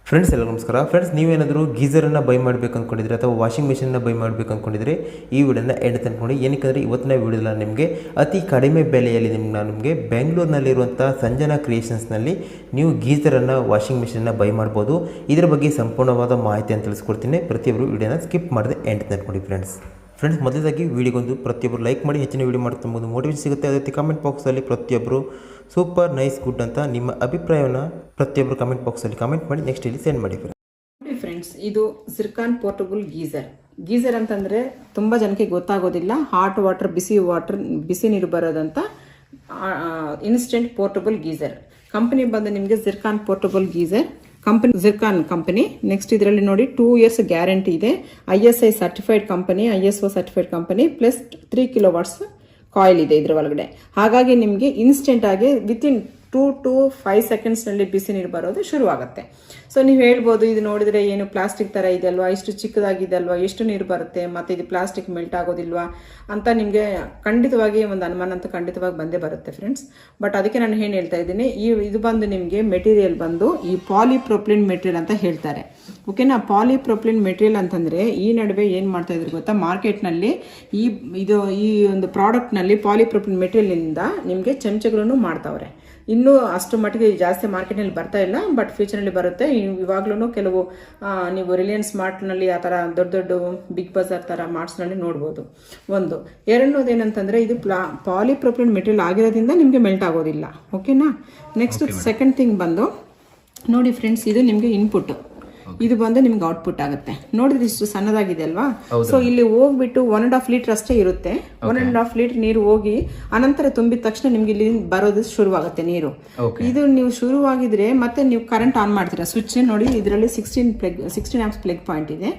Friends ಎಲ್ಲ ನಮಸ್ಕಾರ. Friends, ನೀವೇನಾದರೂ ಗೀಸರನ್ನು ಬೈ ಮಾಡಬೇಕು ಅಂದ್ಕೊಂಡಿದ್ರೆ ಅಥವಾ ವಾಷಿಂಗ್ ಮಿಷನ್ನ ಬೈ ಮಾಡಬೇಕು ಅಂದ್ಕೊಂಡಿದ್ರೆ ಈ ವಿಡಿಯೋನ ಎಂಡ್ ತನಕ ನೋಡಿ. ಏನಕ್ಕೆ ಇವತ್ತಿನ ವಿಡಿಯೋದಲ್ಲಿ ನಿಮಗೆ ಅತಿ ಕಡಿಮೆ ಬೆಲೆಯಲ್ಲಿ ನಿಮಗೆ ಬೆಂಗಳೂರಿನಲ್ಲಿರುವಂಥ ಸಂಜನಾ ಕ್ರಿಯೇಷನ್ಸ್ನಲ್ಲಿ ನೀವು ಗೀಸರನ್ನು ವಾಷಿಂಗ್ ಮಿಷನ್ನ ಬೈ ಮಾಡ್ಬೋದು. ಇದರ ಬಗ್ಗೆ ಸಂಪೂರ್ಣವಾದ ಮಾಹಿತಿಯನ್ನು ತಿಳಿಸ್ಕೊಡ್ತೀನಿ. ಪ್ರತಿಯೊಬ್ಬರು ವಿಡಿಯೋನ ಸ್ಕಿಪ್ ಮಾಡದೆ ಎಂಡ್ ತನಕ ನೋಡಿ. ಫ್ರೆಂಡ್ಸ್, ಮೊದಲಾಗಿ ವಿಡಿಯೋಗೊಂದು ಪ್ರತಿಯೊಬ್ಬರು ಲೈಕ್ ಮಾಡಿ, ಹೆಚ್ಚಿನ ವಿಡಿಯೋ ಮಾಡ್ಕೊಬೋದು, ಮೋಟಿವೇಶನ್ ಸಿಗುತ್ತೆ. ಅದೇ ರೀತಿ ಕಮೆಂಟ್ ಬಾಕ್ಸಲ್ಲಿ ಪ್ರತಿಯೊಬ್ಬರು ಸೂಪರ್ ನೈಸ್ ಗುಡ್ ಅಂತ ನಿಮ್ಮ ಅಭಿಪ್ರಾಯವನ್ನು ಪ್ರತಿಯೊಬ್ಬರು ಕಮೆಂಟ್ ಬಾಕ್ಸಲ್ಲಿ ಕಮೆಂಟ್ ಮಾಡಿ ನೆಕ್ಸ್ಟ್ ಇಲ್ಲಿ ಸೆಂಡ್ ಮಾಡಿ. ಫ್ರೆಂಡ್ಸ್, ಇದು ಜಿರ್ಕಾನ್ ಪೋರ್ಟಬಲ್ ಗೀಸರ್ ಅಂತಂದ್ರೆ ತುಂಬಾ ಜನಕ್ಕೆ ಗೊತ್ತಾಗೋದಿಲ್ಲ. ಹಾಟ್ ವಾಟರ್, ಬಿಸಿ ನೀರು ಬರೋದಂತ ಇನ್ಸ್ಟೆಂಟ್ ಪೋರ್ಟಬಲ್ ಗೀಸರ್. ಕಂಪನಿ ಬಂದು ನಿಮಗೆ zircon portable geyser zircon company. Next ಇದರಲ್ಲಿ ನೋಡಿ 2 years ಗ್ಯಾರಂಟಿ ಇದೆ. ISI certified company, ISO certified company, plus 3 kilowatts coil ಇದೆ ಇದ್ರ ಒಳಗಡೆ. ಹಾಗಾಗಿ ನಿಮಗೆ ಇನ್ಸ್ಟೆಂಟ್ ಆಗಿ ವಿತಿನ್ 2 to 5 seconds ನಲ್ಲಿ ಬಿಸಿ ನೀರು ಬರೋದು ಶುರು ಆಗುತ್ತೆ. ಸೊ ನೀವು ಹೇಳ್ಬೋದು, ಇದು ನೋಡಿದ್ರೆ ಏನು ಪ್ಲಾಸ್ಟಿಕ್ ತರ ಇದೆ ಅಲ್ವಾ, ಇಷ್ಟು ಚಿಕ್ಕದಾಗಿದೆ ಅಲ್ವಾ, ಎಷ್ಟು ನೀರು ಬರುತ್ತೆ, ಮತ್ತೆ ಇದು ಪ್ಲಾಸ್ಟಿಕ್ ಮೆಲ್ಟ್ ಆಗೋದಿಲ್ವಾ ಅಂತ ನಿಮಗೆ ಖಂಡಿತವಾಗಿ ಒಂದು ಅನುಮಾನ ಅಂತ ಖಂಡಿತವಾಗಿ ಬಂದೇ ಬರುತ್ತೆ ಫ್ರೆಂಡ್ಸ್. ಬಟ್ ಅದಕ್ಕೆ ನಾನು ಏನು ಹೇಳ್ತಾ ಇದ್ದೀನಿ, ಇದು ಬಂದು ನಿಮಗೆ ಮೆಟೀರಿಯಲ್ ಬಂದು ಈ ಪಾಲಿಪ್ರೊಪಿಲಿನ್ ಮೆಟೀರಿಯಲ್ ಅಂತ ಹೇಳ್ತಾರೆ. ಓಕೆನಾ. ಪಾಲಿಪ್ರೊಪಿಲಿನ್ ಮೆಟೀರಿಯಲ್ ಅಂತಂದ್ರೆ ಈ ನಡುವೆ ಏನ್ ಮಾಡ್ತಾ ಇದ್ರು ಗೊತ್ತಾ, ಮಾರ್ಕೆಟ್ನಲ್ಲಿ ಈ ಒಂದು ಪ್ರಾಡಕ್ಟ್ನಲ್ಲಿ ಪಾಲಿಪ್ರೊಪಿಲಿನ್ ಮೆಟೀರಿಯಲ್ ಇಂದ ನಿಮಗೆ ಚಮಚಗಳನ್ನು ಮಾಡ್ತಾವ್ರೆ. ಇನ್ನೂ ಅಷ್ಟು ಮಟ್ಟಿಗೆ ಜಾಸ್ತಿ ಮಾರ್ಕೆಟ್ನಲ್ಲಿ ಬರ್ತಾ ಇಲ್ಲ, ಬಟ್ ಫ್ಯೂಚರ್ನಲ್ಲಿ ಬರುತ್ತೆ. ಇವಾಗ್ಲೂ ಕೆಲವು ನೀವು ರಿಲಯನ್ಸ್ ಮಾರ್ಟ್ನಲ್ಲಿ ಆ ಥರ ದೊಡ್ಡ ಬಿಗ್ ಬಜಾರ್ ಥರ ಮಾರ್ಟ್ಸ್ನಲ್ಲಿ ನೋಡ್ಬೋದು. ಒಂದು. ಎರಡನೇದು ಏನಂತಂದರೆ, ಇದು ಪಾಲಿಪ್ರೊಪಿಲಿನ್ ಮೆಟೀರಿಯಲ್ ಆಗಿರೋದ್ರಿಂದ ನಿಮಗೆ ಮೆಲ್ಟ್ ಆಗೋದಿಲ್ಲ. ಓಕೆನಾ. ನೆಕ್ಸ್ಟ್ ಸೆಕೆಂಡ್ ಥಿಂಗ್ ಬಂದು ನೋಡಿ ಫ್ರೆಂಡ್ಸ್, ಇದು ನಿಮಗೆ ಇನ್ಪುಟ್, ಇದು ಬಂದು ನಿಮ್ಗೆ ಔಟ್ಪುಟ್ ಆಗುತ್ತೆ. ನೋಡಿದ್ರೆ ಇಷ್ಟು ಸಣ್ಣದಾಗಿದೆ ಅಲ್ವಾ. ಸೊ ಇಲ್ಲಿ ಹೋಗ್ಬಿಟ್ಟು 1.5 ಲೀಟರ್ ಅಷ್ಟೇ ಇರುತ್ತೆ. 1.5 ಲೀಟರ್ ನೀರು ಹೋಗಿ ಅನಂತರ ತುಂಬಿದ ತಕ್ಷಣ ನಿಮ್ಗೆ ಇಲ್ಲಿ ಬರೋದು ಶುರುವಾಗುತ್ತೆ ನೀರು. ಇದು ನೀವು ಶುರುವಾಗಿದ್ರೆ ಮತ್ತೆ ನೀವು ಕರೆಂಟ್ ಆನ್ ಮಾಡ್ತೀರಾ. ಸ್ವಿಚ್ ನೋಡಿ, ಇದರಲ್ಲಿ 16 amps ಪ್ಲಗ್ ಪಾಯಿಂಟ್ ಇದೆ.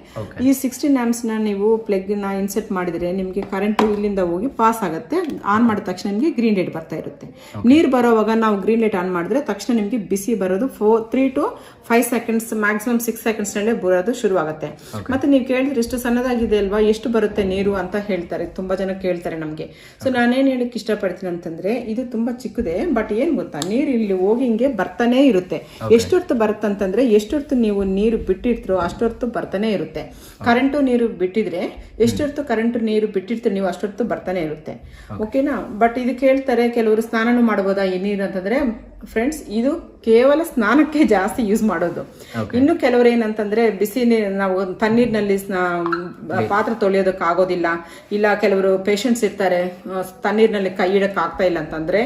ಈ 16 amps ನ ನೀವು ಪ್ಲಗ್ ನ ಇನ್ಸೆಟ್ ಮಾಡಿದ್ರೆ ನಿಮ್ಗೆ ಕರೆಂಟ್ ಇಲ್ಲಿಂದ ಹೋಗಿ ಪಾಸ್ ಆಗುತ್ತೆ. ಆನ್ ಮಾಡಿದ ತಕ್ಷಣ ನಿಮ್ಗೆ ಗ್ರೀನ್ ಲೈಟ್ ಬರ್ತಾ ಇರುತ್ತೆ. ನೀರು ಬರೋವಾಗ ನಾವು ಗ್ರೀನ್ ಲೈಟ್ ಆನ್ ಮಾಡಿದ್ರೆ ತಕ್ಷಣ ನಿಮ್ಗೆ ಬಿಸಿ ಬರೋದು 3 to 5 seconds, ಮ್ಯಾಕ್ಸಿಮಮ್ 6 seconds ನಲ್ಲೇ ಬರೋದು ಶುರುವಾಗುತ್ತೆ. ಮತ್ತೆ ನೀವು ಕೇಳಿದ್ರೆ ಇಷ್ಟು ಸಣ್ಣದಾಗಿದೆ ಅಲ್ವಾ, ಎಷ್ಟು ಬರುತ್ತೆ ನೀರು ಅಂತ ಹೇಳ್ತಾರೆ, ತುಂಬಾ ಜನ ಕೇಳ್ತಾರೆ ನಮ್ಗೆ. ಸೊ ನಾನೇನ್ ಹೇಳಕ್ ಇಷ್ಟಪಡ್ತೀನಿ ಅಂತಂದ್ರೆ, ಇದು ತುಂಬಾ ಚಿಕ್ಕದೆ, ಬಟ್ ಏನ್ ಗೊತ್ತಾ, ನೀರು ಇಲ್ಲಿ ಹೋಗಿ ಹಿಂಗೆ ಬರ್ತಾನೆ ಇರುತ್ತೆ. ಎಷ್ಟೊತ್ತು ಬರುತ್ತಂತಂದ್ರೆ, ಎಷ್ಟೊತ್ತು ನೀವು ನೀರು ಬಿಟ್ಟಿರ್ತೀರೋ ಅಷ್ಟೊತ್ತು ಬರ್ತಾನೆ ಇರುತ್ತೆ. ಕರೆಂಟು ನೀರು ಬಿಟ್ಟಿದ್ರೆ ಎಷ್ಟೊತ್ತು ಕರೆಂಟ್ ನೀರು ಬಿಟ್ಟಿರ್ತೀರಿ ನೀವು ಅಷ್ಟೊತ್ತು ಬರ್ತಾನೆ ಇರುತ್ತೆ. ಓಕೆನಾ. ಬಟ್ ಇದು ಕೇಳ್ತಾರೆ ಕೆಲವರು, ಸ್ನಾನನೂ ಮಾಡಬಹುದಾ ಈ ನೀರು ಅಂತಂದ್ರೆ, ಫ್ರೆಂಡ್ಸ್ ಇದು ಕೇವಲ ಸ್ನಾನಕ್ಕೆ ಜಾಸ್ತಿ ಯೂಸ್ ಮಾಡೋದು. ಇನ್ನು ಕೆಲವರು ಏನಂತಂದ್ರೆ, ಬಿಸಿ ನಾವು ತಣ್ಣೀರಿನಲ್ಲಿ ಪಾತ್ರೆ ತೊಳೆಯೋದಕ್ಕೆ ಆಗೋದಿಲ್ಲ, ಇಲ್ಲ ಕೆಲವರು ಪೇಷಂಟ್ಸ್ ಇರ್ತಾರೆ ತಣ್ಣೀರಿನಲ್ಲಿ ಕೈ ಇಡಕ್ ಆಗ್ತಾ ಇಲ್ಲ ಅಂತಂದ್ರೆ,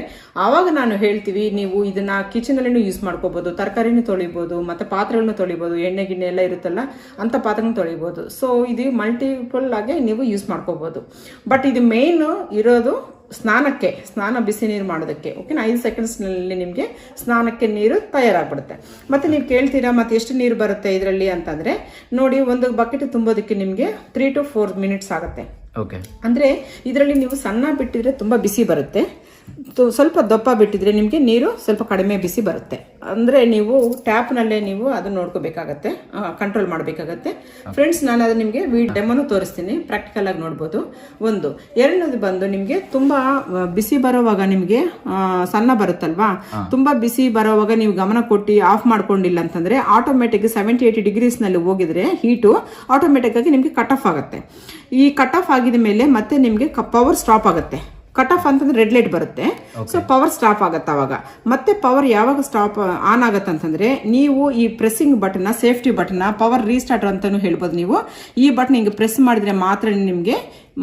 ಆವಾಗ ನಾನು ಹೇಳ್ತೀವಿ ನೀವು ಇದನ್ನ ಕಿಚನ್ ಅಲ್ಲಿನೂ ಯೂಸ್ ಮಾಡ್ಕೋಬಹುದು, ತರಕಾರಿನೂ ತೊಳಿಬಹುದು, ಮತ್ತೆ ಪಾತ್ರೆಗಳನ್ನು ತೊಳಿಬಹುದು, ಎಣ್ಣೆ ಗಿಣ್ಣೆ ಎಲ್ಲ ಇರುತ್ತಲ್ಲ ಅಂತ ಪಾತ್ರೆನೂ ತೊಳಿಬಹುದು. ಸೊ ಇದು ಮಲ್ಟಿಪಲ್ ಆಗಿ ನೀವು ಯೂಸ್ ಮಾಡ್ಕೋಬಹುದು. ಬಟ್ ಇದು ಮೇನ್ ಇರೋದು ಸ್ನಾನ ಬಿಸಿ ನೀರು ಮಾಡೋದಕ್ಕೆ. ಓಕೆನಾ. 5 seconds ನಲ್ಲಿ ನಿಮಗೆ ಸ್ನಾನಕ್ಕೆ ನೀರು ತಯಾರಾಗ್ಬಿಡುತ್ತೆ. ಮತ್ತೆ ನೀವು ಕೇಳ್ತೀರಾ ಮತ್ತೆ ಎಷ್ಟು ನೀರು ಬರುತ್ತೆ ಇದರಲ್ಲಿ ಅಂತಂದ್ರೆ, ನೋಡಿ, ಒಂದು ಬಕೆಟ್ ತುಂಬೋದಕ್ಕೆ ನಿಮಗೆ 3 to 4 minutes ಆಗುತ್ತೆ. ಅಂದ್ರೆ ಇದರಲ್ಲಿ ನೀವು ಸಣ್ಣ ಬಿಟ್ಟಿದ್ರೆ ತುಂಬಾ ಬಿಸಿ ಬರುತ್ತೆ, ಸ್ವಲ್ಪ ದಪ್ಪ ಬಿಟ್ಟಿದ್ರೆ ನಿಮಗೆ ನೀರು ಸ್ವಲ್ಪ ಕಡಿಮೆ ಬಿಸಿ ಬರುತ್ತೆ. ಅಂದ್ರೆ ನೀವು ಟ್ಯಾಪ್ ನಲ್ಲೇ ನೀವು ಅದನ್ನ ನೋಡ್ಕೋಬೇಕಾಗತ್ತೆ, ಕಂಟ್ರೋಲ್ ಮಾಡಬೇಕಾಗತ್ತೆ. ಫ್ರೆಂಡ್ಸ್, ನಾನು ಅದು ನಿಮಗೆ ಡೆಮೋನು ತೋರಿಸ್ತೀನಿ, ಪ್ರಾಕ್ಟಿಕಲ್ ಆಗಿ ನೋಡ್ಬೋದು. ಒಂದು. ಎರಡನೇದು ಬಂದು ನಿಮ್ಗೆ ತುಂಬಾ ಬಿಸಿ ಬರೋವಾಗ ನಿಮ್ಗೆ ಸಣ್ಣ ಬರುತ್ತಲ್ವಾ, ತುಂಬಾ ಬಿಸಿ ಬರೋವಾಗ ನೀವು ಗಮನ ಕೊಟ್ಟು ಆಫ್ ಮಾಡ್ಕೊಂಡಿಲ್ಲ ಅಂತಂದ್ರೆ ಆಟೋಮೆಟಿಕ್ 70-80 degrees ನಲ್ಲಿ ಹೋಗಿದ್ರೆ ಹೀಟು ಆಟೋಮೆಟಿಕ್ ಆಗಿ ನಿಮ್ಗೆ ಕಟ್ ಆಫ್ ಆಗುತ್ತೆ. ಈ ಕಟ್ ಆಫ್ ಆಗಿದ ಮೇಲೆ ಮತ್ತೆ ನಿಮ್ಗೆ ಪವರ್ ಸ್ಟಾಪ್ ಆಗುತ್ತೆ. ಕಟ್ ಆಫ್ ಅಂತಂದ್ರೆ ರೆಡ್ ಲೈಟ್ ಬರುತ್ತೆ. ಸೊ ಪವರ್ ಸ್ಟಾಪ್ ಆಗತ್ತೆ. ಅವಾಗ ಮತ್ತೆ ಪವರ್ ಯಾವಾಗ ಸ್ಟಾಪ್ ಆನ್ ಆಗತ್ತೆ ಅಂತಂದ್ರೆ, ನೀವು ಈ pressing button, safety button, power restart ಅಂತಾನು ಹೇಳ್ಬೋದು. ನೀವು ಈ ಬಟನ್ ಹಿಂಗೆ ಪ್ರೆಸ್ ಮಾಡಿದ್ರೆ ಮಾತ್ರ ನಿಮ್ಗೆ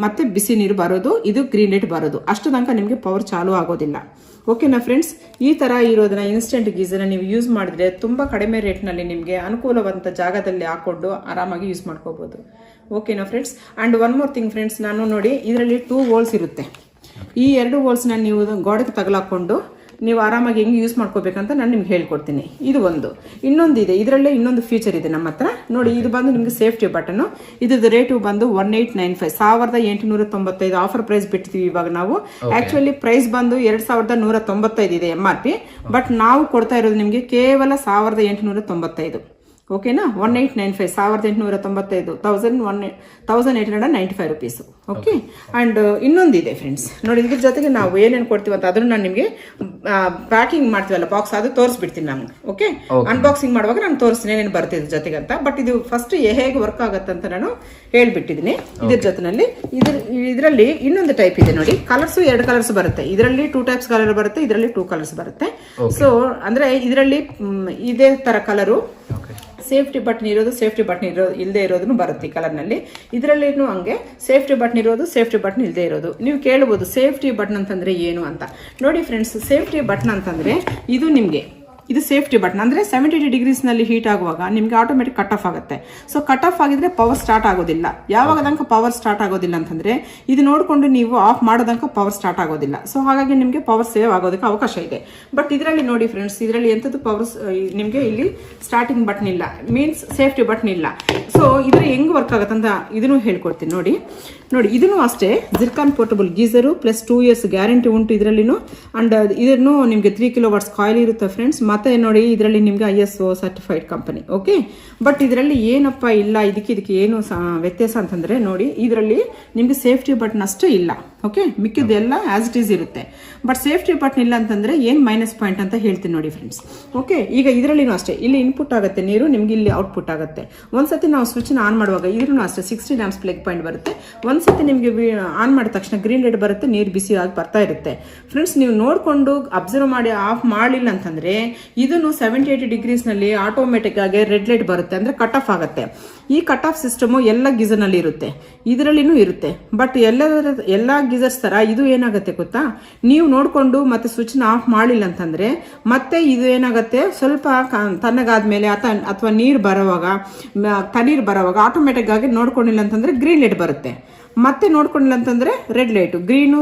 ಮತ್ತೆ ಬಿಸಿ ನೀರು ಬರೋದು, ಇದು ಗ್ರೀನ್ ಲೈಟ್ ಬರೋದು. ಅಷ್ಟು ತನಕ ನಿಮ್ಗೆ ಪವರ್ ಚಾಲು ಆಗೋದಿಲ್ಲ. ಓಕೆನಾ ಫ್ರೆಂಡ್ಸ್. ಈ ತರ ಇರೋದನ್ನ ಇನ್ಸ್ಟೆಂಟ್ ಗೀಸರ್ನ ನೀವು ಯೂಸ್ ಮಾಡಿದ್ರೆ ತುಂಬಾ ಕಡಿಮೆ ರೇಟ್ ನಲ್ಲಿ ನಿಮ್ಗೆ ಅನುಕೂಲವಂತ ಜಾಗದಲ್ಲಿ ಹಾಕೊಂಡು ಆರಾಮಾಗಿ ಯೂಸ್ ಮಾಡ್ಕೋಬಹುದು. ಓಕೆನಾ friends. And one more thing friends, ನಾನು ನೋಡಿ ಇದರಲ್ಲಿ 2 holes ಇರುತ್ತೆ. ಈ 2 ಹೋಲ್ಸ್ನ ನೀವು ಗೋಡೆಗೆ ತಗಲಾಕೊಂಡು ನೀವು ಆರಾಮಾಗಿ ಹೆಂಗೆ ಯೂಸ್ ಮಾಡ್ಕೋಬೇಕಂತ ನಾನು ನಿಮ್ಗೆ ಹೇಳ್ಕೊಡ್ತೀನಿ. ಇದು ಒಂದು. ಇನ್ನೊಂದು ಇದೆ, ಇದರಲ್ಲೇ ಇನ್ನೊಂದು ಫೀಚರ್ ಇದೆ ನಮ್ಮ ಹತ್ರ ನೋಡಿ. ಇದು ಬಂದು ನಿಮ್ಗೆ ಸೇಫ್ಟಿ ಬಟನ್. ಇದ್ರದ್ದು ರೇಟು ಬಂದು 1895, 1895 ಆಫರ್ ಪ್ರೈಸ್ ಬಿಟ್ಟಿದ್ದೀವಿ ಇವಾಗ ನಾವು. ಆಕ್ಚುಲಿ ಪ್ರೈಸ್ ಬಂದು 2195 ಇದೆ MRP, ಬಟ್ ನಾವು ಕೊಡ್ತಾ ಇರೋದು ನಿಮ್ಗೆ ಕೇವಲ 1895. ಓಕೆನಾ. 1895 1895 ರುಪೀಸು. ಓಕೆ. ಆ್ಯಂಡ್ ಇನ್ನೊಂದಿದೆ ಫ್ರೆಂಡ್ಸ್ ನೋಡಿ, ಇದ್ರ ಜೊತೆಗೆ ನಾವು ಏನೇನು ಕೊಡ್ತೀವಿ ಅಂತ ಅದನ್ನು ನಾನು ನಿಮಗೆ ಪ್ಯಾಕಿಂಗ್ ಮಾಡ್ತೀವಲ್ಲ ಬಾಕ್ಸ್, ಅದು ತೋರಿಸ್ಬಿಡ್ತೀನಿ ನಾನು. ಓಕೆ. ಅನ್ಬಾಕ್ಸಿಂಗ್ ಮಾಡುವಾಗ ನಾನು ತೋರಿಸ್ತೀನಿ ಏನೇನು ಬರುತ್ತೆ ಇದ್ರ ಜೊತೆಗೆ ಅಂತ. ಬಟ್ ಇದು ಫಸ್ಟ್ ಹೇಗೆ ವರ್ಕ್ ಆಗುತ್ತೆ ಅಂತ ನಾನು ಹೇಳ್ಬಿಟ್ಟಿದ್ದೀನಿ. ಇದ್ರ ಜೊತೆನಲ್ಲಿ ಇದರಲ್ಲಿ ಇನ್ನೊಂದು ಟೈಪ್ ಇದೆ ನೋಡಿ, ಕಲರ್ಸ್ 2 ಕಲರ್ಸ್ ಬರುತ್ತೆ. ಇದರಲ್ಲಿ 2 ಟೈಪ್ಸ್ ಕಲರ್ ಬರುತ್ತೆ, ಇದರಲ್ಲಿ 2 ಕಲರ್ಸ್ ಬರುತ್ತೆ. ಸೊ ಅಂದ್ರೆ ಇದರಲ್ಲಿ ಇದೇ ತರ ಕಲರು ಸೇಫ್ಟಿ ಬಟನ್ ಇರೋದು, ಸೇಫ್ಟಿ ಬಟನ್ ಇಲ್ಲದೆ ಇರೋದನ್ನು ಬರುತ್ತೆ ಈ ಕಲರ್ನಲ್ಲಿ. ಇದರಲ್ಲಿನೂ ಹಂಗೆ ಸೇಫ್ಟಿ ಬಟನ್ ಇರೋದು, ಸೇಫ್ಟಿ ಬಟನ್ ಇಲ್ಲದೆ ಇರೋದು. ನೀವು ಕೇಳಬಹುದು ಸೇಫ್ಟಿ ಬಟನ್ ಅಂತಂದ್ರೆ ಏನು ಅಂತ. ನೋಡಿ ಫ್ರೆಂಡ್ಸ್, ಸೇಫ್ಟಿ ಬಟನ್ ಅಂತಂದ್ರೆ ಇದು ನಿಮಗೆ ಇದು ಸೇಫ್ಟಿ ಬಟನ್. ಅಂದರೆ 70 ಡಿಗ್ರೀಸ್ನಲ್ಲಿ ಹೀಟ್ ಆಗುವಾಗ ನಿಮಗೆ ಆಟೋಮೆಟಿಕ್ ಕಟ್ ಆಫ್ ಆಗುತ್ತೆ. ಸೊ ಕಟ್ ಆಫ್ ಆಗಿದ್ರೆ ಪವರ್ ಸ್ಟಾರ್ಟ್ ಆಗೋದಿಲ್ಲ. ಯಾವಾಗ ತನಕ ಪವರ್ ಸ್ಟಾರ್ಟ್ ಆಗೋದಿಲ್ಲ ಅಂತಂದರೆ ಇದು ನೋಡಿಕೊಂಡು ನೀವು ಆಫ್ ಮಾಡೋದಕ್ಕೆ ಪವರ್ ಸ್ಟಾರ್ಟ್ ಆಗೋದಿಲ್ಲ. ಸೊ ಹಾಗಾಗಿ ನಿಮಗೆ ಪವರ್ ಸೇವ್ ಆಗೋದಕ್ಕೆ ಅವಕಾಶ ಇದೆ. ಬಟ್ ಇದರಲ್ಲಿ ನೋಡಿ ಫ್ರೆಂಡ್ಸ್, ಇದರಲ್ಲಿ ಎಂಥದ್ದು ಪವರ್ ನಿಮಗೆ ಇಲ್ಲಿ ಸ್ಟಾರ್ಟಿಂಗ್ ಬಟನ್ ಇಲ್ಲ, ಮೀನ್ಸ್ ಸೇಫ್ಟಿ ಬಟನ್ ಇಲ್ಲ. ಸೊ ಇದ್ರ ಹೆಂಗೆ ವರ್ಕ್ ಆಗುತ್ತೆ ಅಂತ ಇದನ್ನು ಹೇಳ್ಕೊಡ್ತೀನಿ ನೋಡಿ. ಇದನ್ನು ಅಷ್ಟೇ zircon portable geyser plus 2 years guarantee ಉಂಟು ಇದರಲ್ಲಿನೂ. ಅಂಡ್ ಇದನ್ನು ನಿಮಗೆ 3 kilowatts ಕಾಯಿಲ್ ಇರುತ್ತೆ ಫ್ರೆಂಡ್ಸ್. ಮತ್ತೆ ನೋಡಿ ಇದರಲ್ಲಿ ನಿಮಗೆ ISO certified company. Okay. But ಇದರಲ್ಲಿ ಏನಪ್ಪ ಇಲ್ಲ, ಇದಕ್ಕೆ ಏನು ವ್ಯತ್ಯಾಸ ಅಂತಂದ್ರೆ ನೋಡಿ, ಇದರಲ್ಲಿ ನಿಮಗೆ ಸೇಫ್ಟಿ ಬಟನ್ ಅಷ್ಟೇ ಇಲ್ಲ. ಓಕೆ. ಮಿಕ್ಕಿದೆಲ್ಲ ಆಸ್ ಇಟ್ ಈಸ್ ಇರುತ್ತೆ. ಬಟ್ ಸೇಫ್ಟಿ ಬಟನ್ ಇಲ್ಲ ಅಂತಂದ್ರೆ ಏನು ಮೈನಸ್ ಪಾಯಿಂಟ್ ಅಂತ ಹೇಳ್ತೀನಿ ನೋಡಿ ಫ್ರೆಂಡ್ಸ್. ಓಕೆ. ಈಗ ಇದರಲ್ಲಿನೂ ಅಷ್ಟೇ, ಇಲ್ಲಿ ಇನ್ಪುಟ್ ಆಗುತ್ತೆ ನೀರು, ನಿಮ್ಗೆ ಇಲ್ಲಿ ಔಟ್ಪುಟ್ ಆಗುತ್ತೆ. ಒಂದ್ಸತಿ ನಾವು ಸ್ವಿಚ್ ಆನ್ ಮಾಡುವಾಗ ಇದ್ರೂ ಅಷ್ಟೇ 16 amps ಪ್ಲಗ್ ಪಾಯಿಂಟ್ ಬರುತ್ತೆ. ಒಂದ್ಸತಿ ನಿಮಗೆ ಆನ್ ಮಾಡಿದ ತಕ್ಷಣ ಗ್ರೀನ್ ಲೈಟ್ ಬರುತ್ತೆ, ನೀರು ಬಿಸಿ ಆಗಿ ಬರ್ತಾ ಇರುತ್ತೆ. ಫ್ರೆಂಡ್ಸ್, ನೀವು ನೋಡಿಕೊಂಡು ಅಬ್ಸರ್ವ್ ಮಾಡಿ ಆಫ್ ಮಾಡಲಿಲ್ಲ ಅಂತಂದ್ರೆ ಇದನ್ನು 70-80 ಡಿಗ್ರೀಸ್ನಲ್ಲಿ ಆಟೋಮೆಟಿಕ್ ಆಗಿ ರೆಡ್ ಲೈಟ್ ಬರುತ್ತೆ, ಅಂದ್ರೆ ಕಟ್ ಆಫ್ ಆಗುತ್ತೆ. ಈ ಕಟ್ ಆಫ್ ಸಿಸ್ಟಮು ಎಲ್ಲ ಗೀಸರ್ನಲ್ಲಿ ಇರುತ್ತೆ, ಇದರಲ್ಲಿನೂ ಇರುತ್ತೆ. ಬಟ್ ಎಲ್ಲ ಗೀಸರ್ಸ್ ತರ ಇದು ಏನಾಗುತ್ತೆ ಗೊತ್ತಾ, ನೀವು ನೋಡಿಕೊಂಡು ಮತ್ತೆ ಸ್ವಿಚ್ ಆಫ್ ಮಾಡಲಿಲ್ಲ ಅಂತಂದ್ರೆ ಮತ್ತೆ ಇದು ಏನಾಗುತ್ತೆ, ಸ್ವಲ್ಪ ತಣ್ಣಗಾದ್ಮೇಲೆ ಅಥವಾ ನೀರು ಬರೋವಾಗ ತಣ್ಣೀರು ಬರೋವಾಗ ಆಟೋಮೆಟಿಕ್ ಆಗಿ ನೋಡ್ಕೊಂಡಿಲ್ಲ ಅಂತಂದ್ರೆ ಗ್ರೀನ್ ಲೈಟ್ ಬರುತ್ತೆ. ಮತ್ತೆ ನೋಡ್ಕೊಂಡಿಲ್ಲ ಅಂತಂದ್ರೆ red light, green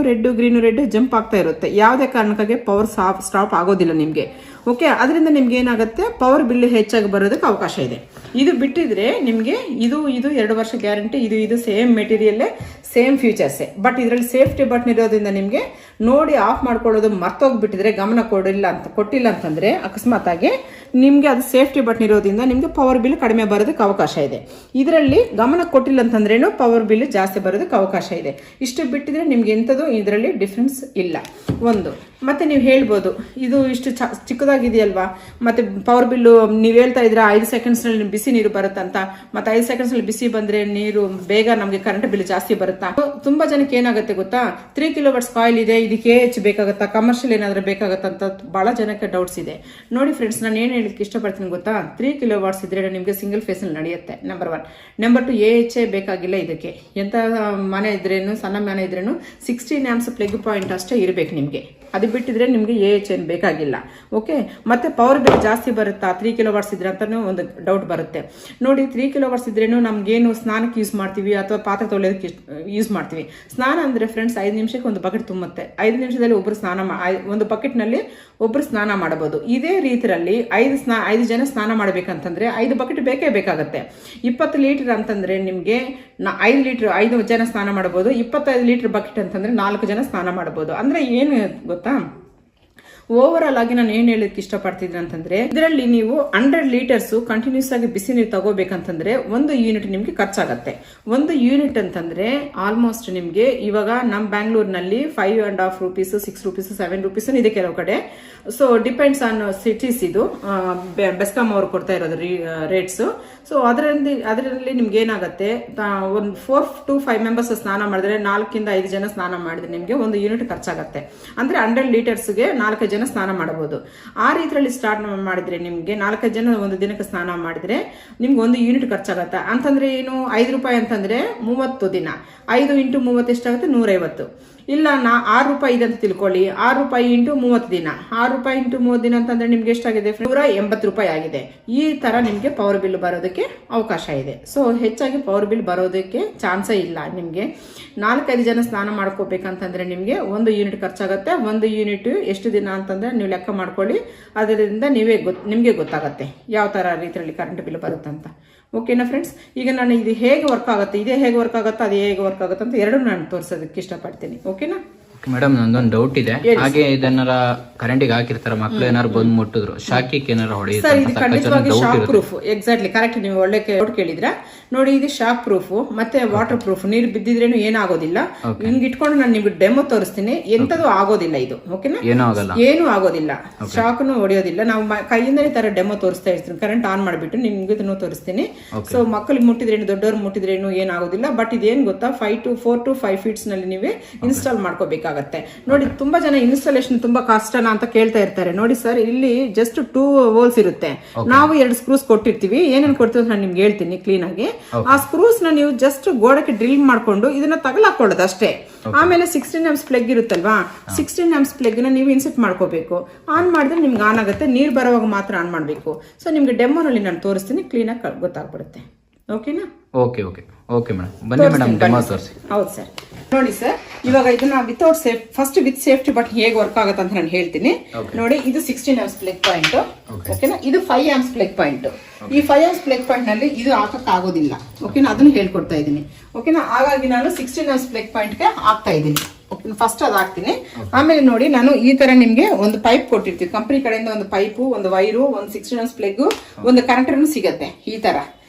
red jump ಆಗ್ತಾ ಇರುತ್ತೆ. ಯಾವುದೇ ಕಾರಣಕ್ಕಾಗಿ ಪವರ್ ಸ್ಟಾಪ್ ಆಗೋದಿಲ್ಲ ನಿಮಗೆ. ಓಕೆ. ಅದರಿಂದ ನಿಮ್ಗೆ ಏನಾಗುತ್ತೆ, ಪವರ್ ಬಿಲ್ ಹೆಚ್ಚಾಗಿ ಬರೋದಕ್ಕೆ ಅವಕಾಶ ಇದೆ. ಇದು ಬಿಟ್ಟಿದ್ರೆ ನಿಮಗೆ ಇದು 2 ವರ್ಷ ಗ್ಯಾರಂಟಿ, ಇದು ಸೇಮ್ ಮೆಟೀರಿಯಲ್ಲೇ, ಸೇಮ್ ಫ್ಯೂಚರ್ಸೇ. ಬಟ್ ಇದರಲ್ಲಿ ಸೇಫ್ಟಿ ಬಟನ್ ಇರೋದ್ರಿಂದ ನಿಮಗೆ ನೋಡಿ ಆಫ್ ಮಾಡ್ಕೊಳ್ಳೋದು ಮರ್ತೋಗ್ಬಿಟ್ಟಿದ್ರೆ, ಗಮನ ಕೊಟ್ಟಿಲ್ಲ ಅಂತಂದ್ರೆ ಅಕಸ್ಮಾತ್ ಆಗಿ ನಿಮಗೆ ಅದು ಸೇಫ್ಟಿ ಬಟನ್ ಇರೋದ್ರಿಂದ ನಿಮಗೆ ಪವರ್ ಬಿಲ್ ಕಡಿಮೆ ಬರೋದಕ್ಕೆ ಅವಕಾಶ ಇದೆ. ಇದರಲ್ಲಿ ಗಮನ ಕೊಟ್ಟಿಲ್ಲ ಅಂತಂದ್ರೇನು ಪವರ್ ಬಿಲ್ ಜಾಸ್ತಿ ಬರೋದಕ್ಕೆ ಅವಕಾಶ ಇದೆ. ಇಷ್ಟು ಬಿಟ್ಟಿದ್ರೆ ನಿಮ್ಗೆ ಎಂಥದ್ದು ಇದರಲ್ಲಿ ಡಿಫ್ರೆನ್ಸ್ ಇಲ್ಲ. ಒಂದು ಮತ್ತೆ ನೀವು ಹೇಳ್ಬೋದು, ಇದು ಇಷ್ಟು ಚಿಕ್ಕದಾಗಿದೆಯಲ್ವಾ, ಮತ್ತೆ ಪವರ್ ಬಿಲ್ಲು ನೀವು ಹೇಳ್ತಾ ಇದ್ರೆ 5 ಸೆಕೆಂಡ್ಸ್ನಲ್ಲಿ ಬಿಸಿ ನೀರು ಬರುತ್ತಂತ. ಮತ್ತೆ 5 ಸೆಕೆಂಡ್ಸ್ನಲ್ಲಿ ಬಿಸಿ ಬಂದ್ರೆ ನೀರು ಬೇಗ ನಮಗೆ ಕರೆಂಟ್ ಬಿಲ್ ಜಾಸ್ತಿ ಬರುತ್ತಾ? ತುಂಬಾ ಜನಕ್ಕೆ ಏನಾಗುತ್ತೆ ಗೊತ್ತಾ, 3 kilowatts ಕಾಯಿಲ್ ಇದೆ, ಇದಕ್ಕೆ ಹೆಚ್ಚು ಬೇಕಾಗುತ್ತಾ, ಕಮರ್ಷಿಯಲ್ ಏನಾದರೂ ಬೇಕಾಗುತ್ತಾ ಅಂತ ಬಹಳ ಜನಕ್ಕೆ ಡೌಟ್ಸ್ ಇದೆ. ನೋಡಿ ಫ್ರೆಂಡ್ಸ್, ನಾನು ಏನು ಹೇಳಕ್ಕೆ ಇಷ್ಟಪಡ್ತೀನಿ ಗೊತ್ತಾ, 3 kilowatts ಇದ್ರೆ ನಿಮಗೆ ಸಿಂಗಲ್ ಫೇಸ್ನಲ್ಲಿ ನಡೆಯುತ್ತೆ. ನಂಬರ್ 1. ನಂಬರ್ 2, AHA ಬೇಕಾಗಿಲ್ಲ ಇದಕ್ಕೆ. ಎಂತ ಮನೆ ಇದ್ರೇನು, ಸಣ್ಣ ಮನೆ ಇದ್ರೇನು 16 amps ಪ್ಲಗ್ ಪಾಯಿಂಟ್ ಅಷ್ಟೇ ಇರಬೇಕು ನಿಮಗೆ. ಅದು ಬಿಟ್ಟಿದ್ರೆ ನಿಮಗೆ AHA ಬೇಕಾಗಿಲ್ಲ. ಓಕೆ. ಮತ್ತೆ ಪವರ್ ಬಿಲ್ ಜಾಸ್ತಿ ಬರುತ್ತಾ 3 kilowatts ಇದ್ರೆ ಅಂತಾನು ಒಂದು ಡೌಟ್ ಬರುತ್ತೆ ನೋಡಿ. 3 kilowatts ಇದ್ರೇನು ನಮ್ಗೇನು ಸ್ನಾನಕ್ಕೆ ಯೂಸ್ ಮಾಡ್ತೀವಿ ಅಥವಾ ಪಾತ್ರೆ ತೊಳೆಯೋದಕ್ಕೆ ಯೂಸ್ ಮಾಡ್ತೀವಿ. ಸ್ನಾನ ಅಂದ್ರೆ ಫ್ರೆಂಡ್ಸ್ 5 ನಿಮಿಷಕ್ಕೆ ಒಂದು ಬಕೆಟ್ ತುಂಬುತ್ತೆ. 5 ನಿಮಿಷದಲ್ಲಿ ಒಂದು ಬಕೆಟ್ನಲ್ಲಿ ಒಬ್ಬರು ಸ್ನಾನ ಮಾಡಬಹುದು. ಇದೇ ರೀತಿಯಲ್ಲಿ 5 ಜನ ಸ್ನಾನ ಮಾಡಬೇಕಂತಂದ್ರೆ 5 ಬಕೆಟ್ ಬೇಕೇ ಬೇಕಾಗುತ್ತೆ. 20 ಲೀಟರ್ ಅಂತಂದ್ರೆ ನಿಮಗೆ 5 ಜನ ಸ್ನಾನ ಮಾಡಬಹುದು. 25 ಲೀಟರ್ ಬಕೆಟ್ ಅಂತಂದ್ರೆ 4 ಜನ ಸ್ನಾನ ಮಾಡಬಹುದು. ಅಂದ್ರೆ ಏನು ಗೊತ್ತಾ, ಓವರ್ ಆಲ್ ಆಗಿ ನಾನು ಏನ್ ಹೇಳಕ್ಕೆ ಇಷ್ಟಪಡ್ತಿದ್ದೀನಿ ಅಂತಂದ್ರೆ, ಇದರಲ್ಲಿ ನೀವು 100 ಲೀಟರ್ಸ್ ಕಂಟಿನ್ಯೂಸ್ ಆಗಿ ಬಿಸಿ ನೀರು ತಗೋಬೇಕಂತಂದ್ರೆ 1 ಯೂನಿಟ್ ನಿಮ್ಗೆ ಖರ್ಚಾಗತ್ತೆ. 1 ಯೂನಿಟ್ ಅಂತಂದ್ರೆ ಆಲ್ಮೋಸ್ಟ್ ನಿಮ್ಗೆ ಇವಾಗ ನಮ್ಮ ಬ್ಯಾಂಗ್ಳೂರ್ನಲ್ಲಿ 5.5 rupees, 6 rupees, 7 rupees ಇದೆ ಕೆಲವು ಕಡೆ. So depends on cities. ಇದು ಬೆಸ್ಕಾಂ ಅವರು ಕೊಡ್ತಾ ಇರೋದು ರೇಟ್ಸ್. ಸೊ ಅದರಲ್ಲಿ ನಿಮ್ಗೆ ಏನಾಗುತ್ತೆ, ಒಂದು 4 to 5 ಮೆಂಬರ್ಸ್ ಸ್ನಾನ ಮಾಡಿದ್ರೆ 4 ಇಂದ 5 ಜನ ಸ್ನಾನ ಮಾಡಿದ್ರೆ ನಿಮ್ಗೆ 1 ಯೂನಿಟ್ ಖರ್ಚಾಗತ್ತೆ. ಅಂದ್ರೆ 100 ಲೀಟರ್ಸ್ಗೆ 4 ಜನ ಸ್ನಾನ ಮಾಡಬಹುದು. ಆ ರೀತಿಯಲ್ಲಿ ಸ್ಟಾರ್ಟ್ ಮಾಡಿದ್ರೆ ನಿಮ್ಗೆ 4 ಜನ ಒಂದು ದಿನಕ್ಕೆ ಸ್ನಾನ ಮಾಡಿದ್ರೆ ನಿಮ್ಗೆ 1 ಯೂನಿಟ್ ಖರ್ಚಾಗತ್ತೆ. ಅಂತಂದ್ರೆ ಏನು, 5 ರೂಪಾಯಿ ಅಂತಂದ್ರೆ 30 ದಿನ, 5 into 30 ಎಷ್ಟಾಗುತ್ತೆ, 150. ಇಲ್ಲ 6 ರೂಪಾಯಿ ಇದೆ ಅಂತ ತಿಳ್ಕೊಳ್ಳಿ, 6 ರೂಪಾಯಿ ಇಂಟು 30 ದಿನ, 6 ರೂಪಾಯಿ ಇಂಟು 30 ದಿನ ಅಂತಂದ್ರೆ ನಿಮ್ಗೆ ಎಷ್ಟಾಗಿದೆ, 180 ರೂಪಾಯಿ ಆಗಿದೆ. ಈ ತರ ನಿಮ್ಗೆ ಪವರ್ ಬಿಲ್ ಬರೋದಕ್ಕೆ ಅವಕಾಶ ಇದೆ. ಸೊ ಹೆಚ್ಚಾಗಿ ಪವರ್ ಬಿಲ್ ಬರೋದಕ್ಕೆ ಚಾನ್ಸೇ ಇಲ್ಲ. ನಿಮ್ಗೆ 4-5 ಜನ ಸ್ನಾನ ಮಾಡ್ಕೋಬೇಕಂತಂದ್ರೆ ನಿಮ್ಗೆ 1 ಯೂನಿಟ್ ಖರ್ಚಾಗುತ್ತೆ. 1 ಯೂನಿಟ್ ಎಷ್ಟು ದಿನ ಅಂತಂದ್ರೆ ನೀವು ಲೆಕ್ಕ ಮಾಡ್ಕೊಳ್ಳಿ. ಅದರಿಂದ ನಿಮ್ಗೆ ಗೊತ್ತಾಗತ್ತೆ ಯಾವ ತರ ರೀತಿಯಲ್ಲಿ ಕರೆಂಟ್ ಬಿಲ್ ಬರುತ್ತಂತ. ಓಕೆನಾ ಫ್ರೆಂಡ್ಸ್, ಈಗ ನಾನು ಇದು ಹೇಗೆ ವರ್ಕ್ ಆಗುತ್ತೆ, ಇದೇ ಹೇಗೆ ವರ್ಕ್ ಆಗುತ್ತೆ, ಅದೇ ಹೇಗೆ ವರ್ಕ್ ಆಗುತ್ತೆ ಅಂತ ಎರಡು ನಾನು ತೋರಿಸೋದಕ್ಕೆ ಇಷ್ಟಪಡ್ತೀನಿ. ಓಕೆನಾ. ಮೇಡಮ್ ನಂದೊಂದು ಡೌಟ್ ಇದೆ. ಹಾಗೆ ಇದನ್ನಾರ ಕರೆಂಟಿಗೆ ಹಾಕಿರ್ತಾರ ಮಕ್ಳು ಏನಾರು ಬಂದ್ ಮುಟ್ಟಿದ್ರು ಶಾಕಿಗೆ ಏನಾರು ಸರ್ ಇದು ಖಂಡಿತವಾಗಿ ಶಾಕ್ ಹೊಡೆಯುತ್ತೆ. ಪ್ರೂಫ್. ಎಕ್ಸಾಕ್ಟ್ಲಿ ಕರೆಕ್ಟ್, ನೀವು ಒಳ್ಳೆ ಡೌಟ್ ಕೇಳಿದ್ರ. ನೋಡಿ ಇದು ಶಾಕ್ ಪ್ರೂಫ್ ಮತ್ತೆ ವಾಟರ್ ಪ್ರೂಫ್. ನೀರು ಬಿದ್ದಿದ್ರೇನು ಏನಾಗೋದಿಲ್ಲ. ಹಿಂಗ್ ಇಟ್ಕೊಂಡು ನಾನು ನಿಮ್ಗೆ ಡೆಮೋ ತೋರಿಸ್ತೀನಿ. ಎಂತದೂ ಆಗೋದಿಲ್ಲ ಇದು. ಓಕೆನಾ, ಏನು ಆಗೋದಿಲ್ಲ, ಶಾಕ್ನು ಹೊಡೆಯೋದಿಲ್ಲ. ನಾವು ಕೈಯಿಂದನೇ ತರ ಡೆಮೋ ತೋರಿಸ್ತಾ ಇರ್ತೀನಿ. ಕರೆಂಟ್ ಆನ್ ಮಾಡ್ಬಿಟ್ಟು ನಿಮ್ಗೆ ತೋರಿಸ್ತೀನಿ. ಸೊ ಮಕ್ಕಳಿಗೆ ಮುಟ್ಟಿದ್ರೇನು ದೊಡ್ಡವ್ರು ಮುಟ್ಟಿದ್ರೇನು ಏನಾಗೋದಿಲ್ಲ. ಬಟ್ ಇದೇನ್ ಗೊತ್ತಾ, 4 to 5 ಫೀಟ್ಸ್ ನಲ್ಲಿ ನೀವೇ ಇನ್ಸ್ಟಾಲ್ ಮಾಡ್ಕೋಬೇಕಾಗತ್ತೆ. ನೋಡಿ ತುಂಬಾ ಜನ ಇನ್ಸ್ಟಾಲೇಷನ್ ತುಂಬಾ ಕಷ್ಟನಾ ಅಂತ ಕೇಳ್ತಾ ಇರ್ತಾರೆ. ನೋಡಿ ಸರ್, ಇಲ್ಲಿ ಜಸ್ಟ್ 2 ಹೋಲ್ಸ್ ಇರುತ್ತೆ. ನಾವು 2 ಸ್ಕ್ರೂಸ್ ಕೊಟ್ಟಿರ್ತೀವಿ. ಏನೇನು ಕೊಡ್ತೀವಿ ಅಂತ ನಾನು ನಿಮ್ಗೆ ಹೇಳ್ತೀನಿ ಕ್ಲೀನ್ ಆಗಿ. ಆ ಸ್ಕ್ರೂಸ್ ನ ನೀವು ಜಸ್ಟ್ ಗೋಡಕ್ಕೆ ಡ್ರಿಲ್ ಮಾಡ್ಕೊಂಡು ಇದನ್ನ ತಗಲಾಕೊಳ್ಳೋದು ಅಷ್ಟೇ. ಆಮೇಲೆ 16 amps ಪ್ಲಗ್ ಇರುತ್ತಲ್ವಾ, 16 amps ಪ್ಲಗ್ ನ ನೀವು ಇನ್ಸೆಟ್ ಮಾಡ್ಕೋಬೇಕು. ಆನ್ ಮಾಡಿದ್ರೆ ನಿಮ್ಗೆ ಆನ್ ಆಗುತ್ತೆ. ನೀರ್ ಬರೋವಾಗ ಮಾತ್ರ ಆನ್ ಮಾಡ್ಬೇಕು. ಸೊ ನಿಮ್ಗೆ ಡೆಮೋನಲ್ಲಿ ನಾನು ತೋರಿಸ್ತೀನಿ, ಕ್ಲೀನ್ ಆಗಿ ಗೊತ್ತಾಗ್ಬಿಡುತ್ತೆ. ಓಕೆನಾ? ಓಕೆ ಓಕೆ ಓಕೆ ಮೇಡಮ್, ಬನ್ನಿ ಮೇಡಮ್ ಡೆಮೋ ತೋರಿಸಿ. ಹೌದು ಸರ್. ನೋಡಿ ಸರ್, ಇವಾಗ ಇದನ್ನ without first with safety but ಹೇಗೆ ವರ್ಕ್ ಆಗುತ್ತೆ ಅಂತ ನಾನು ಹೇಳ್ತೀನಿ. ನೋಡಿ ಇದು 16 amps ಪ್ಲಗ್ ಪಾಯಿಂಟ್. ಓಕೆನಾ, ಇದು 5 amps ಪ್ಲಗ್ ಪಾಯಿಂಟ್. ಈ 5 amps ಪ್ಲಗ್ ಪಾಯಿಂಟ್ ನಲ್ಲಿ ಇದು ಹಾಕಕ್ ಆಗೋದಿಲ್ಲ. ಓಕೆನಾ, ಅದನ್ನ ಹೇಳ್ಕೊಡ್ತಾ ಇದ್ದೀನಿ. ಓಕೆನಾ, ಹಾಗಾಗಿ ನಾನು 16 amps ಪ್ಲಗ್ ಪಾಯಿಂಟ್ ಗೆ ಹಾಕ್ತಾ ಇದ್ದೀನಿ. ಫಸ್ಟ್ ಅದು ಹಾಕ್ತೀನಿ. ಆಮೇಲೆ ನೋಡಿ ನಾನು ಈ ತರ ನಿಮ್ಗೆ ಒಂದು ಪೈಪ್ ಕೊಟ್ಟಿರ್ತೀವಿ ಕಂಪನಿ ಕಡೆಯಿಂದ. ಒಂದು ಪೈಪು, ಒಂದು ವೈರು, ಒಂದು 16 amps ಪ್ಲಗ್, ಒಂದು ಕನೆಕ್ಟರ್ ಸಿಗತ್ತೆ ಈ ತರ.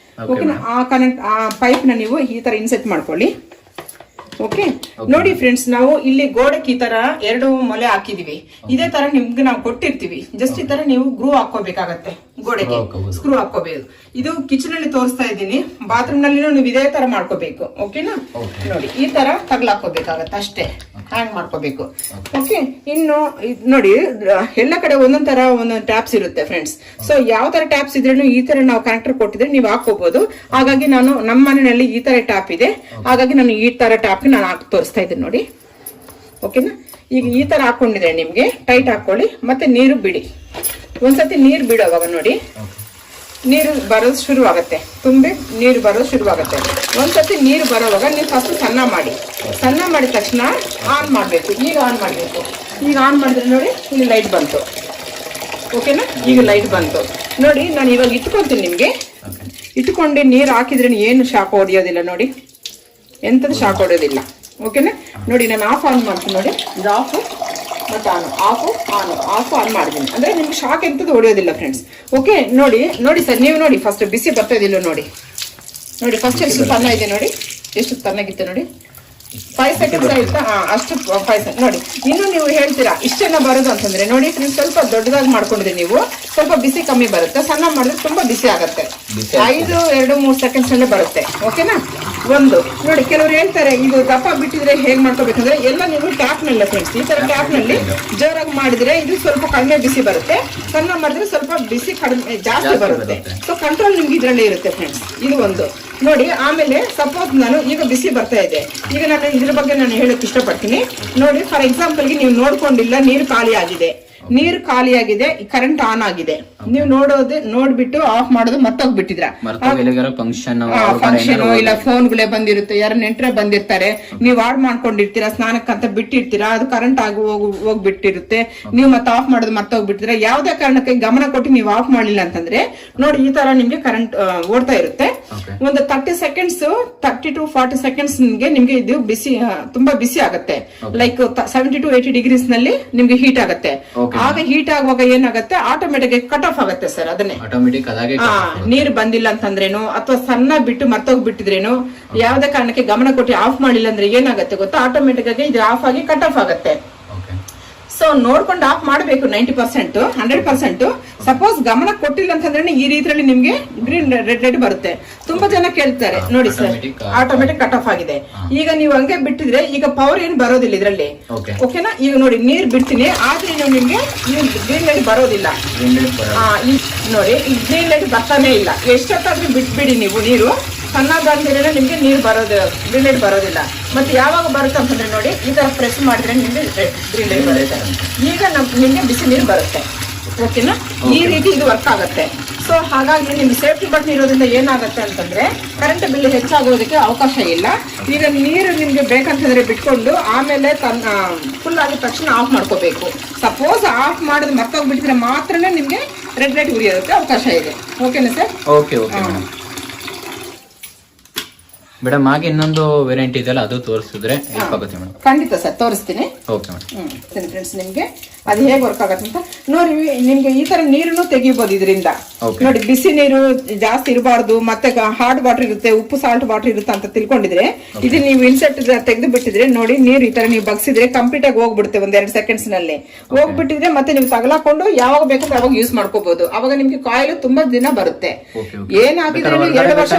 ಓಕೆನಾ, ಆ ಪೈಪ್ ನ ನೀವು ಈ ತರ ಇನ್ಸೆಟ್ ಮಾಡ್ಕೊಳ್ಳಿ. ಓಕೆ, ನೋಡಿ ಫ್ರೆಂಡ್ಸ್, ನಾವು ಇಲ್ಲಿ ಗೋಡೆಗೆ ಈ ತರ 2 ಮೊಲೆ ಹಾಕಿದೀವಿ. ಇದೇ ತರ ನಿಮ್ಗೆ ನಾವು ಕೊಟ್ಟಿರ್ತೀವಿ. ಜಸ್ಟ್ ಈ ತರ ನೀವು ಗ್ರೂ ಹಾಕೋಬೇಕಾಗತ್ತೆ. ಗೋಡೆಗೆ ಸ್ಕ್ರೂ ಹಾಕೋಬೇಕು. ಇದು ಕಿಚನ್ ಅಲ್ಲಿ ತೋರಿಸ್ತಾ ಇದ್ದೀನಿ. ಬಾತ್ರೂಮ್ ನಲ್ಲಿ ನೀವು ಇದೇ ತರ ಮಾಡ್ಕೋಬೇಕು. ಓಕೆನಾ, ನೋಡಿ ಈ ತರ ತಗ್ಲಾಕೋಬೇಕಾಗತ್ತೆ ಅಷ್ಟೇ. ಹ್ಯಾಂಗ್ ಮಾಡ್ಕೋಬೇಕು. ಓಕೆ, ಇನ್ನು ನೋಡಿ ಎಲ್ಲ ಕಡೆ ಒಂದೊಂದ್ ತರ ಒಂದೊಂದು ಟ್ಯಾಪ್ಸ್ ಇರುತ್ತೆ ಫ್ರೆಂಡ್ಸ್. ಸೊ ಯಾವ ತರ ಟ್ಯಾಪ್ಸ್ ಇದ್ರೂ ಈ ತರ ನಾವು ಕನೆಕ್ಟರ್ ಕೊಟ್ಟಿದ್ರೆ ನೀವು ಹಾಕೋಬಹುದು. ಹಾಗಾಗಿ ನಾನು ನಮ್ಮ ಮನೆಯಲ್ಲಿ ಈ ತರ ಟ್ಯಾಪ್ ಇದೆ. ಹಾಗಾಗಿ ನಾನು ಈ ತರ ಟ್ಯಾಪ್ ನಾನು ತೋರಿಸ್ತಾ ಇದ್ದೀನಿ ನೋಡಿ. ಓಕೆನಾ, ಈಗ ಈ ತರ ಹಾಕೊಂಡಿದ್ರೆ ನಿಮ್ಗೆ ಟೈಟ್ ಹಾಕೊಳ್ಳಿ. ಮತ್ತೆ ನೀರು ಬಿಡಿ. ಒಂದ್ಸತಿ ನೀರು ಬಿಡೋವಾಗ ನೋಡಿ ನೀರು ಬರೋದು ಶುರು ಆಗತ್ತೆ. ತುಂಬಿ ನೀರು ಬರೋದು ಶುರು ಆಗತ್ತೆ. ಒಂದ್ಸತಿ ನೀರು ಬರೋವಾಗ ನೀವು ಫಸ್ಟ್ ಸಣ್ಣ ಮಾಡಿ. ಸಣ್ಣ ಮಾಡಿದ ತಕ್ಷಣ ಆನ್ ಮಾಡ್ಬೇಕು. ಈಗ ಆನ್ ಮಾಡ್ಬೇಕು. ಈಗ ಆನ್ ಮಾಡಿದ್ರೆ ನೋಡಿ ಇಲ್ಲಿ ಲೈಟ್ ಬಂತು. ಓಕೆನಾ, ಈಗ ಲೈಟ್ ಬಂತು ನೋಡಿ. ನಾನು ಇವಾಗ ಇಟ್ಕೊಂತೀನಿ. ನಿಮ್ಗೆ ಇಟ್ಕೊಂಡು ನೀರು ಹಾಕಿದ್ರೆ ಏನು ಶಾಕ್ ಹೊಡಿಯೋದಿಲ್ಲ ನೋಡಿ. ಎಂತದ್ದು ಶಾಕ್ ಹೊಡೆಯೋದಿಲ್ಲ. ಓಕೆನಾ, ನೋಡಿ ನಾನು ಆನ್ ಮಾಡ್ತೀನಿ. ನೋಡಿ ಇದು ಆಫ್ ಮತ್ತೆ ಆಫ್ ಆನ್ ಮಾಡಿದ್ದೀನಿ ಅಂದ್ರೆ ನಿಮ್ಗೆ ಶಾಕ್ ಎಂತದ್ದು ಹೊಡೆಯೋದಿಲ್ಲ ಫ್ರೆಂಡ್ಸ್. ಓಕೆ, ನೋಡಿ ಸರ್, ನೀವು ನೋಡಿ ಫಸ್ಟ್ ಬಿಸಿ ಬರ್ತಾ ಇದಿಲ್ಲ ನೋಡಿ. ಫಸ್ಟ್ ಎಷ್ಟು ತನ್ನ ಇದೆ ನೋಡಿ, ಎಷ್ಟು ತನ್ನಾಗಿತ್ತು ನೋಡಿ. 5 seconds ಆಯ್ತಾ? ಅಷ್ಟು 5 seconds ನೋಡಿ. ಇನ್ನು ನೀವು ಹೇಳ್ತೀರಾ ಇಷ್ಟೆಲ್ಲ ಬರೋದು ಅಂತಂದ್ರೆ ನೋಡಿ ಫ್ರೆಂಡ್ಸ್, ಸ್ವಲ್ಪ ದೊಡ್ಡದಾಗಿ ಮಾಡ್ಕೊಂಡಿದ್ರೆ ನೀವು ಸ್ವಲ್ಪ ಬಿಸಿ ಕಮ್ಮಿ ಬರುತ್ತೆ. ಸಣ್ಣ ಮಾಡಿದ್ರೆ ತುಂಬಾ ಬಿಸಿ ಆಗತ್ತೆ. 2-3 seconds ಅಲ್ಲೇ ಬರುತ್ತೆ. ಓಕೆನಾ, ಒಂದು ನೋಡಿ ಕೆಲವರು ಹೇಳ್ತಾರೆ ಇದು ದಪ್ಪ ಬಿಟ್ಟಿದ್ರೆ ಹೇಗ್ ಮಾಡ್ಕೋಬೇಕಂದ್ರೆ ಎಲ್ಲ ನೀವು ಟ್ಯಾಪ್ ನಲ್ಲಿ ಫ್ರೆಂಡ್ಸ್ ಈ ತರ ಟ್ಯಾಪ್ ನಲ್ಲಿ ಜೋರಾಗಿ ಮಾಡಿದ್ರೆ ಇದು ಸ್ವಲ್ಪ ಕಡಿಮೆ ಬಿಸಿ ಬರುತ್ತೆ. ಸಣ್ಣ ಮಾಡಿದ್ರೆ ಸ್ವಲ್ಪ ಬಿಸಿ ಕಡಿಮೆ ಜಾಸ್ತಿ ಬರುತ್ತೆ. ಸೊ ಕಂಟ್ರೋಲ್ ನಿಮ್ಗೆ ಇದ್ರಲ್ಲೇ ಇರುತ್ತೆ ಫ್ರೆಂಡ್ಸ್. ಇದು ಒಂದು ನೋಡಿ. ಆಮೇಲೆ ಸಪೋಸ್ ನಾನು ಈಗ ಬಿಸಿ ಬರ್ತಾ ಇದೆ. ಈಗ ನಾನು ಇದ್ರ ಬಗ್ಗೆ ನಾನು ಹೇಳಕ್ ಇಷ್ಟಪಡ್ತೀನಿ ನೋಡಿ. ಫಾರ್ ಎಕ್ಸಾಂಪಲ್ ಗೆ ನೀವು ನೋಡ್ಕೊಂಡಿಲ್ಲ, ನೀರು ಖಾಲಿಯಾಗಿದೆ, ಕರೆಂಟ್ ಆನ್ ಆಗಿದೆ. ನೀವು ನೋಡ್ಬಿಟ್ಟು ಆಫ್ ಮಾಡೋದು ಮರ್ತೋಗ್ಬಿಟ್ಟಿದ್ರ. ಫಂಕ್ಷನ್ ಇಲ್ಲ ಫೋನ್ಗಳೇ ಬಂದಿರುತ್ತೆ, ಯಾರು ನೆಂಟ್ರೆ ಬಂದಿರ್ತಾರೆ, ನೀವು ಆಡ್ ಮಾಡ್ಕೊಂಡಿರ್ತೀರಾ, ಸ್ನಾನಕ್ಕಂತ ಬಿಟ್ಟಿರ್ತೀರಾ, ಅದು ಕರೆಂಟ್ ಆಗಿ ಹೋಗ್ಬಿಟ್ಟಿರುತ್ತೆ. ನೀವು ಮತ್ತೆ ಆಫ್ ಮಾಡೋದು ಮರ್ತೋಗ್ಬಿಟ್ಟಿರ. ಯಾವ್ದೇ ಕಾರಣಕ್ಕೆ ಗಮನ ಕೊಟ್ಟು ನೀವು ಆಫ್ ಮಾಡ್ಲಿಲ್ಲ ಅಂತಂದ್ರೆ ನೋಡಿ ಈ ತರ ನಿಮ್ಗೆ ಕರೆಂಟ್ ಓಡ್ತಾ ಇರುತ್ತೆ. ಒಂದು 30 seconds 30 to 40 seconds ನಿಮ್ಗೆ ಇದು ಬಿಸಿ ತುಂಬಾ ಬಿಸಿ ಆಗುತ್ತೆ. ಲೈಕ್ 70 to 80 degrees ನಲ್ಲಿ ನಿಮ್ಗೆ ಹೀಟ್ ಆಗುತ್ತೆ. ಆಗ ಹೀಟ್ ಆಗುವಾಗ ಏನಾಗುತ್ತೆ, ಆಟೋಮೆಟಿಕ್ ಕಟ್ ಆಫ್ ಆಗುತ್ತೆ ಸರ್. ಅದನ್ನೇ ನೀರು ಬಂದಿಲ್ಲ ಅಂತಂದ್ರೇನು ಅಥವಾ ಸಣ್ಣ ಬಿಟ್ಟು ಮರ್ತೋಗ್ಬಿಟ್ಟಿದ್ರೇನು ಯಾವ್ದೇ ಕಾರಣಕ್ಕೆ ಗಮನ ಕೊಟ್ಟು ಆಫ್ ಮಾಡಿಲ್ಲ ಅಂದ್ರೆ ಏನಾಗುತ್ತೆ ಗೊತ್ತಾ, ಆಟೋಮೆಟಿಕ್ ಆಗಿ ಇದು ಆಫ್ ಆಗಿ ಕಟ್ ಆಫ್ ಆಗುತ್ತೆ. ಸೊ ನೋಡ್ಕೊಂಡು ಆಫ್ ಮಾಡಬೇಕು 90%, 100%. ಸಪೋಸ್ ಗಮನ ಕೊಟ್ಟಿಲ್ಲ ಅಂತಂದ್ರೆ ಈ ರೀತಿಯಲ್ಲಿ ನಿಮ್ಗೆ ಗ್ರೀನ್ ರೆಡ್ ಬರುತ್ತೆ. ತುಂಬಾ ಜನ ಕೇಳ್ತಾರೆ ನೋಡಿ ಸರ್, ಆಟೋಮೆಟಿಕ್ ಕಟ್ ಆಫ್ ಆಗಿದೆ. ಈಗ ನೀವು ಹಂಗೆ ಬಿಟ್ಟಿದ್ರೆ ಈಗ ಪವರ್ ಏನು ಬರೋದಿಲ್ಲ ಇದ್ರಲ್ಲಿ. ಓಕೆನಾ, ಈಗ ನೋಡಿ ನೀರ್ ಬಿಡ್ತೀನಿ ಆದ್ರೆ ನಿಮ್ಗೆ ಗ್ರೀನ್ ಲೈಟ್ ಬರೋದಿಲ್ಲ. ನೋಡಿ ಈ ಗ್ರೀನ್ ಲೈಟ್ ಬರ್ತಾನೆ ಇಲ್ಲ. ಎಷ್ಟೊತ್ತಾದ್ರೂ ಬಿಟ್ಬಿಡಿ ನೀವು ನೀರು, ಸಣ್ಣ ಬಂದಿದ್ರೆ ನಿಮ್ಗೆ ನೀರು ಬರೋದು ಗ್ರೀನ್ ಲೈಟ್ ಬರೋದಿಲ್ಲ. ಮತ್ತೆ ಯಾವಾಗ ಬರುತ್ತೆ ಅಂತಂದ್ರೆ ನೋಡಿ ಈ ತರ ಪ್ರೆಸ್ ಮಾಡಿದ್ರೆ ನಿಮ್ಗೆ ಗ್ರೀನ್ ಲೈಟ್ ಬರುತ್ತೆ. ಈಗ ನಿಮ್ಗೆ ಬಿಸಿ ನೀರು ಬರುತ್ತೆ. ಓಕೆನಾ, ಈ ರೀತಿ ಇದು ವರ್ಕ್ ಆಗುತ್ತೆ. ಸೊ ಹಾಗಾಗಿ ನಿಮ್ಗೆ ಸೇಫ್ಟಿ ಬಟನ್ ಇರೋದ್ರಿಂದ ಏನಾಗುತ್ತೆ ಅಂತಂದ್ರೆ ಕರೆಂಟ್ ಬಿಲ್ ಹೆಚ್ಚಾಗೋದಕ್ಕೆ ಅವಕಾಶ ಇಲ್ಲ. ಈಗ ನೀರು ನಿಮ್ಗೆ ಬೇಕಂತಂದ್ರೆ ಬಿಟ್ಕೊಂಡು ಆಮೇಲೆ ಫುಲ್ ಆಗಿದ ತಕ್ಷಣ ಆಫ್ ಮಾಡ್ಕೋಬೇಕು. ಸಪೋಸ್ ಆಫ್ ಮಾಡೋದು ಮರ್ತೋಗ್ಬಿಟ್ಟಿದ್ರೆ ಮಾತ್ರನೇ ನಿಮ್ಗೆ ರೆಡ್ ಲೈಟ್ ಉರಿಯೋದಕ್ಕೆ ಅವಕಾಶ ಇದೆ. ಓಕೆನಾ ಸರ್? Okay okay. ಮೇಡಮ್ ಹಾಗೆ ಇನ್ನೊಂದು ವೇರಿಯಂಟ್ ಇದೆಯಲ್ಲ ಅದು ತೋರಿಸಿದ್ರೆ ಹೆಲ್ಪ್ ಆಗುತ್ತೆ ಮೇಡಮ್. ಖಂಡಿತ ಸರ್ ತೋರಿಸ್ತೀನಿ. Okay madam. ಫ್ರೆಂಡ್ಸ್ ನಿಮ್ಗೆ ಅದು ಹೇಗೆ ವರ್ಕ್ ಆಗತ್ತೆ ಅಂತ ನೋಡಿ. ನಿಮ್ಗೆ ಈ ತರ ನೀರನ್ನು ತೆಗಿಬಹುದು ಇದರಿಂದ. ನೋಡಿ ಬಿಸಿ ನೀರು ಜಾಸ್ತಿ ಇರಬಾರ್ದು, ಮತ್ತೆ ಹಾರ್ಡ್ ವಾಟರ್ ಇರುತ್ತೆ, ಉಪ್ಪು ಸಾಲ್ಟ್ ವಾಟರ್ ಇರುತ್ತೆ ಅಂತ ತಿಳ್ಕೊಂಡಿದ್ರೆ ಇದು ನೀವು ಇನ್ಸೆಟ್ ತೆಗೆದು ಬಿಟ್ಟಿದ್ರೆ ನೋಡಿ ನೀರು ಈ ತರ ನೀವು ಬಗ್ಸಿದ್ರೆ ಕಂಪ್ಲೀಟ್ ಆಗಿ ಹೋಗ್ಬಿಡುತ್ತೆ ಒಂದ್ 2 ಸೆಕೆಂಡ್ಸ್ ನಲ್ಲಿ. ಹೋಗ್ಬಿಟ್ಟಿದ್ರೆ ಮತ್ತೆ ನೀವು ತಗಲಾಕೊಂಡು ಯಾವಾಗ ಬೇಕು ಅವಾಗ ಯೂಸ್ ಮಾಡ್ಕೋಬಹುದು. ಅವಾಗ ನಿಮ್ಗೆ ಕಾಯಿಲ್ ತುಂಬಾ ದಿನ ಬರುತ್ತೆ. ಏನಾಗಿದೆ 2 ವರ್ಷ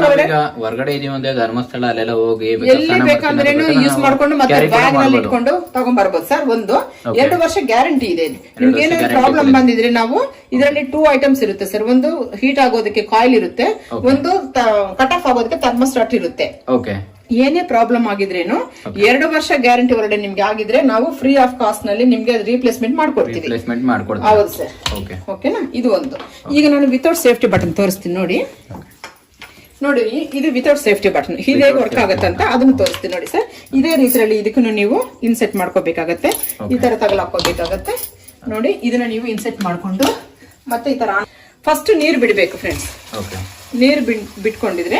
ಹೊರಗಡೆ ಇದೀವಿ ಅಂದ್ರೆ ಧರ್ಮಸ್ಥಳ ಅಲ್ಲೆಲ್ಲ ಹೋಗಿ ಎಲ್ಲಿ ಬೇಕಂದ್ರೆ ಯೂಸ್ ಮಾಡ್ಕೊಂಡು ಮತ್ತೆ ಬ್ಯಾಗ್ ನಲ್ಲಿ ಇಟ್ಕೊಂಡು ತಗೊಂಡ್ ಬರ್ಬೋದು ಸರ್. 2 ವರ್ಷ ಗ್ಯಾರಂಟಿ ಇದೆ. ನಿಮ್ಗೆ ಏನಾದ್ರು ಪ್ರಾಬ್ಲಮ್ ಬಂದಿದ್ರೆ ನಾವು ಇದರಲ್ಲಿ 2 ಐಟಮ್ಸ್ ಇರುತ್ತೆ ಸರ್. ಒಂದು ಹೀಟ್ ಆಗೋದಕ್ಕೆ ಕಾಯಿಲ್ ಇರುತ್ತೆ, ಒಂದು ಕಟ್ ಆಫ್ ಆಗೋದಕ್ಕೆ ಥರ್ಮೋಸ್ಟಾಟ್ ಇರುತ್ತೆ. ಏನೇ ಪ್ರಾಬ್ಲಮ್ ಆಗಿದ್ರೇನು 2 ವರ್ಷ ಗ್ಯಾರಂಟಿ ಹೊರಗಡೆ ನಿಮ್ಗೆ ಆಗಿದ್ರೆ ನಾವು ಫ್ರೀ ಆಫ್ ಕಾಸ್ಟ್ ನಲ್ಲಿ ನಿಮ್ಗೆ ರೀಪ್ಲೇಸ್ಮೆಂಟ್ ಮಾಡ್ಕೊಡ್ತೀವಿ. ಹೌದು ಸರ್. ಓಕೆನಾ? ಇದು ಒಂದು. ಈಗ ನಾನು ವಿತೌಟ್ ಸೇಫ್ಟಿ ಬಟನ್ ತೋರಿಸ್ತೀನಿ ನೋಡಿ. ನೋಡಿ ಇದು ವಿತೌಟ್ ಸೇಫ್ಟಿ ಬಟನ್ ಹೇಗೆ ವರ್ಕ್ ಆಗುತ್ತೆ ಅಂತ ಅದನ್ನು ತೋರಿಸ್ತೀನಿ ನೋಡಿ ಸರ್. ಇದೇ ರೀತಿಯಲ್ಲಿ ಇದಕ್ಕೂ ನೀವು ಇನ್ಸೆಟ್ ಮಾಡ್ಕೋಬೇಕಾಗತ್ತೆ. ಈ ತರ ತಗಲಾಕೋಬೇಕಾಗತ್ತೆ ನೋಡಿ. ಇದನ್ನ ನೀವು ಇನ್ಸೆಟ್ ಮಾಡ್ಕೊಂಡು ಮತ್ತೆ ಈ ತರ ಫಸ್ಟ್ ನೀರು ಬಿಡಬೇಕು ಫ್ರೆಂಡ್ಸ್. ನೀರು ಬಿಟ್ಕೊಂಡಿದ್ರೆ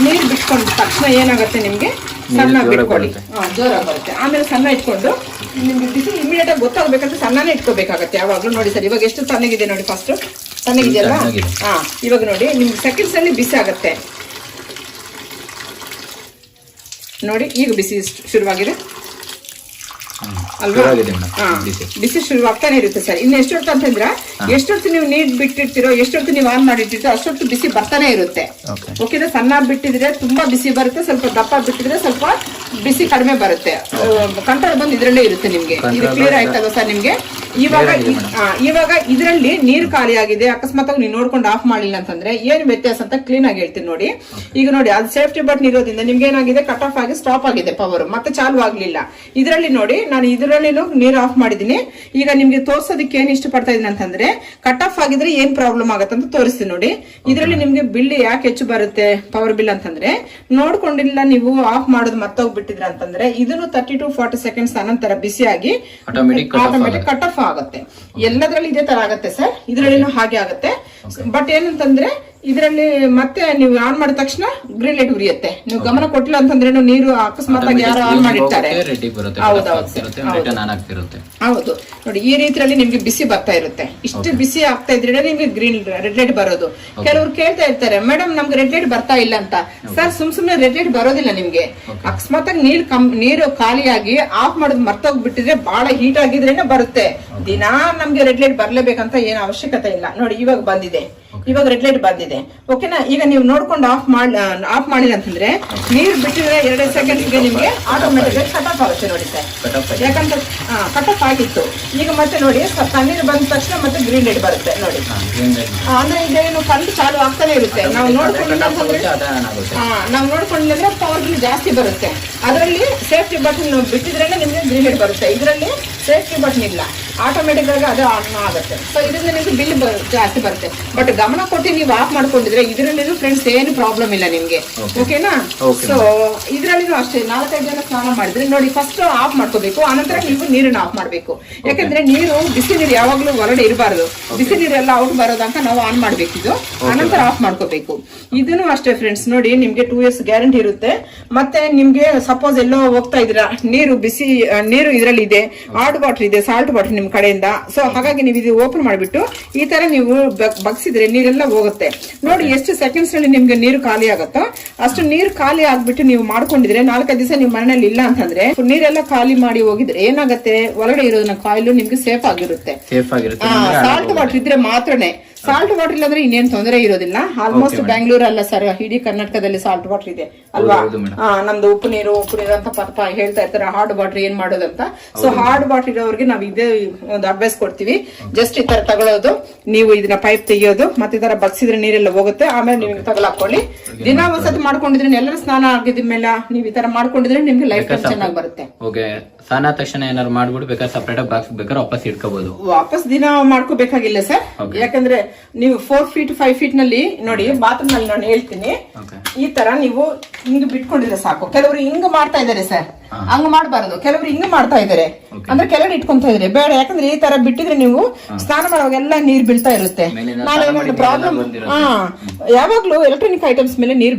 ನೀರು ಬಿಟ್ಕೊಂಡ ತಕ್ಷಣ ಏನಾಗುತ್ತೆ ನಿಮ್ಗೆ ಸಣ್ಣ ಬಿಟ್ಕೊಳ್ಳಿ, ಜೋರಾಗಿ ಬರುತ್ತೆ. ಆಮೇಲೆ ಸಣ್ಣ ಇಟ್ಕೊಂಡು ನಿಮ್ಗೆ ಬಿಸಿ ಇಮಿಡಿಯೇಟ್ ಆಗಿ ಗೊತ್ತಾಗ್ಬೇಕಂದ್ರೆ ಸಣ್ಣನೇ ಇಟ್ಕೋಬೇಕಾಗತ್ತೆ ಯಾವಾಗ್ಲೂ. ನೋಡಿ ಸರ್ ಇವಾಗ ಎಷ್ಟು ತಣ್ಣಗಿದೆ ನೋಡಿ. ಫಸ್ಟ್ ತಣ್ಣಗಿದೆಯಲ್ಲ, ಇವಾಗ ನೋಡಿ ನಿಮ್ಗೆ ಸೆಕೆಂಡ್ಸ್ ಅಲ್ಲಿ ಬಿಸಿ ಆಗತ್ತೆ ನೋಡಿ. ಈಗ ಬಿಸಿ ಶುರುವಾಗಿದೆ ಅಲ್ವಾ? ಬಿಸಿ ಶುರುವಾಗ್ತಾನೆ ಇರುತ್ತೆ ಸರ್. ಇನ್ನು ಎಷ್ಟೊತ್ತು ಅಂತಂದ್ರೆ ಎಷ್ಟೊತ್ತು ನೀವು ನೀರ್ ಬಿಟ್ಟಿರ್ತೀರೋ, ಎಷ್ಟೊತ್ತು ನೀವು ಆನ್ ಮಾಡಿರ್ತೀರೋ ಅಷ್ಟೊತ್ತು ಬಿಸಿ ಬರ್ತಾನೆ ಇರುತ್ತೆ. ಓಕೆನಾ? ಸಣ್ಣ ಬಿಟ್ಟಿದ್ರೆ ತುಂಬಾ ಬಿಸಿ ಬರುತ್ತೆ, ಸ್ವಲ್ಪ ದಪ್ಪ ಬಿಟ್ಟಿದ್ರೆ ಸ್ವಲ್ಪ ಬಿಸಿ ಕಡಿಮೆ ಬರುತ್ತೆ. ಕಂಟ್ರೋಲ್ ಬಂದು ಇದ್ರಲ್ಲೇ ಇರುತ್ತೆ ನಿಮ್ಗೆ. ಇದು ಕ್ಲಿಯರ್ ಆಯ್ತಲ್ಲ ಸರ್ ನಿಮ್ಗೆ? ಇವಾಗ ಇದರಲ್ಲಿ ನೀರು ಖಾಲಿ ಆಗಿದೆ, ಅಕಸ್ಮಾತ್ ನೀವು ನೋಡ್ಕೊಂಡು ಆಫ್ ಮಾಡಿಲ್ಲ ಅಂತಂದ್ರೆ ಏನ್ ವ್ಯತ್ಯಾಸ ಅಂತ ಕ್ಲೀನ್ ಆಗಿ ಹೇಳ್ತೀನಿ ನೋಡಿ. ಈಗ ನೋಡಿ ಅದು ಸೇಫ್ಟಿ ಬಟನ್ ಇರೋದ್ರಿಂದ ನಿಮ್ಗೆ ಏನಾಗಿದೆ, ಕಟ್ ಆಫ್ ಆಗಿ ಸ್ಟಾಪ್ ಆಗಿದೆ ಪವರ್, ಮತ್ತೆ ಚಾಲು ಆಗ್ಲಿಲ್ಲ. ಇದರಲ್ಲಿ ನೋಡಿ ನಾನು ಇದರಲ್ಲಿ ನೀರು ಆಫ್ ಮಾಡಿದೀನಿ. ಈಗ ನಿಮ್ಗೆ ತೋರ್ಸೋದಕ್ಕೆ ಏನ್ ಇಷ್ಟಪಡ್ತಾ ಇದೀನಿ ಅಂತಂದ್ರೆ ಕಟ್ ಆಫ್ ಆಗಿದ್ರೆ ಏನ್ ಪ್ರಾಬ್ಲಮ್ ಆಗತ್ತೆ ಅಂತ ತೋರಿಸ್ತೀನಿ ನೋಡಿ. ಇದರಲ್ಲಿ ನಿಮ್ಗೆ ಬಿಲ್ ಯಾಕೆ ಹೆಚ್ಚು ಬರುತ್ತೆ ಪವರ್ ಬಿಲ್ ಅಂತಂದ್ರೆ ನೋಡ್ಕೊಂಡಿಲ್ಲ ನೀವು ಆಫ್ ಮಾಡೋದು ಮರ್ತೋಗ್ಬಿಟ್ಟಿದ್ರ ಅಂತಂದ್ರೆ ಇದನ್ನು 30 to 40 ಸೆಕೆಂಡ್ಸ್ ಅನಂತರ ಬಿಸಿಯಾಗಿ ಆಟೋಮೆಟಿಕ್ ಕಟ್ ಆಫ್ ಆಗುತ್ತೆ. ಎಲ್ಲದ್ರಲ್ಲಿ ಇದೇ ತರ ಆಗತ್ತೆ ಸರ್, ಇದರಲ್ಲಿನೂ ಹಾಗೆ ಆಗುತ್ತೆ. ಬಟ್ ಏನಂತಂದ್ರೆ ಇದರಲ್ಲಿ ಮತ್ತೆ ನೀವು ಆನ್ ಮಾಡಿದ ತಕ್ಷಣ ಗ್ರೀನ್ ಲೈಟ್ ಉರಿಯುತ್ತೆ. ನೀವು ಗಮನ ಕೊಟ್ಟಿಲ್ಲ ಅಂತಂದ್ರೆ ನೀರು ಅಕಸ್ಮಾತ್ ಆಗಿ ಯಾರು ಆನ್ ಮಾಡಿರ್ತಾರೆ. ಹೌದು ನೋಡಿ ಈ ರೀತಿಯಲ್ಲಿ ನಿಮ್ಗೆ ಬಿಸಿ ಬರ್ತಾ ಇರುತ್ತೆ. ಇಷ್ಟು ಬಿಸಿ ಆಗ್ತಾ ಇದ್ರೆ ನಿಮ್ಗೆ ರೆಡ್ ಲೈಟ್ ಬರೋದು. ಕೆಲವರು ಕೇಳ್ತಾ ಇರ್ತಾರೆ ಮೇಡಮ್ ನಮ್ಗೆ ರೆಡ್ ಲೈಟ್ ಬರ್ತಾ ಇಲ್ಲ ಅಂತ. ಸರ್ ಸುಮ್ನೆ ರೆಡ್ ಲೈಟ್ ಬರೋದಿಲ್ಲ ನಿಮ್ಗೆ. ಅಕಸ್ಮಾತ್ ಆಗಿ ನೀರು ಖಾಲಿಯಾಗಿ ಆಫ್ ಮಾಡೋದು ಮರ್ತೋಗ್ಬಿಟ್ಟಿದ್ರೆ ಬಹಳ ಹೀಟ್ ಆಗಿದ್ರೇನೆ ಬರುತ್ತೆ. ದಿನಾ ನಮ್ಗೆ ರೆಡ್ ಲೈಟ್ ಬರ್ಲೇಬೇಕಂತ ಏನು ಅವಶ್ಯಕತೆ ಇಲ್ಲ. ನೋಡಿ ಇವಾಗ ಬಂದಿದೆ, ಇವಾಗ ರೆಡ್ ಲೈಟ್ ಬಂದಿದೆ. ಓಕೆನಾ? ಈಗ ನೀವು ನೋಡ್ಕೊಂಡು ಆಫ್ ಮಾಡಿಲ್ಲ ಅಂತಂದ್ರೆ ನೀರು ಬಿಟ್ಟಿದ್ರೆ 2 ಸೆಕೆಂಡ್ಗೆ ನಿಮ್ಗೆ ಆಟೋಮೆಟಿಕ್ ಕಟ್ ಆಫ್ ಆಗುತ್ತೆ ನೋಡಿ ಸರ್. ಯಾಕಂದ್ರೆ ಕಟ್ ಆಫ್ ಆಗಿತ್ತು. ಈಗ ಮತ್ತೆ ನೋಡಿ ತಣ್ಣೀರು ಬಂದ ತಕ್ಷಣ ಮತ್ತೆ ಗ್ರೀನ್ ಲೈಟ್ ಬರುತ್ತೆ ನೋಡಿ. ಅಂದ್ರೆ ಇದೇನು ಕರೆಂಟ್ ಚಾಲು ಆಗ್ತಾನೆ ಇರುತ್ತೆ. ನಾವು ನೋಡ್ಕೊಂಡಿಲ್ಲ ಅಂದ್ರೆ ಪವರ್ ಬಿಲ್ ಜಾಸ್ತಿ ಬರುತ್ತೆ. ಅದರಲ್ಲಿ ಸೇಫ್ಟಿ ಬಟನ್ ಬಿಟ್ಟಿದ್ರೆ ನಿಮ್ಗೆ ಗ್ರೀನ್ ಲೈಟ್ ಬರುತ್ತೆ. ಇದರಲ್ಲಿ ಸೇಫ್ಟಿ ಬಟನ್ ಇಲ್ಲ, ಆಟೋಮೆಟಿಕ್ ಆಗಿ ಅದು ಆನ್ ಆಗುತ್ತೆ. ಸೊ ಇದರಿಂದ ನಿಮ್ಗೆ ಬಿಲ್ ಜಾಸ್ತಿ ಬರುತ್ತೆ. ಬಟ್ ಗಮನ ಕೊಟ್ಟು ನೀವು ಆಫ್ ಮಾಡ್ಕೊಂಡಿದ್ರೆ ಇದರಲ್ಲಿ ಫ್ರೆಂಡ್ಸ್ ಏನು ಪ್ರಾಬ್ಲಮ್ ಇಲ್ಲ ನಿಮ್ಗೆ. ಓಕೆನಾ? ಸೊ ಇದರಲ್ಲಿನೂ ಅಷ್ಟೇ 4-5 ಜನ ಸ್ನಾನ ಮಾಡಿದ್ರೆ ನೋಡಿ ಫಸ್ಟ್ ಆಫ್ ಮಾಡ್ಕೋಬೇಕು, ಆನಂತರ ನೀವು ನೀರನ್ನ ಆಫ್ ಮಾಡ್ಬೇಕು. ಯಾಕಂದ್ರೆ ನೀರು ಬಿಸಿ ನೀರು ಯಾವಾಗ್ಲೂ ಹೊರಗಡೆ ಇರಬಾರ್ದು. ಬಿಸಿ ನೀರೆಲ್ಲ ಔಟ್ ಬರೋದಂತ ನಾವು ಆನ್ ಮಾಡ್ಬೇಕು. ಇದು ಆನಂತರ ಆಫ್ ಮಾಡ್ಕೋಬೇಕು. ಇದನ್ನು ಅಷ್ಟೇ ಫ್ರೆಂಡ್ಸ್ ನೋಡಿ ನಿಮ್ಗೆ 2 years ಗ್ಯಾರಂಟಿ ಇರುತ್ತೆ. ಮತ್ತೆ ನಿಮ್ಗೆ ಸಪೋಸ್ ಎಲ್ಲೋ ಹೋಗ್ತಾ ಇದ್ರ ನೀರು ಬಿಸಿ ನೀರು ಇದರಲ್ಲಿ ಇದೆ, ಹಾರ್ಡ್ ವಾಟರ್ ಇದೆ, ಸಾಲ್ಟ್ ವಾಟರ್ ನಿಮ್ ಕಡೆಯಿಂದ. ಸೊ ಹಾಗಾಗಿ ನೀವು ಇದು ಓಪನ್ ಮಾಡಿಬಿಟ್ಟು ಈ ತರ ನೀವು ಬಗ್ಸಿದ್ರೆ ನೀರೆಲ್ಲ ಹೋಗುತ್ತೆ. ನೋಡಿ ಎಷ್ಟು ಸೆಕೆಂಡ್ಸ್ ನಲ್ಲಿ ನಿಮ್ಗೆ ನೀರು ಖಾಲಿ ಆಗುತ್ತೋ ಅಷ್ಟು ನೀರು ಖಾಲಿ ಆಗ್ಬಿಟ್ಟು ನೀವು ಮಾಡ್ಕೊಂಡಿದ್ರೆ 4-5 ದಿವಸ ನೀವು ಮನೆಯಲ್ಲಿ ಇಲ್ಲ ಅಂತಂದ್ರೆ ನೀರೆಲ್ಲ ಖಾಲಿ ಮಾಡಿ ಹೋಗಿದ್ರೆ ಏನಾಗುತ್ತೆ, ಒಳಗಡೆ ಇರೋದನ್ನ ಕಾಯಿಲು ನಿಮ್ಗೆ ಸೇಫ್ ಆಗಿರುತ್ತೆ. ಸಾಲ್ಟ್ ವಾಟರ್ ಇದ್ರೆ ಮಾತ್ರನೇ. ಸಾಲ್ಟ್ ವಾಟರ್ ಇಲ್ಲಾಂದ್ರೆ ಇನ್ನೇನ್ ತೊಂದರೆ ಇರೋದಿಲ್ಲ. ಆಲ್ಮೋಸ್ಟ್ ಬ್ಯಾಂಗ್ಳೂರ್ ಅಲ್ಲ ಸರ್, ಇಡೀ ಕರ್ನಾಟಕದಲ್ಲಿ ಸಾಲ್ಟ್ ವಾಟರ್ ಇದೆ ಅಲ್ವಾ? ನಮ್ದು ಉಪ್ಪು ನೀರು ಅಂತ ಪಾಪ ಹೇಳ್ತಾ ಇರ್ತಾರೆ ಹಾರ್ಡ್ ವಾಟರ್ ಏನ್ ಮಾಡೋದಂತ. ಸೊ ಹಾರ್ಡ್ ವಾಟರ್ ಇರೋರಿಗೆ ನಾವ್ ಇದೇ ಒಂದು ಅಡ್ವೈಸ್ ಕೊಡ್ತೀವಿ. ಜಸ್ಟ್ ಈ ತರ ತಗೊಳ್ಳೋದು, ನೀವು ಇದನ್ನ ಪೈಪ್ ತೆಗಿಯೋದು, ಮತ್ತೆ ಈ ತರ ಬಗ್ಸಿದ್ರೆ ನೀರೆಲ್ಲ ಹೋಗುತ್ತೆ. ಆಮೇಲೆ ನೀವು ತಗೊಳಾಕೊಳ್ಳಿ. ದಿನ ಒಂದ್ಸತಿ ಮಾಡ್ಕೊಂಡಿದ್ರೆ ಎಲ್ಲರೂ ಸ್ನಾನ ಆಗಿದ್ಮೇಲೆ ನೀವು ಈ ತರ ಮಾಡ್ಕೊಂಡಿದ್ರೆ ನಿಮ್ಗೆ ಲೈಫ್ ಚೆನ್ನಾಗಿ ಬರುತ್ತೆ. ಸ್ನಾನ ತಕ್ಷಣ ಏನಾದ್ರು ಮಾಡ್ಬಿಟ್ಟು ಬೇಕಾದ್ರೆ ಸಪರೇಟ್ ಬಾಕ್ಸ್ ಬೇಕಾದ್ರೆ ವಾಪಸ್ ಇಟ್ಕೋಬಹುದು. ವಾಪಸ್ ದಿನ ಮಾಡ್ಕೋಬೇಕಾಗಿಲ್ಲ ಸರ್. ಯಾಕಂದ್ರೆ ನೀವು 4 feet 5 feet ನಲ್ಲಿ ನೋಡಿ ಬಾತ್ರೂಮ್ ನಲ್ಲಿ ನಾನು ಹೇಳ್ತೀನಿ ಈ ತರ ನೀವು ಹಿಂಗ್ ಬಿಟ್ಕೊಂಡಿದ್ರೆ ಸಾಕು. ಕೆಲವರು ಹಿಂಗ್ ಮಾಡ್ತಾ ಇದಾರೆ ಸರ್. ಹಂಗ ಮಾಡಬಾರದು. ಕೆಲವರು ಹಿಂಗ ಮಾಡ್ತಾ ಇದಾರೆ, ಅಂದ್ರೆ ಕೆಳಗಡೆ ಇಟ್ಕೊಂತ ಇದ್ರೆ ಬೇಡ. ಯಾಕಂದ್ರೆ ಈ ತರ ಬಿಟ್ಟಿದ್ರೆ ನೀವು ಸ್ನಾನ ಮಾಡುವಾಗೆಲ್ಲ ನೀರ್ ಬೀಳ್ತಾ ಇರುತ್ತೆ. ನಾನು ಪ್ರಾಬ್ಲಮ್ ಯಾವಾಗ್ಲೂ ಎಲೆಕ್ಟ್ರಾನಿಕ್ ಐಟಮ್ಸ್ ಮೇಲೆ ನೀರ್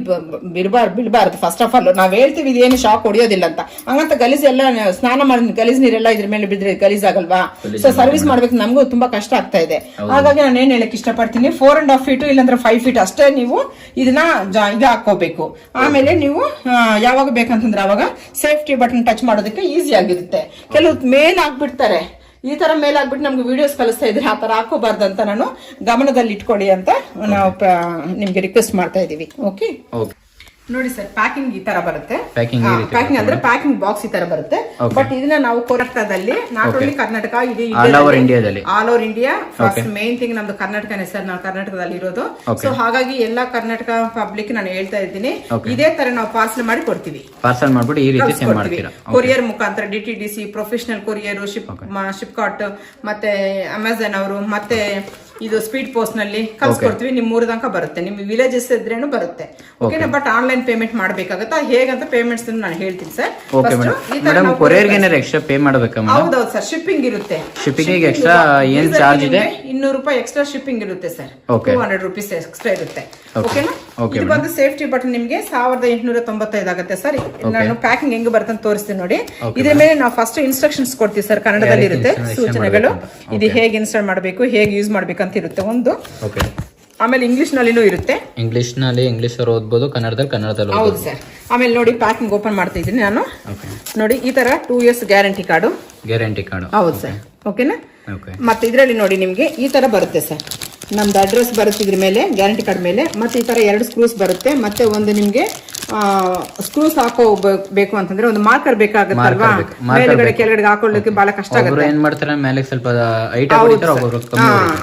ಬಿಡಬಾರ್ದು. ಫಸ್ಟ್ ಆಫ್ ಆಲ್ ನಾವ್ ಹೇಳ್ತೀವಿ ಇದೇನು ಶಾಕ್ ಹೊಡಿಯೋದಿಲ್ಲ ಅಂತ. ಹಂಗಂತ ಗಲೀಜ್ ಎಲ್ಲ ಸ್ನಾನ ಮಾಡಿ ಗಲೀಜ್ ನೀರೆಲ್ಲ ಇದ್ರ ಮೇಲೆ ಬಿದ್ರೆ ಗಲೀಜ್ ಆಗಲ್ವಾ? ಸೊ ಸರ್ವಿಸ್ ಮಾಡ್ಬೇಕು, ನಮಗೂ ತುಂಬಾ ಕಷ್ಟ ಆಗ್ತಾ ಇದೆ. ಹಾಗಾಗಿ ನಾನು ಏನ್ ಹೇಳಕ್ ಇಷ್ಟಪಡ್ತೀನಿ, 4.5 feet ಇಲ್ಲಾಂದ್ರೆ 5 feet ಅಷ್ಟೇ ನೀವು ಇದನ್ನ ಇದು ಹಾಕೋಬೇಕು. ಆಮೇಲೆ ನೀವು ಯಾವಾಗ ಬೇಕಂತಂದ್ರೆ ಅವಾಗ ಸೇಫ್ಟಿ ಬಟನ್ ಟಚ್ ಮಾಡೋದಕ್ಕೆ ಈಸಿ ಆಗಿರುತ್ತೆ. ಕೆಲವು ಮೇಲ್ ಹಾಕ್ಬಿಡ್ತಾರೆ, ಈ ತರ ಮೇಲ್ ಹಾಕ್ಬಿಟ್ಟು ನಮ್ಗೆ ವಿಡಿಯೋಸ್ ಕಳಿಸ್ತಾ ಇದ್ರೆ ಆ ತರ ಹಾಕೋಬಾರ್ದು ಅಂತ ನಾನು ಗಮನದಲ್ಲಿ ಇಟ್ಕೊಳ್ಳಿ ಅಂತ ನಾವು ನಿಮ್ಗೆ ರಿಕ್ವೆಸ್ಟ್ ಮಾಡ್ತಾ ಇದೀವಿ. ಓಕೆ, ನೋಡಿ ಸರ್, ಪ್ಯಾಕಿಂಗ್ ಈ ತರ ಬರುತ್ತೆ. ಪ್ಯಾಕಿಂಗ್ ಅಂದ್ರೆ ಪ್ಯಾಕಿಂಗ್ ಬಾಕ್ಸ್ ಈ ತರ ಬರುತ್ತೆ. ಬಟ್ ಇದನ್ನ ನಾವು ಕರ್ನಾಟಕದಲ್ಲಿ, not only Karnataka, all over India. First main thing ನಮ್ದು ಕರ್ನಾಟಕನೇ ಸರ್, ನಾವು ಕರ್ನಾಟಕದಲ್ಲಿ ಇರೋದು. ಸೊ ಹಾಗಾಗಿ ಎಲ್ಲಾ ಕರ್ನಾಟಕ ಪಬ್ಲಿಕ್ ನಾನು ಹೇಳ್ತಾ ಇದ್ದೀನಿ, ಇದೇ ತರ ನಾವು ಪಾರ್ಸಲ್ ಮಾಡಿ ಕೊಡ್ತೀವಿ. ಪಾರ್ಸಲ್ ಮಾಡ್ಬಿಟ್ಟು ಈ ರೀತಿ ಸೆಂಡ್ ಮಾಡ್ತೀರಾ ಕೊರಿಯರ್ ಮುಖಾಂತರ. DTDC, ಪ್ರೊಫೆಷನಲ್ ಕೊರಿಯರ್, ಶಿಪ್ಕಾರ್ಟ್, ಮತ್ತೆ ಅಮೆಝಾನ್ ಅವರು, ಮತ್ತೆ ಇದು ಸ್ಪೀಡ್ ಪೋಸ್ಟ್ ನಲ್ಲಿ ಕಳ್ಸಿಕೊಡ್ತೀವಿ. ನಿಮ್ 3 ತನಕ ಬರುತ್ತೆ. ನಿಮ್ ವಿಲೇಜಸ್ ಇದ್ರೇನು ಬರುತ್ತೆ. ಓಕೆನಾ? ಬಟ್ ಆನ್ಲೈನ್ ಪೇಮೆಂಟ್ ಮಾಡ್ಬೇಕಾಗತ್ತಾ? ಹೇಗಂತ ಪೇಮೆಂಟ್ಸ್ ನಾನು ಹೇಳ್ತೀನಿ ಸರ್. ಎಕ್ಸ್ಟ್ರಾ ಪೇ ಮಾಡಬೇಕಾ? ಹೌದೌದು ಸರ್, ಶಿಪ್ಪಿಂಗ್ ಇರುತ್ತೆ. ಶಿಪ್ಪಿಂಗ್ ಎಕ್ಸ್ಟ್ರಾ ಏನ್ ಚಾರ್ಜ್ ಇದೆ? 200 ರೂಪಾಯಿ ಎಕ್ಸ್ಟ್ರಾ ಶಿಪ್ಪಿಂಗ್ ಇರುತ್ತೆ ಸರ್. 200 rupees ಎಕ್ಸ್ಟ್ರಾ ಇರುತ್ತೆ. ಓಕೆನಾ? ಇದು ಬಂದು ಸೇಫ್ಟಿ ಬಟನ್ ನಿಮ್ಗೆ 1895 ಆಗುತ್ತೆ ಸರ್. ನಾನು ಪ್ಯಾಕಿಂಗ್ ಹೆಂಗ್ ಬರುತ್ತೆ ಅಂತ ತೋರಿಸ್ತೀನಿ ನೋಡಿ. ಇದ್ರ ಮೇಲೆ ನಾವು ಫಸ್ಟ್ ಇನ್ಸ್ಟ್ರಕ್ಷನ್ಸ್ ಕೊಡ್ತೀವಿ ಸರ್, ಕನ್ನಡದಲ್ಲಿ ಇರುತ್ತೆ ಸೂಚನೆಗಳು. ಇದು ಹೇಗೆ ಇನ್ಸ್ಟಾಲ್ ಮಾಡಬೇಕು, ಹೇಗೆ ಯೂಸ್ ಮಾಡ್ಬೇಕು ಅಂತ ಇರುತ್ತೆ ಒಂದು. ಆಮೇಲೆ ಇಂಗ್ಲಿಷ್ ನಲ್ಲಿನೂ ಇರುತ್ತೆ. ಇಂಗ್ಲಿಷ್ ಅವರು ಓದ್ಬೋದು, ಕನ್ನಡದಲ್ಲಿ ಹೌದು ಸರ್. ಆಮೇಲೆ ನೋಡಿ ಪ್ಯಾಕಿಂಗ್ ಓಪನ್ ಮಾಡ್ತಾ ಇದ್ದೀನಿ ನಾನು. ನೋಡಿ ಈ ತರ 2 years ಗ್ಯಾರಂಟಿ ಕಾರ್ಡು. ಹೌದು ಸರ್. ಓಕೆನಾ? ಮತ್ತೆ ಇದ್ರಲ್ಲಿ ನೋಡಿ ನಿಮ್ಗೆ ಈ ತರ ಬರುತ್ತೆ ಸರ್, ನಮ್ದು ಅಡ್ರೆಸ್ ಬರುತ್ತೆ ಇದ್ರ ಮೇಲೆ, ಗ್ಯಾರಂಟಿ ಕಾರ್ಡ್ ಮೇಲೆ. ಮತ್ತೆ ಈ ತರ 2 ಸ್ಕ್ರೂಸ್ ಬರುತ್ತೆ. ಮತ್ತೆ ಒಂದು ನಿಮ್ಗೆ ಸ್ಕ್ರೂಸ್ ಹಾಕೋಬೇಕು ಅಂತಂದ್ರೆ ಒಂದು ಮಾರ್ಕರ್ ಬೇಕಾಗುತ್ತಲ್ವಾ, ಮೇಲ್ಗಡೆ ಕೆಳಗಡೆ ಹಾಕೊಳ್ಳೋಕೆ ಬಹಳ ಕಷ್ಟ ಆಗುತ್ತೆ.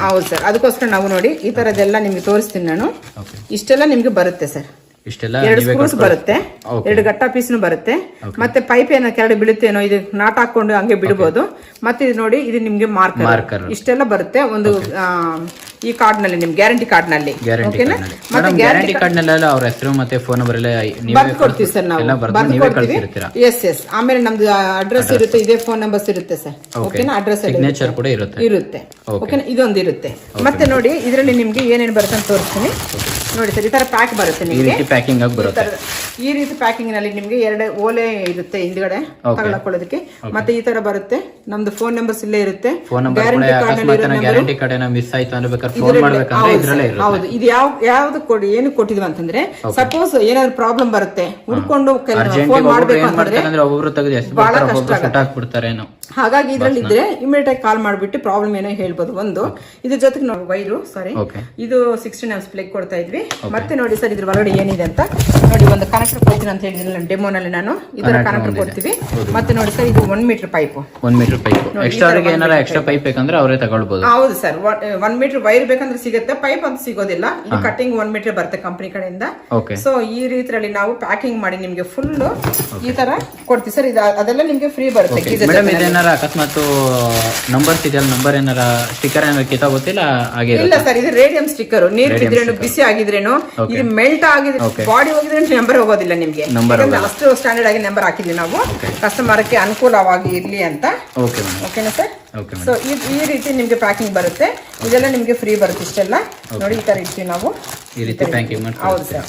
ಹೌದು ಸರ್, ಅದಕ್ಕೋಸ್ಕರ ನಾವು ನೋಡಿ ಈ ತರದೆಲ್ಲ ನಿಮ್ಗೆ ತೋರಿಸ್ತೀನಿ ನಾನು. ಇಷ್ಟೆಲ್ಲ ನಿಮ್ಗೆ ಬರುತ್ತೆ ಸರ್. 2 ಸ್ಕ್ರೂಸ್ ಬರುತ್ತೆ, 2 ಗಟ್ಟ ಪೀಸ್ನು ಬರುತ್ತೆ. ಮತ್ತೆ ಪೈಪ್ ಏನೋ ಕೆಳಗಡೆ ಬೀಳುತ್ತೇನೋ, ಇದು ನಾಟ್ ಹಾಕೊಂಡು ಹಂಗೆ ಬಿಡಬಹುದು. ಮತ್ತೆ ಇದು ನೋಡಿ, ಇದು ನಿಮ್ಗೆ ಮಾರ್ಕರ್ ಇಷ್ಟೆಲ್ಲ ಬರುತ್ತೆ ಒಂದು ಈ ಕಾರ್ಡ್ ನಲ್ಲಿ, ನಿಮ್ ಗ್ಯಾರಂಟಿ ಕಾರ್ಡ್ ನಲ್ಲಿ. ಓಕೆನಾ? ಮತ್ತೆ ಗ್ಯಾರಂಟಿ ಕಾರ್ಡ್ ನಲ್ಲಿ ಅವ್ರ ಹೆಸರು ಮತ್ತೆ ಫೋನ್ ನಂಬರ್ ಎಲ್ಲ ಬರ್ದು ಕೊಡ್ತೀವಿ ಸರ್ ನಾವು, ಬರ್ದು ಕೊಡ್ತೀವಿ. ಎಸ್. ಆಮೇಲೆ ನಮ್ದು ಅಡ್ರೆಸ್ ಇರುತ್ತೆ, ಇದೇ ಫೋನ್ ನಂಬರ್ಸ್ ಇರುತ್ತೆ ಸರ್. ಓಕೆನಾ? ಅಡ್ರೆಸ್ ಸಿಗ್ನೇಚರ್ ಕೂಡ ಇರುತ್ತೆ. ಓಕೆನಾ? ಇದೊಂದು ಇರುತ್ತೆ. ಮತ್ತೆ ನೋಡಿ ಇದರಲ್ಲಿ ನಿಮ್ಗೆ ಏನೇನು ಬರುತ್ತೆ ಅಂತ ತೋರಿಸ್ತೀನಿ ನೋಡಿ ಸರ್. ಈ ತರ ಪ್ಯಾಕ್ ಬರುತ್ತೆ ನಿಮ್ಗೆ, ಈ ರೀತಿ ಪ್ಯಾಕಿಂಗ್ ನಲ್ಲಿ ನಿಮ್ಗೆ 2 ಓಲೆ ಇರುತ್ತೆ ಹಿಂದ್ಗಡೆ ತಗೊಳ್ಳೋದಕ್ಕೆ. ಮತ್ತೆ ಈ ತರ ಬರುತ್ತೆ, ನಮ್ದು ಫೋನ್ ನಂಬರ್ಸ್ ಇಲ್ಲೇ ಇರುತ್ತೆ. ಗ್ಯಾರಂಟಿ ಕಾರ್ಡ್ ಮಿಸ್ ಆಯ್ತು ಅಂದ್ರೆ ಹೌದು, ಇದು ಯಾವ್ದು ಏನು ಕೊಟ್ಟಿದ್ವಿ ಅಂತಂದ್ರೆ, ಸಪೋಸ್ ಏನಾದ್ರು ಪ್ರಾಬ್ಲಮ್ ಬರುತ್ತೆ, ಹುಡ್ಕೊಂಡು ಫೋನ್ ಮಾಡ್ಬೇಕು ಅಂತಂದ್ರೆ ಹಾಗಾಗಿ ಇದ್ರಲ್ಲಿ ಇದ್ರೆ ಇಮಿಡಿಯೇಟ್ ಆಗಿ ಕಾಲ್ ಮಾಡ್ಬಿಟ್ಟು ಪ್ರಾಬ್ಲಮ್ ಏನೋ ಹೇಳ್ಬೋದು. ಒಂದು ಇದ್ರ ಜೊತೆಗೆ ನಾವು ವೈರು ಇದು 16 amps ಪ್ಲಗ್ ಕೊಡ್ತಾ ಇದ್ವಿ. ಮತ್ತೆ ನೋಡಿ ಸರ್, ಇದ್ರ ಒಳಗಡೆ ಏನಿದೆ ಅಂತ ನೋಡಿ. ಒಂದು ಕನೆಕ್ಟರ್ ಕೊಡ್ತೀನಿ ಅಂತ ಹೇಳಿದ್ರೆ ಡೆಮೋನಲ್ಲಿ ನಾನು ಇದರ ಕನೆಕ್ಟರ್ ಕೊಡ್ತೀವಿ. ಮತ್ತೆ ನೋಡಿ ಸರ್, ಇದು 1 meter ಪೈಪ್. ಎಕ್ಸ್ಟ್ರಾ ಪೈಪ್ ಬೇಕಂದ್ರೆ ಅವರೇ ತಗೊಳ್ಬಹುದು. ಹೌದು ಸರ್, 1 meter ವೈರ್ ಬೇಕಂದ್ರೆ ಸಿಗುತ್ತೆ, ಪೈಪ್ ಅಂತ ಸಿಗೋದಿಲ್ಲ. ಇದು ಕಟ್ಟಿಂಗ್ 1 meter ಬರುತ್ತೆ ಕಂಪನಿ ಕಡೆಯಿಂದ. ಸೊ ಈ ರೀತಿಯಲ್ಲಿ ನಾವು ಪ್ಯಾಕಿಂಗ್ ಮಾಡಿ ನಿಮ್ಗೆ ಫುಲ್ ಈ ತರ ಕೊಡ್ತೀವಿ ಸರ್. ಅದೆಲ್ಲ ನಿಮ್ಗೆ ಫ್ರೀ ಬರುತ್ತೆ. ಅಕಸ್ಮಾತ್ ನಂಬರ್ ಇದೆಯಲ್ಲ, ನಂಬರ್ ಏನಾರ ಸ್ಟಿಕ್ಕರ್ ಏನಾರ ಕಿತ್ತಾಗೋತಿಲ್ಲ? ಇಲ್ಲ ಸರ್, ಇದು ರೇಡಿಯಂ ಸ್ಟಿಕ್ಕರ್. ನೀರ್ ಬಿದ್ರೇನು, ಬಿಸಿ ಆಗಿದ್ರೇನು, ಇದು ಮೆಲ್ಟ್ ಆಗಿದ್ರೆ, ಬಾಡಿ ಹೋಗಿದ್ರೆ ನಂಬರ್ ಹೋಗೋದಿಲ್ಲ ನಿಮ್ಗೆ. ಅಷ್ಟು ಸ್ಟ್ಯಾಂಡರ್ಡ್ ಆಗಿ ನಂಬರ್ ಹಾಕಿದ್ವಿ ನಾವು, ಕಸ್ಟಮರ್ಗೆ ಅನುಕೂಲವಾಗಿ ಇರ್ಲಿ ಅಂತ. ಓಕೆನಾ ಸರ್? ಸೊ ಈ ರೀತಿ ನಿಮ್ಗೆ ಪ್ಯಾಕಿಂಗ್ ಬರುತ್ತೆ. ಇದೆಲ್ಲ ನಿಮ್ಗೆ ಫ್ರೀ ಬರುತ್ತೆ. ಇಷ್ಟೆಲ್ಲ ನೋಡಿ ಈ ತರ ಇರ್ತೀವಿ ನಾವು. ಹೌದು ಸರ್.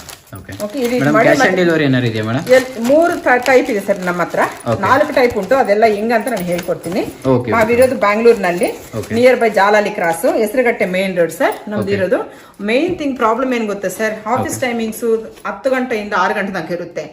3 ಟೈಪ್ ಇದೆ ಸರ್ ನಮ್ಮ ಹತ್ರ. 4 ಟೈಪ್ ಉಂಟು. ಅದೆಲ್ಲ ಹೆಂಗಂತ ನಾನು ಹೇಳ್ಕೊಡ್ತೀನಿ. ನಾವಿರೋದು ಬ್ಯಾಂಗ್ಳೂರ್ನಲ್ಲಿ, near by Jalahalli cross, Hesaraghatta main road sir ನಮ್ದು ಇರೋದು. ಮೇನ್ ಥಿಂಗ್ ಪ್ರಾಬ್ಲಮ್ ಏನ್ ಗೊತ್ತಾ ಸರ್, ಆಫೀಸ್ ಟೈಮಿಂಗ್ಸ್ 10 ಗಂಟೆಯಿಂದ 6 ಗಂಟೆ ತನಕ ಇರುತ್ತೆ.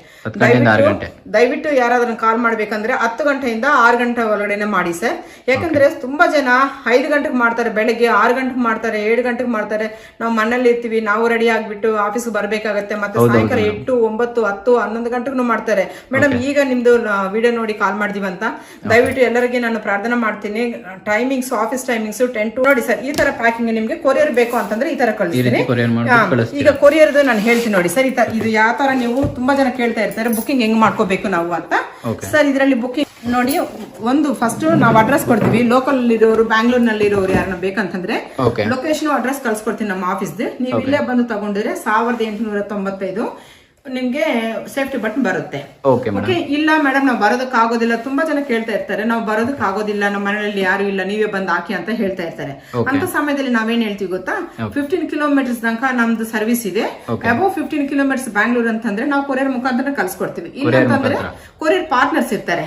ದಯವಿಟ್ಟು ಯಾರಾದ್ರೂ ಕಾಲ್ ಮಾಡ್ಬೇಕಂದ್ರೆ 10 ಗಂಟೆಯಿಂದ 6 ಗಂಟೆ ಒಳಗಡೆನೆ ಮಾಡಿ ಸರ್. ಯಾಕಂದ್ರೆ ತುಂಬಾ ಜನ 5 ಗಂಟೆಗೆ ಮಾಡ್ತಾರೆ, ಬೆಳಗ್ಗೆ 6 ಗಂಟೆಗೆ ಮಾಡ್ತಾರೆ, 7 ಗಂಟೆಗೆ ಮಾಡ್ತಾರೆ. ನಾವು ಮನೇಲಿ ಇರ್ತೀವಿ, ನಾವು ರೆಡಿ ಆಗ್ಬಿಟ್ಟು ಆಫೀಸ್ ಬರ್ಬೇಕಾಗತ್ತೆ. ಮತ್ತೆ ಸಾಯಂಕಾಲ 8, 9, 10, 11 ಗಂಟೆಗೂ ಮಾಡ್ತಾರೆ. ಮೇಡಮ್ ಈಗ ನಿಮ್ದು ವಿಡಿಯೋ ನೋಡಿ ಕಾಲ್ ಮಾಡಿದೀವಿ ಅಂತ. ದಯವಿಟ್ಟು ಎಲ್ಲರಿಗೆ ನಾನು ಪ್ರಾರ್ಥನೆ ಮಾಡ್ತೀನಿ, ಟೈಮಿಂಗ್ಸ್, ಆಫೀಸ್ ಟೈಮಿಂಗ್ಸ್ 10 to ನೋಡಿ ಸರ್. ಈ ತರ ಪ್ಯಾಕಿಂಗ್ ನಿಮ್ಗೆ ಕೊರಿಯರ್ ಬೇಕು ಅಂತಂದ್ರೆ ಈ ತರ ಕಳಿಸ್ತೀನಿ. ಈಗ ಕೊರಿಯರ್ ನಾನು ಹೇಳ್ತೀನಿ ನೋಡಿ ಸರ್. ಇದು ಯಾವ ತರ, ನೀವು ತುಂಬಾ ಜನ ಕೇಳ್ತಾ ಇರ್ತಾರೆ ಬುಕಿಂಗ್ ಹೆಂಗ್ ಮಾಡ್ಕೋಬೇಕು ನಾವು ಅಂತ. ಸರ್ ಇದರಲ್ಲಿ ಬುಕಿಂಗ್ ನೋಡಿ, ಒಂದು ಫಸ್ಟ್ ನಾವು ಅಡ್ರೆಸ್ ಕೊಡ್ತೀವಿ. ಲೋಕಲ್ ಇರೋರು, ಬ್ಯಾಂಗ್ಳೂರ್ನಲ್ಲಿ ಇರೋರು ಯಾರನ್ನ ಬೇಕಂತಂದ್ರೆ ಲೊಕೇಶನ್ ಅಡ್ರೆಸ್ ಕಳ್ಸ್ಕೊಡ್ತೀನಿ ನಮ್ಮ ಆಫೀಸ್. ನೀವು ಇಲ್ಲೇ ಬಂದು ತಗೊಂಡಿದ್ರೆ 1895 ನಿಮ್ಗೆ ಸೇಫ್ಟಿ ಬಟನ್ ಬರುತ್ತೆ. ಓಕೆ ಓಕೆ, ಇಲ್ಲ ಮೇಡಮ್ ನಾವು ಬರೋದಕ್ಕೆ ಆಗೋದಿಲ್ಲ, ತುಂಬಾ ಜನ ಕೇಳ್ತಾ ಇರ್ತಾರೆ, ನಾವು ಬರೋದಕ್ಕೆ ಆಗೋದಿಲ್ಲ, ನಮ್ಮ ಮನೆಯಲ್ಲಿ ಯಾರು ಇಲ್ಲ, ನೀವೇ ಬಂದ್ ಹಾಕಿ ಅಂತ ಹೇಳ್ತಾ ಇರ್ತಾರೆ. ಅಂತ ಸಮಯದಲ್ಲಿ ನಾವೇನ್ ಹೇಳ್ತೀವಿ ಗೊತ್ತಾ, 15 ಕಿಲೋಮೀಟರ್ಸ್ ತನಕ ನಮ್ದು ಸರ್ವಿಸ್ ಇದೆ. ಅಬೌವ್ 15 ಕಿಲೋಮೀಟರ್ಸ್ ಬ್ಯಾಂಗ್ಳೂರ್ ಅಂತಂದ್ರೆ ನಾವು ಕೊರಿಯರ್ ಮುಖಾಂತರ ಕಳ್ಸಿಕೊಡ್ತೀವಿ. ಇಲ್ಲ ಅಂತಂದ್ರೆ ಕೊರಿಯರ್ ಪಾರ್ಟ್ನರ್ಸ್ ಇರ್ತಾರೆ.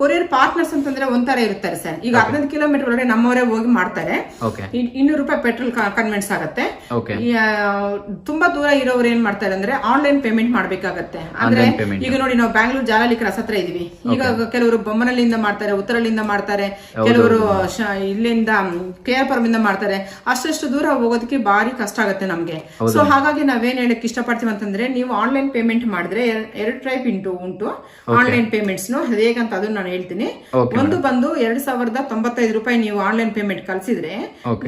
ಕೊರಿಯರ್ ಪಾರ್ಟ್ನರ್ಸ್ ಅಂತಂದ್ರೆ ಒಂಥರ ಇರ್ತಾರೆ ಸರ್. ಈಗ 15 ಕಿಲೋಮೀಟರ್ ಒಳಗೆ ನಮ್ಮವರೇ ಹೋಗಿ ಮಾಡ್ತಾರೆ. 200 ರೂಪಾಯಿ ಪೆಟ್ರೋಲ್ ಕನ್ವೆಂಟ್ಸ್ ಆಗುತ್ತೆ. ತುಂಬಾ ದೂರ ಇರೋರು ಏನ್ ಮಾಡ್ತಾರೆ ಅಂದ್ರೆ ಆನ್ಲೈನ್ ಪೇಮೆಂಟ್ ಮಾಡ್ಬೇಕಾಗತ್ತೆ. ಅಂದ್ರೆ ಈಗ ನೋಡಿ, ನಾವು ಬ್ಯಾಂಗ್ಳೂರ್ ಜಾಲಹಳ್ಳಿ ಕ್ರಾಸ್ ಹತ್ರ ಇದೀವಿ. ಈಗ ಕೆಲವರು ಬೊಮ್ಮನಹಳ್ಳಿಯಿಂದ ಮಾಡ್ತಾರೆ, ಉತ್ತರಹಳ್ಳಿಯಿಂದ ಮಾಡ್ತಾರೆ, ಕೆಲವರು ಇಲ್ಲಿಂದ KR ಇಂದ ಮಾಡ್ತಾರೆ. ಅಷ್ಟು ದೂರ ಹೋಗೋದಕ್ಕೆ ಬಾರಿ ಕಷ್ಟ ಆಗುತ್ತೆ ನಮ್ಗೆ. ಸೊ ಹಾಗಾಗಿ ನಾವೇನ್ ಹೇಳಕ್ ಇಷ್ಟಪಡ್ತೀವಿ ಅಂತಂದ್ರೆ, ನೀವು ಆನ್ಲೈನ್ ಪೇಮೆಂಟ್ ಮಾಡಿದ್ರೆ 2 ಟೈಪ್ ಉಂಟು ಆನ್ಲೈನ್ ಪೇಮೆಂಟ್ಸ್. ಹೇಗಂತ ಅದನ್ನ ನಾನು ಹೇಳ್ತೀನಿ. ಒಂದು ಬಂದು 2095 ರೂಪಾಯಿ ನೀವು ಆನ್ಲೈನ್ ಪೇಮೆಂಟ್ ಕಳ್ಸಿದ್ರೆ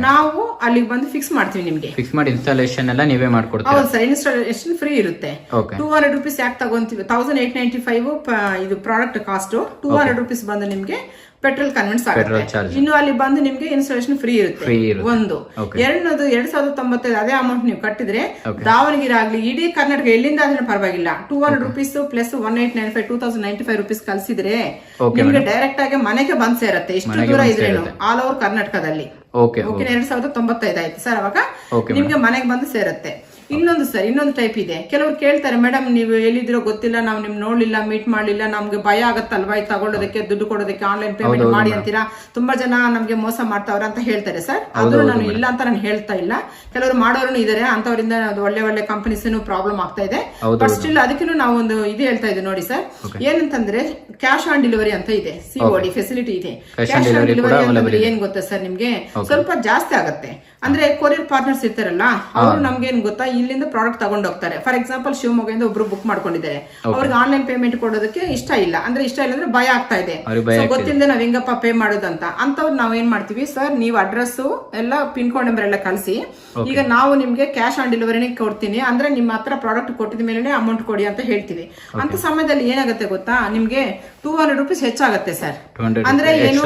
ನಾವು ಅಲ್ಲಿಗೆ ಬಂದು ಫಿಕ್ಸ್ ಮಾಡ್ತೀವಿ. ನಿಮ್ಗೆ ಫಿಕ್ಸ್ ಮಾಡಿ ಇನ್ಸ್ಟಾಲೇಷನ್ ಎಲ್ಲ ನೀವೇ ಮಾಡ್ಕೊಡ್ತೀವಿ. ಹೌದು ಸರ್, ಇನ್ಸ್ಟಾಲೇಷನ್ ಫ್ರೀ ಇರುತ್ತೆ. 200 ರೂಪೀಸ್ ಯಾಕೆ ತಗೊಂತೀವಿ, 1895 ಇದು ಪ್ರಾಡಕ್ಟ್ ಕಾಸ್ಟ್. 200 ರೂಪೀಸ್ ಬಂದು ನಿಮ್ಗೆ ಪೆಟ್ರೋಲ್ ಕನ್ವೆಂಟ್ಸ್ ಆಗುತ್ತೆ. ಇನ್ನು ಅಲ್ಲಿ ಬಂದು ನಿಮ್ಗೆ ಇನ್ಸ್ಟಾಲೇಷನ್ ಫ್ರೀ ಇರುತ್ತೆ. ಒಂದು. ಎರಡನೇದು 2095 ಅದೇ ಅಮೌಂಟ್ ನೀವು ಕಟ್ಟಿದ್ರೆ ದಾವಣಗೆರೆ ಆಗ್ಲಿ ಇಡೀ ಕರ್ನಾಟಕ ಎಲ್ಲಿಂದ ಆದ್ರೆ ಪರವಾಗಿಲ್ಲ, 200 ರೂಪೀಸ್ ಪ್ಲಸ್ 1895 2095 ರೂಪೀಸ್ ಕಲ್ಸಿದ್ರೆ ನಿಮ್ಗೆ ಡೈರೆಕ್ಟ್ ಆಗಿ ಮನೆಗೆ ಬಂದ್ ಸೇರತ್ತೆ. ಎಷ್ಟು ದೂರ ಇದ್ರೇನು ಆಲ್ ಓವರ್ ಕರ್ನಾಟಕದಲ್ಲಿ. 2095 ಆಯ್ತು ಸರ್, ಅವಾಗ ನಿಮ್ಗೆ ಮನೆಗೆ ಬಂದು ಸೇರತ್ತೆ. ಇನ್ನೊಂದು ಟೈಪ್ ಇದೆ. ಕೆಲವರು ಕೇಳ್ತಾರೆ, ಮೇಡಮ್ ನೀವು ಎಲ್ಲಿದಿರೋ ಗೊತ್ತಿಲ್ಲ, ನಾವು ನಿಮ್ ನೋಡ್ಲಿಲ್ಲ, ಮೀಟ್ ಮಾಡ್ಲಿಲ್ಲ, ನಮ್ಗೆ ಭಯ ಆಗತ್ತಲ್ವಾ ಇದು ತಗೊಳ್ಳೋದಕ್ಕೆ, ದುಡ್ಡು ಕೊಡೋದಕ್ಕೆ, ಆನ್ಲೈನ್ ಪೇಮೆಂಟ್ ಮಾಡಿ ಅಂತೀರಾ, ತುಂಬಾ ಜನ ನಮ್ಗೆ ಮೋಸ ಮಾಡ್ತಾವ್ರ ಅಂತ ಹೇಳ್ತಾರೆ ಸರ್. ಅದು ನಾನು ಇಲ್ಲ ಅಂತ ನಾನು ಹೇಳ್ತಾ ಇಲ್ಲ, ಕೆಲವರು ಮಾಡೋರು ಇದಾರೆ, ಅಂತವರಿಂದ ಒಳ್ಳೆ ಕಂಪನೀಸ್ ಪ್ರಾಬ್ಲಮ್ ಆಗ್ತಾ ಇದೆ. ಬಟ್ ಸ್ಟಿಲ್ ಅದಕ್ಕೂ ನಾವು ಒಂದು ಇದು ಹೇಳ್ತಾ ಇದ್ದೀವಿ ನೋಡಿ ಸರ್, ಏನಂತಂದ್ರೆ ಕ್ಯಾಶ್ ಆನ್ ಡೆಲಿವರಿ ಅಂತ ಇದೆ, COD ಫೆಸಿಲಿಟಿ ಇದೆ. ಕ್ಯಾಶ್ ಆನ್ ಡೆಲಿವರಿ ಅಂತಂದ್ರೆ ಏನ್ ಗೊತ್ತಾ ಸರ್, ನಿಮ್ಗೆ ಸ್ವಲ್ಪ ಜಾಸ್ತಿ ಆಗತ್ತೆ. ಅಂದ್ರೆ ಕೊರಿಯರ್ ಪಾರ್ಟ್ನರ್ಸ್ ಇರ್ತಾರಲ್ಲ, ಅವರು ನಮ್ಗೆ ಏನ್ ಗೊತ್ತಾ, ಇಲ್ಲಿಂದ ಪ್ರಾಡಕ್ಟ್ ತಗೊಂಡ್ ಹೋಗ್ತಾರೆ. ಫಾರ್ ಎಕ್ಸಾಂಪಲ್ ಶಿವಮೊಗ್ಗದಿಂದ ಒಬ್ರು ಬುಕ್ ಮಾಡ್ಕೊಂಡಿದ್ದಾರೆ, ಅವ್ರಿಗೆ ಆನ್ಲೈನ್ ಪೇಮೆಂಟ್ ಕೊಡೋದಕ್ಕೆ ಇಷ್ಟ ಇಲ್ಲ ಅಂದ್ರೆ ಭಯ ಆಗ್ತಾ ಇದೆ, ಗೊತ್ತಿಲ್ಲದೆ ನಾವ್ ಹೆಂಗಪ್ಪ ಪೇ ಮಾಡೋದಂತ. ಅಂತವ್ರು ನಾವ್ ಏನ್ ಮಾಡ್ತೀವಿ ಸರ್, ನೀವು ಅಡ್ರೆಸ್ ಎಲ್ಲ ಪಿನ್ ಕೋಡ್ ನಂಬರ್ ಎಲ್ಲ ಕಳಿಸಿ, ಈಗ ನಾವು ನಿಮ್ಗೆ ಕ್ಯಾಶ್ ಆನ್ ಡೆಲಿವರಿನೇ ಕೊಡ್ತೀನಿ, ಅಂದ್ರೆ ನಿಮ್ಮ ಹತ್ರ ಪ್ರಾಡಕ್ಟ್ ಕೊಟ್ಟಿದ ಮೇಲೆ ಅಮೌಂಟ್ ಕೊಡಿ ಅಂತ ಹೇಳ್ತೀವಿ. ಅಂತ ಸಮಯದಲ್ಲಿ ಏನಾಗುತ್ತೆ ಗೊತ್ತಾ, ನಿಮ್ಗೆ 200 ರೂಪೀಸ್ ಹೆಚ್ಚಾಗತ್ತೆ ಸರ್. ಅಂದ್ರೆ ಏನು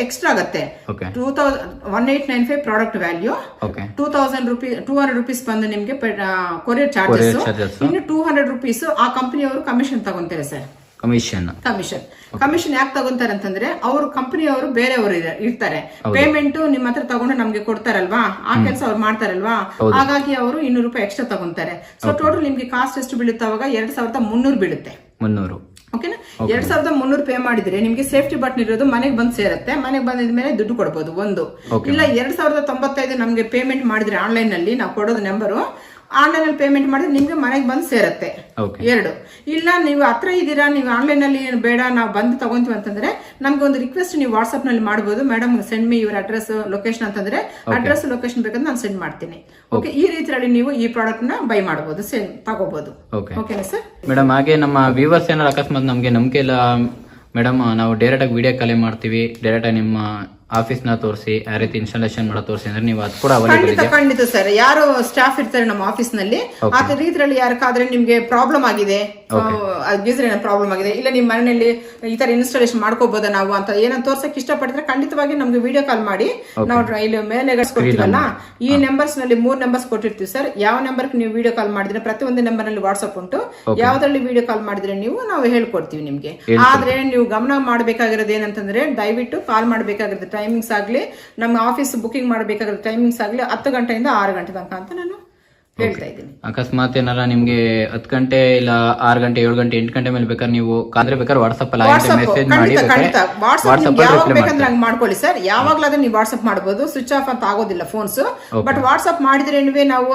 ಎಕ್ಸ್ಟ್ರಾ ಆಗತ್ತೆ. 1895 ಪ್ರಾಡಕ್ಟ್ ವ್ಯಾಲ್ಯೂ, 200 ರೂಪೀಸ್ ಬಂದು ನಿಮ್ಗೆ ಕೊರಿಯರ್ ಚಾರ್ಜಸ್, ಇನ್ನು 200 ರೂಪೀಸ್ ಆ ಕಂಪನಿಯವರು ಕಮಿಷನ್ ತಗೊಂತಾರೆ ಸರ್. ಕಮಿಷನ್ ಯಾಕೆ ತಗೊಂತಾರೆ ಅಂತಂದ್ರೆ, ಅವ್ರ ಕಂಪನಿಯವರು ಬೇರೆಯವರು ಇರ್ತಾರೆ, ಪೇಮೆಂಟ್ ನಿಮ್ಮ ಹತ್ರ ತಗೊಂಡು ನಮ್ಗೆ ಕೊಡ್ತಾರಲ್ವಾ, ಆ ಕೆಲಸ ಅವ್ರು ಮಾಡ್ತಾರಲ್ವಾ, ಹಾಗಾಗಿ ಅವರು 200 ರೂಪಾಯಿ ಎಕ್ಸ್ಟ್ರಾ ತಗೊಂತಾರೆ. ಸೊ ಟೋಟಲ್ ನಿಮ್ಗೆ ಕಾಸ್ಟ್ ಎಷ್ಟು ಬೀಳುತ್ತೆ ಅವಾಗ, 2300 ಬೀಳುತ್ತೆ. ಓಕೆನಾ, 2300 ಪೇ ಮಾಡಿದ್ರೆ ನಿಮ್ಗೆ ಸೇಫ್ಟಿ ಬಟನ್ ಇರೋದು ಮನೆಗೆ ಬಂದ್ ಸೇರುತ್ತೆ. ಮನೆಗೆ ಬಂದಿದ್ಮೇಲೆ ದುಡ್ಡು ಕೊಡಬಹುದು. ಒಂದು. ಇಲ್ಲ 2095 ನಮ್ಗೆ ಪೇಮೆಂಟ್ ಮಾಡಿದ್ರೆ ಆನ್ಲೈನ್ ನಲ್ಲಿ ನಾವು ಕೊಡೋದು ನಂಬರು, ಆನ್ಲೈನ್ ಅಲ್ಲಿ ಪೇಮೆಂಟ್ ಮಾಡಿದ್ರೆ ನಿಮ್ಗೆ ಮನೆಗೆ ಬಂದು ಸೇರತ್ತೆ. 2. ಇಲ್ಲ ನೀವು ಹತ್ರ ಇದ್ದೀರಾ, ನೀವು ಆನ್ಲೈನ್ ಅಲ್ಲಿ ಬೇಡ ನಾವು ಬಂದು ತಗೊಂತೀವಿ ಅಂತಂದ್ರೆ ನಮ್ಗೆ ಒಂದು ರಿಕ್ವೆಸ್ಟ್ ನೀವು ವಾಟ್ಸ್ಆಪ್ ನಲ್ಲಿ ಮಾಡಬಹುದು, madam send me your address location ಅಂತಂದ್ರೆ ಅಡ್ರೆಸ್ ಲೊಕೇಶನ್ ಬೇಕಂದ್ರೆ ನಾನು ಸೆಂಡ್ ಮಾಡ್ತೀನಿ. ಓಕೆ, ಈ ರೀತಿಯಲ್ಲಿ ನೀವು ಈ ಪ್ರಾಡಕ್ಟ್ ನ ಬೈ ಮಾಡಬಹುದು, ತಗೋಬಹುದು. ಓಕೆನಾ ಸರ್? ಮೇಡಮ್ ಹಾಗೆ ನಮ್ಮ ವ್ಯೂವರ್ಸ್ ಏನಾದ್ರು ಅಕಸ್ಮಾತ್ ನಮ್ಗೆ ನಂಬಿಕೆ ಇಲ್ಲ ಮೇಡಮ್, ನಾವು ಡೈರೆಕ್ಟ್ ಆಗಿ ವಿಡಿಯೋ ಕಾಲ್ ಮಾಡ್ತೀವಿ, ಡೈರೆಕ್ಟ್ ಆಗಿ ನಿಮ್ಮ ಆಫೀಸ್ ನ ತೋರಿಸಿ, ಯಾವ ರೀತಿ ಇನ್ಸ್ಟಾಲೇಷನ್ ಮಾಡೋ ತೋರಿಸಿ ಅಂದ್ರೆ ನೀವು ಅದು ಕೂಡ ಖಂಡಿತ ಸರ್. ಯಾರು ಸ್ಟಾಫ್ ಇರ್ತಾರೆ ನಮ್ಮ ಆಫೀಸ್ ನಲ್ಲಿ, ಆ ರೀತಿಯಲ್ಲಿ ಯಾರಕ್ಕಾದ್ರೆ ನಿಮ್ಗೆ ಪ್ರಾಬ್ಲಮ್ ಆಗಿದೆ, ಗೀಸರ್ ಏನೋ ಪ್ರಾಬ್ಲಮ್ ಆಗಿದೆ, ಇಲ್ಲ ನಿಮ್ ಮನೆಯಲ್ಲಿ ಈ ತರ ಇನ್ಸ್ಟಾಲೇಷನ್ ಮಾಡ್ಕೋಬಹುದಾ ನಾವು ಅಂತ ಏನೋ ತೋರ್ಸಕ್ ಇಷ್ಟಪಟ್ಟಿದ್ರೆ ಖಂಡಿತವಾಗಿ ನಮ್ಗೆ ವಿಡಿಯೋ ಕಾಲ್ ಮಾಡಿ. ನಾವು ಇಲ್ಲಿ ಮೇಲೆ ಕೊಡ್ತೀವಲ್ಲ, ಈ ನಂಬರ್ಸ್ ನಲ್ಲಿ 3 ನಂಬರ್ಸ್ ಕೊಟ್ಟಿರ್ತೀವಿ ಸರ್. ಯಾವ ನಂಬರ್ ನೀವು ವಿಡಿಯೋ ಕಾಲ್ ಮಾಡಿದ್ರೆ ಪ್ರತಿಯೊಂದು ನಂಬರ್ ನಲ್ಲಿ ವಾಟ್ಸ್ಆಪ್ ಉಂಟು, ಯಾವ್ದ್ರಲ್ಲಿ ವಿಡಿಯೋ ಕಾಲ್ ಮಾಡಿದ್ರೆ ನಾವು ಹೇಳ್ಕೊಡ್ತೀವಿ ನಿಮ್ಗೆ. ಆದ್ರೆ ನೀವು ಗಮನ ಮಾಡ್ಬೇಕಾಗಿರೋದು ಏನಂತಂದ್ರೆ, ದಯವಿಟ್ಟು ಕಾಲ್ ಮಾಡ್ಬೇಕಾಗಿರೋದು ಟೈಮಿಂಗ್ಸ್ ಆಗ್ಲಿ, ನಮ್ಮ ಆಫೀಸ್ ಬುಕಿಂಗ್ ಮಾಡಬೇಕಾಗಿರೋ ಟೈಮಿಂಗ್ಸ್ ಆಗ್ಲಿ 10 ಗಂಟೆಯಿಂದ 6 ಗಂಟೆ ತನಕ ಅಂತ ನಾನು ಹೇಳ್ತಾ ಇದ್ದೀನಿ. ಅಕಸ್ಮಾತ್ ಏನಾರ ನಿಮ್ಗೆ 10 ಗಂಟೆ ಇಲ್ಲ 6 ಗಂಟೆ 7 ಗಂಟೆ 8 ಗಂಟೆ ಮೇಲೆ ಬೇಕಾದ್ರೆ ನೀವು ಕಾದ್ರೆ ಬೇಕಾದ್ರೆ ವಾಟ್ಸ್ಆಪ್ ಅಲ್ಲಿ ಮೆಸೇಜ್ ಮಾಡಿ, ಯಾವಾಗ ಬೇಕಂದ್ರೆ ಹಂಗೆ ಮಾಡ್ಕೊಳ್ಳಿ ಸರ್. ಯಾವಾಗ್ಲಾದ್ರೆ ನೀವು ವಾಟ್ಸ್ಆಪ್ ಮಾಡಬಹುದು, ಸ್ವಿಚ್ ಆಫ್ ಅಂತ ಆಗೋದಿಲ್ಲ ಫೋನ್ಸ್. ಬಟ್ ವಾಟ್ಸ್ಆಪ್ ಮಾಡಿದ್ರೆ ನಾವು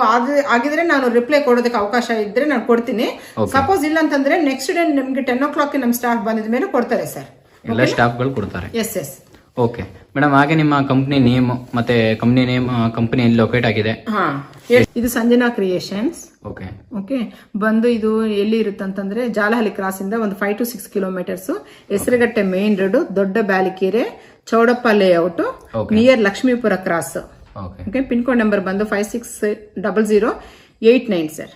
ಆಗಿದ್ರೆ ನಾನು ರಿಪ್ಲೈ ಕೊಡೋದಕ್ಕೆ ಅವಕಾಶ ಇದ್ರೆ ನಾನು ಕೊಡ್ತೀನಿ. ಸಪೋಸ್ ಇಲ್ಲ ಅಂತಂದ್ರೆ ನೆಕ್ಸ್ಟ್ ಡೇ ನಿಮ್ಗೆ 10 o'clock ನಮ್ಮ ಸ್ಟಾಫ್ ಬಂದಿದ ಮೇಲೆ ಕೊಡ್ತಾರೆ ಸರ್. ಎಲ್ಲ ಸ್ಟಾಫ್ ಗಳು ಕೊಡ್ತಾರೆ. ಎಸ್. ಓಕೆ ಮೇಡಮ್, ಹಾಗೆ ನಿಮ್ಮ ಕಂಪನಿ ನೇಮ್ ಮತ್ತೆ ಕಂಪನಿ ಎಲ್ಲಿ ಲೊಕೇಟ್ ಆಗಿದೆ? ಇದು ಸಂಜನಾ ಕ್ರಿಯೇಷನ್ಸ್. ಓಕೆ ಬಂದು ಇದು ಎಲ್ಲಿ ಇರುತ್ತೆ ಅಂತಂದ್ರೆ, ಜಾಲಹಳ್ಳಿ ಕ್ರಾಸ್ ಇಂದ ಒಂದು 5 to 6 kilometres, Hesaraghatta main road, Dodda Byalakere, Chowdappa layout, near Lakshmipura cross. Okay, pin code number ಬಂದು 560089 ಸರ್.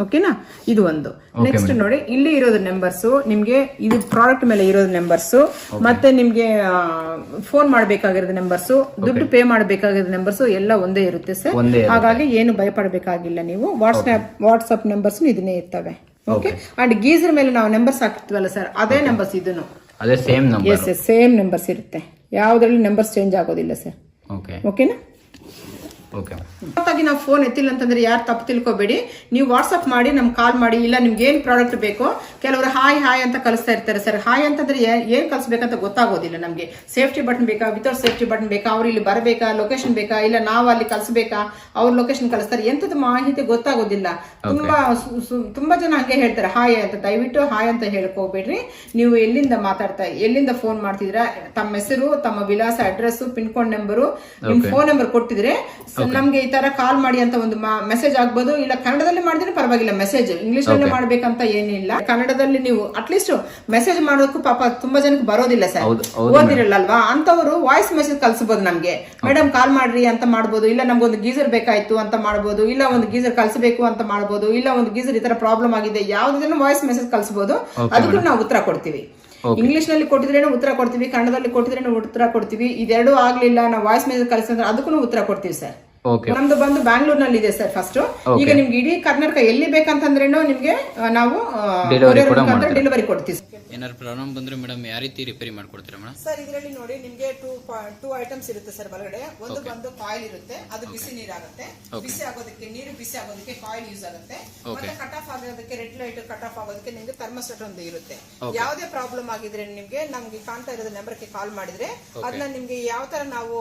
ಓಕೆನಾ, ಇದು ಒಂದು. ನೆಕ್ಸ್ಟ್ ನೋಡಿ, ಇಲ್ಲಿ ಇರೋದು ನಂಬರ್ಸ್ ನಿಮ್ಗೆ, ಇದು ಪ್ರಾಡಕ್ಟ್ ಮೇಲೆ ಇರೋದು ನಂಬರ್ಸ್, ಮತ್ತೆ ನಿಮ್ಗೆ ಫೋನ್ ಮಾಡ್ಬೇಕಾಗಿರೋದು ನಂಬರ್ಸ್, ದುಡ್ಡು ಪೇ ಮಾಡ್ಬೇಕಾಗಿರೋದು ನಂಬರ್ಸ್ ಎಲ್ಲ ಒಂದೇ ಇರುತ್ತೆ ಸರ್. ಹಾಗಾಗಿ ಏನು ಭಯಪಡಬೇಕಾಗಿಲ್ಲ ನೀವು. ವಾಟ್ಸ್ಆಪ್ ನಂಬರ್ಸ್ ಇದನ್ನೇ ಇರ್ತವೆ. ಓಕೆ, ಅಂಡ್ ಗೀಸರ್ ಮೇಲೆ ನಾವು ನಂಬರ್ಸ್ ಹಾಕಿರ್ತೀವಲ್ಲ ಸರ್, ಅದೇ ನಂಬರ್ಸ್ ಇದನ್ನು ಅದೇ same number. Yes same numbers ಇರುತ್ತೆ, ಯಾವ್ದ್ರಲ್ಲಿ ನಂಬರ್ಸ್ ಚೇಂಜ್ ಆಗೋದಿಲ್ಲ ಸರ್. ಓಕೆನಾ. ನಾವು ಫೋನ್ ಎತ್ತಿಲ್ಲ ಅಂತಂದ್ರೆ ಯಾರು ತಪ್ಪು ತಿಳ್ಕೊಬೇಡಿ. ನೀವು ವಾಟ್ಸ್ಆಪ್ ಮಾಡಿ ನಮ್ಗೆ ಕಾಲ್ ಮಾಡಿ, ಇಲ್ಲ ನಿಮ್ಗೆ ಏನ್ ಪ್ರಾಡಕ್ಟ್ ಬೇಕೋ. ಕೆಲವರು ಹಾಯ್ ಅಂತ ಕಳಿಸ್ತಾ ಇರ್ತಾರೆ ಸರ್. ಹಾಯ್ ಅಂತಂದ್ರೆ ಏನ್ ಕಳಿಸ್ಬೇಕಂತ ಗೊತ್ತಾಗೋದಿಲ್ಲ ನಮ್ಗೆ. ಸೇಫ್ಟಿ ಬಟನ್ ಬೇಕಾ, ವಿತೌಟ್ ಸೇಫ್ಟಿ ಬಟನ್ ಬೇಕಾ, ಅವ್ರು ಇಲ್ಲಿ ಬರಬೇಕಾ, ಲೊಕೇಶನ್ ಬೇಕಾ, ಇಲ್ಲ ನಾವು ಅಲ್ಲಿ ಕಳಿಸ್ಬೇಕಾ, ಅವ್ರ ಲೊಕೇಶನ್ ಕಳಿಸ್ತಾರೆ, ಎಂತದ ಮಾಹಿತಿ ಗೊತ್ತಾಗೋದಿಲ್ಲ. ತುಂಬಾ ಜನ ಹಂಗೆ ಹೇಳ್ತಾರೆ ಹಾಯ್ ಅಂತ. ದಯವಿಟ್ಟು ಹಾಯ್ ಅಂತ ಹೇಳಕ್ ಹೋಗ್ಬೇಡ್ರಿ. ನೀವು ಎಲ್ಲಿಂದ ಫೋನ್ ಮಾಡ್ತಿದ್ರ, ತಮ್ಮ ಹೆಸರು, ತಮ್ಮ ವಿಳಾಸ, ಅಡ್ರೆಸ್, ಪಿನ್ ಕೋಡ್ ನಂಬರು, ನಿಮ್ ಫೋನ್ ನಂಬರ್ ಕೊಟ್ಟಿದ್ರೆ ನಮ್ಗೆ ಈ ತರ ಕಾಲ್ ಮಾಡಿ ಅಂತ ಒಂದು ಮೆಸೇಜ್ ಆಗ್ಬೋದು. ಇಲ್ಲ ಕನ್ನಡದಲ್ಲಿ ಮಾಡಿದ್ರೆ ಪರವಾಗಿಲ್ಲ, ಮೆಸೇಜ್ ಇಂಗ್ಲಿಷ್ ನಲ್ಲಿ ಮಾಡ್ಬೇಕಂತ ಏನಿಲ್ಲ. ಕನ್ನಡದಲ್ಲಿ ನೀವು ಅಟ್ಲೀಸ್ಟ್ ಮೆಸೇಜ್ ಮಾಡೋದಕ್ಕೂ ಪಾಪ ತುಂಬಾ ಜನಕ್ಕೆ ಬರೋದಿಲ್ಲ ಸರ್, ಓದಿರಲ್ಲಲ್ವಾ, ಅಂತವರು ವಾಯ್ಸ್ ಮೆಸೇಜ್ ಕಳ್ಸಬಹುದು ನಮ್ಗೆ. ಮೇಡಮ್ ಕಾಲ್ ಮಾಡ್ರಿ ಅಂತ ಮಾಡ್ಬೋದು, ಇಲ್ಲ ನಮ್ಗೊಂದು ಗೀಸರ್ ಬೇಕಾಯ್ತು ಅಂತ ಮಾಡ್ಬೋದು, ಇಲ್ಲ ಒಂದು ಗೀಸರ್ ಕಳ್ಸಬೇಕು ಅಂತ ಮಾಡ್ಬೋದು, ಇಲ್ಲ ಒಂದು ಗೀಸರ್ ಈ ತರ ಪ್ರಾಬ್ಲಮ್ ಆಗಿದೆ, ಯಾವ್ದನ್ನು ವಾಯ್ಸ್ ಮೆಸೇಜ್ ಕಳ್ಸಬಹುದು. ಅದಕ್ಕೂ ನಾವು ಉತ್ತರ ಕೊಡ್ತೀವಿ. ಇಂಗ್ಲಿಷ್ ನಲ್ಲಿ ಕೊಟ್ಟಿದ್ರೇನು ಉತ್ತರ ಕೊಡ್ತೀವಿ, ಕನ್ನಡದಲ್ಲಿ ಕೊಟ್ಟಿದ್ರೇನು ಉತ್ತರ ಕೊಡ್ತೀವಿ. ಇದೆರಡು ಆಗ್ಲಿಲ್ಲ, ನಾವು ವಾಯ್ಸ್ ಮೆಸೇಜ್ ಕಳಿಸಿದ್ರೆ ಅದಕ್ಕೂ ಉತ್ತರ ಕೊಡ್ತೀವಿ ಸರ್. ನಮ್ದು ಬಂದು ಬ್ಯಾಂಗ್ಳೂರ್ನಲ್ಲಿ ಇದೆ ಸರ್ ಫಸ್ಟ್. ಈಗ ನಿಮ್ಗೆ ಇಡೀ ಕರ್ನಾಟಕ ಎಲ್ಲಿ ಬೇಕಂತಂದ್ರೇನು ನಿಮ್ಗೆ ನಾವು ಡೆಲಿವರಿ ಕೊಡ್ತೀವಿ. ಏನಾದ್ರು ಪ್ರಾಬ್ಲಮ್ ಬಂದ್ರೆ ಮೇಡಮ್ ಯಾವ ರೀತಿ ರಿಪೇರಿ ಮಾಡ್ಕೊಡ್ತೀರಾ ಮೇಡಮ್? ಸರ್ ಇದರಲ್ಲಿ ನೋಡಿ ನಿಮ್ಗೆ ಟೂ ಐಟಮ್ಸ್ ಇರುತ್ತೆ ಸರ್ ಒಳಗಡೆ. ಒಂದು ಬಂದು ಕಾಯಿಲ್ ಇರುತ್ತೆ, ಅದು ಬಿಸಿ ನೀರಾಗುತ್ತೆ. ಬಿಸಿ ಆಗೋದಕ್ಕೆ, ನೀರು ಬಿಸಿ ಆಗೋದಕ್ಕೆ ಕಾಯಿಲ್ ಯೂಸ್ ಆಗುತ್ತೆ. ಮತ್ತೆ ಕಟ್ ಆಫ್ ಆಗೋದಕ್ಕೆ, ರೆಡ್ ಲೈಟ್ ಕಟ್ ಆಫ್ ಆಗೋದಕ್ಕೆ ನಿಮ್ಗೆ ಥರ್ಮೋಸ್ಟಾಟ್ ಒಂದು ಇರುತ್ತೆ. ಯಾವುದೇ ಪ್ರಾಬ್ಲಮ್ ಆಗಿದ್ರೆ ನಿಮ್ಗೆ ನಮ್ಗೆ ಕಾಣ್ತಾ ಇರೋದು ನಂಬರ್ಗೆ ಕಾಲ್ ಮಾಡಿದ್ರೆ ಅದನ್ನ ನಿಮ್ಗೆ ಯಾವ ತರ ನಾವು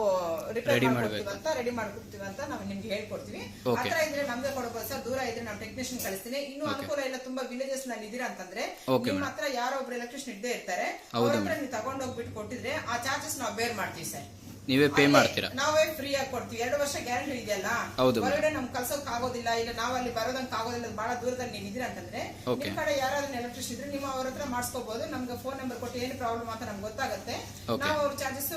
ರಿಪೇರ್ ಮಾಡ್ಕೊಡ್ತೀವಿ ಅಂತ, ರೆಡಿ ಮಾಡ್ಕೊಡ್ತೀವಿ ಅಂತ ನಾವು ನಿಮ್ಗೆ ಹೇಳ್ಕೊಡ್ತೀವಿ. ಹತ್ರ ಇದ್ರೆ ನಮ್ಗೆ ಕೊಡಬಹುದು ಸರ್, ದೂರ ಇದ್ರೆ ನಾವು ಟೆಕ್ನಿಷಿಯನ್ ಕಳಿಸ್ತೀನಿ. ಇನ್ನು ಅನುಕೂಲ ಇಲ್ಲ, ತುಂಬಾ ವಿಲೇಜಸ್ ನಲ್ಲಿ ಇದೀರಾ ಅಂತಂದ್ರೆ ನಿಮ್ಮ ಹತ್ರ ಯಾರೋ ಒಬ್ರು ಎಲೆಕ್ಟ್ರಿಷಿಯನ್ ಇದ್ದೇ ಇರ್ತಾರೆ, ಅವ್ರ ಹತ್ರ ನೀವು ತಗೊಂಡೋಗ್ಬಿಟ್ಟು ಕೊಟ್ಟಿದ್ರೆ ಆ ಚಾರ್ಜಸ್ ನಾವು ಬೇರ್ ಮಾಡ್ತೀವಿ ಸರ್. ನೀವೇ ಪೇ ಮಾಡ್ತೀರಾ? ನಾವೇ ಫ್ರೀ ಆಗಿ ಕೊಡ್ತೀವಿ. 2 ವರ್ಷ ಗ್ಯಾರಂಟಿ ಇದೆಯಲ್ಲ, ಹೊರಗಡೆ ನಮ್ಗೆ ಕಳ್ಸೋಕ್ ಆಗೋದಿಲ್ಲ, ಇಲ್ಲ ನಾವ್ ಅಲ್ಲಿ ಬರೋದಂಕ್ ಆಗೋದಿಲ್ಲ, ಬಹಳ ದೂರದಲ್ಲಿ ನೀವು ಇದ್ದೀರಾ ಅಂತಂದ್ರೆ ನಿಮ್ ಕಡೆ ಯಾರಾದ್ರೂ ಎಲೆಕ್ಟ್ರಿಷಿಯನ್ ಇದ್ರೆ ನೀವು ಅವ್ರ ಹತ್ರ ಮಾಡಿಸ್ಕೋಬಹುದು. ನಮ್ಗೆ ಫೋನ್ ನಂಬರ್ ಕೊಟ್ಟು ಏನು ಪ್ರಾಬ್ಲಮ್ ಅಂತ ನಮ್ಗೆ ಗೊತ್ತಾಗುತ್ತೆ. ನಾವು ಅವ್ರ ಚಾರ್ಜಸ್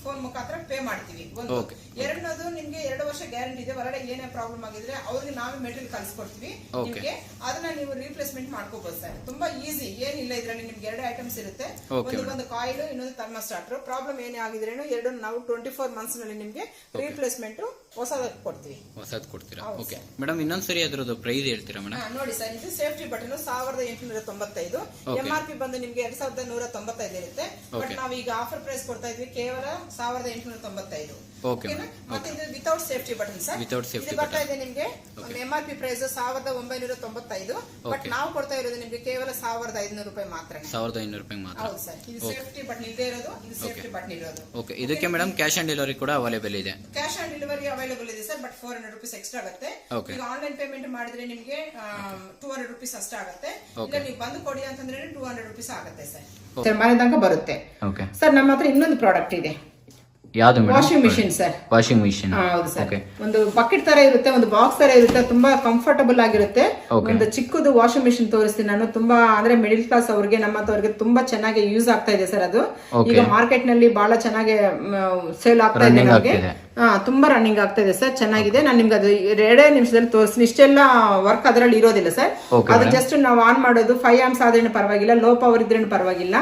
ಫೋನ್ ಮುಖಾಂತರ ಪೇ ಮಾಡ್ತೀವಿ. ಒಂದು ಎರಡನೇದು, ನಿಮ್ಗೆ 2 ವರ್ಷ ಗ್ಯಾರಂಟಿ ಇದೆ. ಹೊರಗಡೆ ಏನೇ ಪ್ರಾಬ್ಲಮ್ ಆಗಿದ್ರೆ ಅವ್ರಿಗೆ ನಾವೇ ಮೆಟೀರಿಯಲ್ ಕಳ್ಸಿಕೊಡ್ತೀವಿ ನಿಮ್ಗೆ. ಅದನ್ನ ನೀವು ರೀಪ್ಲೇಸ್ಮೆಂಟ್ ಮಾಡ್ಕೋಬಹುದು ಸರ್. ತುಂಬಾ ಈಸಿ, ಏನಿಲ್ಲ ಇದ್ರಲ್ಲಿ. ನಿಮ್ಗೆ 2 ಐಟಮ್ಸ್ ಇರುತ್ತೆ, ಒಂದು ಕಾಯಿಲ್, ಇನ್ನೊಂದು ಥರ್ಮೋಸ್ಟಾಟ್. ಪ್ರಾಬ್ಲಮ್ ಏನೇ ಆಗಿದ್ರೇನು ಎರಡು ನಾವು 24 ಮಂತ್ಸ್ ನಲ್ಲಿ ನಿಮ್ಗೆ ರೀಪ್ಲೇಸ್ಮೆಂಟ್ ಹೊಸದು ಕೊಡ್ತೀರಾ? ಓಕೆ ಮೇಡಮ್, ಇನ್ನೊಂದ್ಸರಿ ಅದ್ರದ್ದು ಪ್ರೈಸ್ ಹೇಳ್ತೀರಾ ಮೇಡಮ್? ನೋಡಿ ಸರ್, ಇದು ಸೇಫ್ಟಿ ಬಟನ್ 1895. MRP ಬಂದು ನಿಮ್ಗೆ 2195 ಇರುತ್ತೆ. ಬಟ್ ನಾವು ಈಗ ಆಫರ್ ಪ್ರೈಸ್ ಕೊಡ್ತಾ ಇದ್ವಿ ಕೇವಲ 1895. ಮತ್ತೆ ಇದು ವಿತೌಟ್ ಸೇಫ್ಟಿ ಬಟನ್ ಸರ್. ಇದು ಬರ್ತಾ ಇದೆ ನಿಮ್ಗೆ MRP ಪ್ರೈಸ್ 1995. ಬಟ್ ನಾವು ಕೊಡ್ತಾ ಇರೋದು ನಿಮ್ಗೆ ಕೇವಲ 1500 ರೂಪಾಯಿ ಮಾತ್ರ. 1500 ರೂಪಾಯಿ ಮಾತ್ರ. ಹೌದು ಸರ್, ಇದು ಸೇಫ್ಟಿ ಬಟನ್ ಇಲ್ಲದೆ ಇರೋದು, ಇದು ಸೇಫ್ಟಿ ಬಟನ್ ಇರೋದು. ಓಕೆ, ಇದಕ್ಕೆ ಮೇಡಮ್ ಕ್ಯಾಶ್ ಆನ್ ಡೆಲಿವರಿ ಕೂಡ ಅವೈಲೇಬಲ್ ಇದೆ? ಕ್ಯಾಶ್ ಆನ್ ಡೆಲಿವರಿ ಅವೈಲೇಬಲ್ ಇದೆ ಸರ್, ಬಟ್ 400 ರೂಪೀಸ್ ಎಕ್ಸ್ಟ್ರಾ ಆಗುತ್ತೆ. ಈಗ ಆನ್ಲೈನ್ ಪೇಮೆಂಟ್ ಮಾಡಿದ್ರೆ ನಿಮ್ಗೆ 200 ರೂಪೀಸ್ ಅಷ್ಟೇ ಆಗುತ್ತೆ. ಇಲ್ಲ ನೀವು ಬಂದು ಕೊಡಿ ಅಂತಂದ್ರೆ 200 ರೂಪೀಸ್ ಆಗುತ್ತೆ ಸರ್. ಮನೆ ತನಕ ಬರುತ್ತೆ ಸರ್. ನಮ್ಮ ಹತ್ರ ಇನ್ನೊಂದು ಪ್ರಾಡಕ್ಟ್ ಇದೆ. ಯಾವುದು? Washing machine sir. Washing machine, ಹೌದು ಸರ್. ಒಂದು ಬಕೆಟ್ ತರ ಇರುತ್ತೆ, ಒಂದು ಬಾಕ್ಸ್ ತರ ಇರುತ್ತೆ, ತುಂಬಾ ಕಂಫರ್ಟಬಲ್ ಆಗಿರುತ್ತೆ. ಒಂದು ಚಿಕ್ಕದು ವಾಷಿಂಗ್ ಮಿಷಿನ್ ತೋರಿಸ್ತೀನಿ ನಾನು. ತುಂಬಾ ಅಂದ್ರೆ ಮಿಡಿಲ್ ಕ್ಲಾಸ್ ಅವ್ರಿಗೆ, ನಮ್ಮಂತವ್ರಿಗೆ ತುಂಬಾ ಚೆನ್ನಾಗಿ ಯೂಸ್ ಆಗ್ತಾ ಇದೆ ಸರ್. ಅದು ಈಗ ಮಾರ್ಕೆಟ್ ನಲ್ಲಿ ಬಹಳ ಚೆನ್ನಾಗಿ ಸೇಲ್ ಆಗ್ತಾ ಇದೆ ನಮಗೆ. ತುಂಬಾ ರನ್ನಿಂಗ್ ಆಗ್ತಾ ಇದೆ ಸರ್, ಚೆನ್ನಾಗಿದೆ. ನಾನು ನಿಮ್ಗೆ ಅದು 2 ನಿಮಿಷದಲ್ಲಿ ತೋರಿಸ್ತೀನಿ. ಇಷ್ಟೆಲ್ಲ ವರ್ಕ್ ಅದರಲ್ಲಿ ಇರೋದಿಲ್ಲ ಸರ್. ಅದು ಜಸ್ಟ್ ನಾವು ಆನ್ ಮಾಡೋದು 5 ಆಂಪ್ಸ್ ಆದ್ರೇನು ಪರವಾಗಿಲ್ಲ, ಲೋ ಪವರ್ ಇದ್ರೇನು ಪರವಾಗಿಲ್ಲ.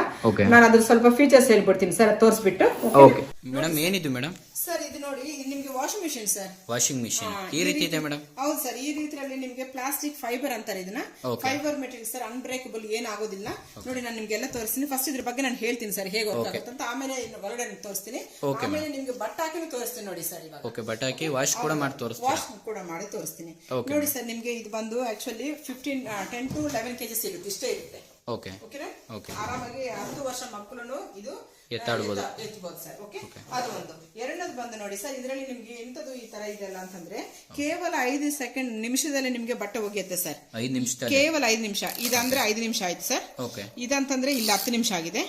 ನಾನು ಅದ್ರ ಸ್ವಲ್ಪ ಫೀಚರ್ಸ್ ಹೇಳ್ಬಿಡ್ತೀನಿ ಸರ್, ತೋರಿಸ್ಬಿಟ್ಟು. ಮೇಡಮ್ ಏನಿದು ಮೇಡಮ್? ಸರ್ ಇದು ನೋಡಿ, ಇದು ನಿಮ್ಗೆ washing machine sir. Washing machine ಈ ರೀತಿ ಇದೆ ಮೇಡಮ್? ಹೌದು ಸರ್, ಈ ರೀತಿಯಲ್ಲಿ ನಿಮ್ಗೆ ಪ್ಲಾಸ್ಟಿಕ್ ಫೈಬರ್ ಅಂತಾರೆ ಇದನ್ನ. ಫೈಬರ್ ಮೆಟೀರಿಯಲ್ ಸರ್, ಅನ್ಬ್ರೇಕಬಲ್, ಏನಾಗೋದಿಲ್ಲ. ನೋಡಿ ನಾನು ನಿಮ್ಗೆಲ್ಲ ತೋರಿಸ್ತೀನಿ. ಫಸ್ಟ್ ಇದ್ರ ಬಗ್ಗೆ ನಾನು ಹೇಳ್ತೀನಿ ಸರ್ ಹೇಗೆ ವರ್ಕ್ ಆಗುತ್ತೆ ಅಂತ, ಆಮೇಲೆ ಹೊರಗಡೆ ತೋರಿಸ್ತೀನಿ, ಆಮೇಲೆ ನಿಮ್ಗೆ ಬಟ್ಟೆ ಹಾಕಿ ತೋರಿಸ್ತೀನಿ. ನೋಡಿ ಸರ್, ಇವಾಗ ಓಕೆ, ಬಟ್ಟೆ ಹಾಕಿ ವಾಶ್ ಕೂಡ ಮಾಡಿ ತೋರಿಸ್ತೀನಿ. ವಾಶ್ ಕೂಡ ಮಾಡಿ ತೋರಿಸ್ತೀನಿ. ನೋಡಿ ಸರ್, ನಿಮ್ಗೆ ಇದು ಬಂದು ಆಕ್ಚುಲಿ 10 to 11 kgs ಇರುತ್ತೆ, ಇಷ್ಟೇ ಇರುತ್ತೆ. ಓಕೆನಾ? ಆರಾಮಾಗಿ 10 ವರ್ಷ ಮಕ್ಕಳು ಇದು ಎತ್ತಬಹುದು ಸರ್. ಓಕೆ, ಅದು ಒಂದು. ಎರಡನೇದು ಬಂದು ನೋಡಿ ಸರ್, ಇದರಲ್ಲಿ ನಿಮ್ಗೆ ಎಂತದು ಈ ತರ ಇದೆಲ್ಲ ಅಂತಂದ್ರೆ ಕೇವಲ 5 ಸೆಕೆಂಡ್ ನಿಮಿಷದಲ್ಲಿ ನಿಮ್ಗೆ ಬಟ್ಟೆ ಒಗೆಯುತ್ತೆ ಸರ್. 5 ನಿಮಿಷ, ಕೇವಲ 5 ನಿಮಿಷ. ಇದಂದ್ರೆ 5 ನಿಮಿಷ ಆಯ್ತು ಸರ್. ಇದಂತಂದ್ರೆ ಇಲ್ಲಿ 10 ನಿಮಿಷ ಆಗಿದೆ.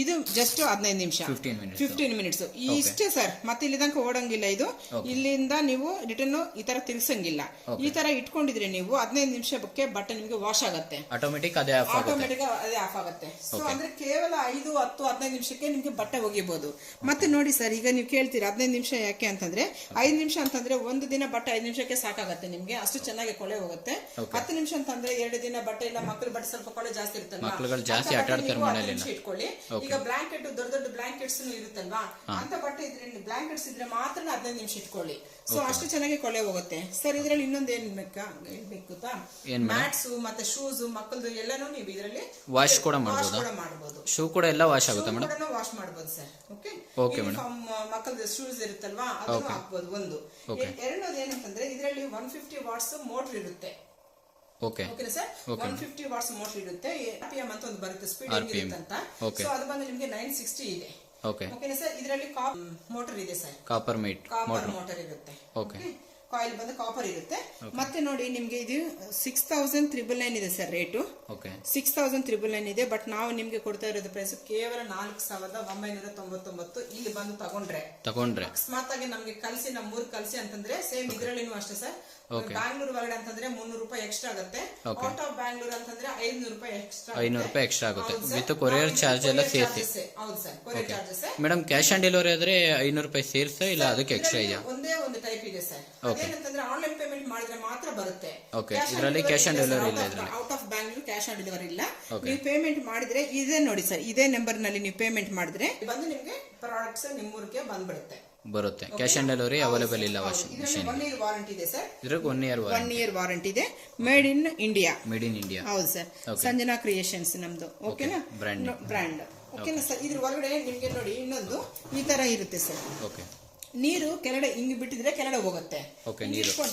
ಇದು ಜಸ್ಟ್ 15 ನಿಮಿಷ, 15 ಮಿನಿಟ್ಸ್ ಇಷ್ಟೇ ಸರ್. ಮತ್ತೆ ಇಲ್ಲಿ ತನಕ ಓಡಂಗಿಲ್ಲ ಇದು. ಇಲ್ಲಿಂದ ನೀವು ರಿಟರ್ನ್ ಈ ತರ ತಿರ್ಸಂಗಿಲ್ಲ. ಈ ತರ ಇಟ್ಕೊಂಡಿದ್ರೆ ನೀವು 15 ನಿಮಿಷಕ್ಕೆ ಬಟ್ಟೆ ನಿಮ್ಗೆ ವಾಶ್ ಆಗುತ್ತೆ. ಆಟೋಮೆಟಿಕ್ ಅದೇ ಆಫ್ ಆಗುತ್ತೆ. ಸೊ ಅಂದ್ರೆ ಕೇವಲ 5, 10, 15 ನಿಮಿಷಕ್ಕೆ ನಿಮ್ಗೆ ಬಟ್ಟೆ ಒಗಿಬಹುದು. ಮತ್ತೆ ನೋಡಿ ಸರ್, ಈಗ ನೀವು ಕೇಳ್ತೀರಾ 15 ನಿಮಿಷ ಯಾಕೆ ಅಂತಂದ್ರೆ, 5 ನಿಮಿಷ ಅಂತಂದ್ರೆ ಒಂದು ದಿನ ಬಟ್ಟೆ 5 ನಿಮಿಷಕ್ಕೆ ಸಾಕಾಗತ್ತೆ ನಿಮ್ಗೆ, ಅಷ್ಟು ಚೆನ್ನಾಗಿ ಕೊಳೆ ಹೋಗುತ್ತೆ. 10 ನಿಮಿಷ ಅಂತಂದ್ರೆ 2 ದಿನ ಬಟ್ಟೆ ಇಲ್ಲ, ಮಕ್ಕಳು ಬಟ್ಟೆ ಸ್ವಲ್ಪ ಕೊಳೆ ಜಾಸ್ತಿ ಇರುತ್ತಲ್ವಾ, ಮಕ್ಕಳುಗಳು ಜಾಸ್ತಿ ಆಟ ಆಡ್ತಾರೆ ಮನೆಯಲ್ಲಿ ಇಟ್ಕೊಳ್ಳಿ. ಈಗ ಬ್ಲಾಂಕೆಟ್ ದೊಡ್ಡ ದೊಡ್ಡ ಬ್ಲಾಂಕೆಟ್ಸ್ ಇರುತ್ತಲ್ವಾ, ಅಂತ ಬಟ್ಟೆ ಇದ್ರೆ ಬ್ಲಾಂಕೆಟ್ಸ್ ಇದ್ರೆ ಮಾತ್ರ 15 ನಿಮಿಷ ಇಟ್ಕೊಳ್ಳಿ. ಸೊ ಅಷ್ಟು ಚೆನ್ನಾಗಿ ಕೊಳೆ ಹೋಗುತ್ತೆ ಸರ್. ಇದ್ರಲ್ಲಿ ಇನ್ನೊಂದು ಏನ್ ಹೇಳ್ಬೇಕು ಗೊತ್ತಾ, ಮ್ಯಾಟ್ಸ್ ಮತ್ತೆ ಶೂಸ್ ಮಕ್ಕಳದು ಎಲ್ಲಾನು ನೀವು ಇದರಲ್ಲಿ ವಾಶ್ ಕೂಡ ಮಾಡಬಹುದು. ಶೂ ಕೂಡ ಎಲ್ಲ ವಾಶ್ ಆಗುತ್ತೆ ಮೇಡಮ್, ವಾಶ್ ಮಾಡಬಹುದು ಸರ್. Okay madam. ಮಕ್ಕಳದು ಶೂಸ್ ಇರುತ್ತಲ್ವಾ, ಅದನ್ನು ಹಾಕಬಹುದು. ಒಂದು ಎರಡನೇದು ಏನಂತಂದ್ರೆ ಇದರಲ್ಲಿ 150 ವಾಟ್ಸ್ ಮೋಟರ್ ಇರುತ್ತೆ. ಓಕೆ ಸರ್, 150 ವಾಟ್ಸ್ ಮೋಟರ್ ಇರುತ್ತೆ. RPM ಅಂತ ಒಂದು ಬರುತ್ತೆ, ಸ್ಪೀಡ್ ಇರುತ್ತೆ ಅಂತ. ಸೊ ಅದು ಬಂದು ನಿಮಗೆ 960 ಇದೆ. ಓಕೆ ಸರ್, ಇದರಲ್ಲಿ ಮೋಟರ್ ಇದೆ ಸರ್, ಕಾಪರ್ ಮೋಟರ್ ಇರುತ್ತೆ. ಕಾಯಿಲ್ ಬಂದು ಕಾಪರ್ ಇರುತ್ತೆ. ಮತ್ತೆ ನೋಡಿ ನಿಮ್ಗೆ ಇದು 6000,999 ಇದೆ ಸರ್ ರೇಟು. 6000,999 ಇದೆ. ಬಟ್ ನಾವು ನಿಮ್ಗೆ ಕೊಡ್ತಾ ಇರೋದು ಪ್ರೈಸ್ ಕೇವಲ 4,999. ಇಲ್ಲಿ ಬಂದು ತಗೊಂಡ್ರೆ ಅಕಸ್ಮಾತ್ ಆಗಿ ನಮ್ಗೆ ಕಲ್ಸಿ ನಮ್ಮೂರ್ ಕಲ್ಸಿ ಅಂತಂದ್ರೆ ಸೇಮ್ ಇದ್ರಲ್ಲಿನೂ ಅಷ್ಟೇ ಸರ್. ಬ್ಯಾಂಗ್ಳೂರ್ ಒಳಗಡೆ ಅಂತಂದ್ರೆ 300 ರೂಪಾಯಿ ಎಕ್ಸ್ಟ್ರಾ ಆಗುತ್ತೆ. ಔಟ್ ಆಫ್ ಬ್ಯಾಂಗ್ಳೂರ್ ಅಂತಂದ್ರೆ 500 ರೂಪಾಯಿ ಎಕ್ಸ್ಟ್ರಾ ಆಗುತ್ತೆ ವಿತ್ ಕೊರಿಯರ್ ಚಾರ್ಜ್ ಎಲ್ಲ ಸೇರಿಸಿ. ಹೌದು sir, courier charges. Madam cash on delivery ಆದ್ರೆ 500 ರೂಪಾಯಿ ಸೇರಿಸ, ಇಲ್ಲ ಅದಕ್ಕೆ ಎಕ್ಸ್ಟ್ರಾ ಇದೆಯಾ? ಒಂದೇ ಒಂದು ಟೈಪ್ ಇದೆ ಸರ್. ಏನಂತಂದ್ರೆ ಆನ್ಲೈನ್ ಪೇಮೆಂಟ್ ಮಾಡಿದ್ರೆ ಮಾತ್ರ ಬರುತ್ತೆ. ಇದರಲ್ಲಿ ಕ್ಯಾಶ್ ಆನ್ ಡೆಲಿವರಿ ಇಲ್ಲ. Out of Bangalore cash on delivery ಇಲ್ಲ. ನೀವು ಪೇಮೆಂಟ್ ಮಾಡಿದ್ರೆ ಇದೇ ನೋಡಿ ಸರ್, ಇದೇ ನಂಬರ್ ನಲ್ಲಿ ನೀವು ಪೇಮೆಂಟ್ ಮಾಡಿದ್ರೆ ಬಂದು ನಿಮ್ಗೆ ಪ್ರಾಡಕ್ಟ್ಸ್ ನಿಮ್ಮೂರಿಗೆ ಬರುತ್ತೆ. ಕ್ಯಾಶ್ ಆನ್ ಡೆಲಿವರಿ ಅವೈಲೇಬಲ್ ಇಲ್ಲ. ವಾಷಿಂಗ್ ಮಿಷನ್ 1 ಇಯರ್ ವಾರಂಟಿ ಇದೆ ಸರ್. ಇದ್ರಾಗ 1 ಇಯರ್ ವಾರಂಟಿ ಇದೆ. Made in India. ಹೌದು ಸರ್, ಸಂಜನಾ ಕ್ರಿಯೇಷನ್ಸ್ ನಮ್ದು. ಓಕೆನಾ, ಬ್ರ್ಯಾಂಡ್. ಓಕೆನಾ ಸರ್. ಇದ್ರ ಒಳಗಡೆ ನಿಮ್ಗೆ ನೋಡಿ ಇನ್ನೊಂದು ಈ ತರ ಇರುತ್ತೆ ಸರ್. ನೀರು ಕೆಳಗಡೆ ಹಿಂಗ್ ಬಿಟ್ಟಿದ್ರೆ ಕೆಳಗಡೆ ಹೋಗುತ್ತೆ.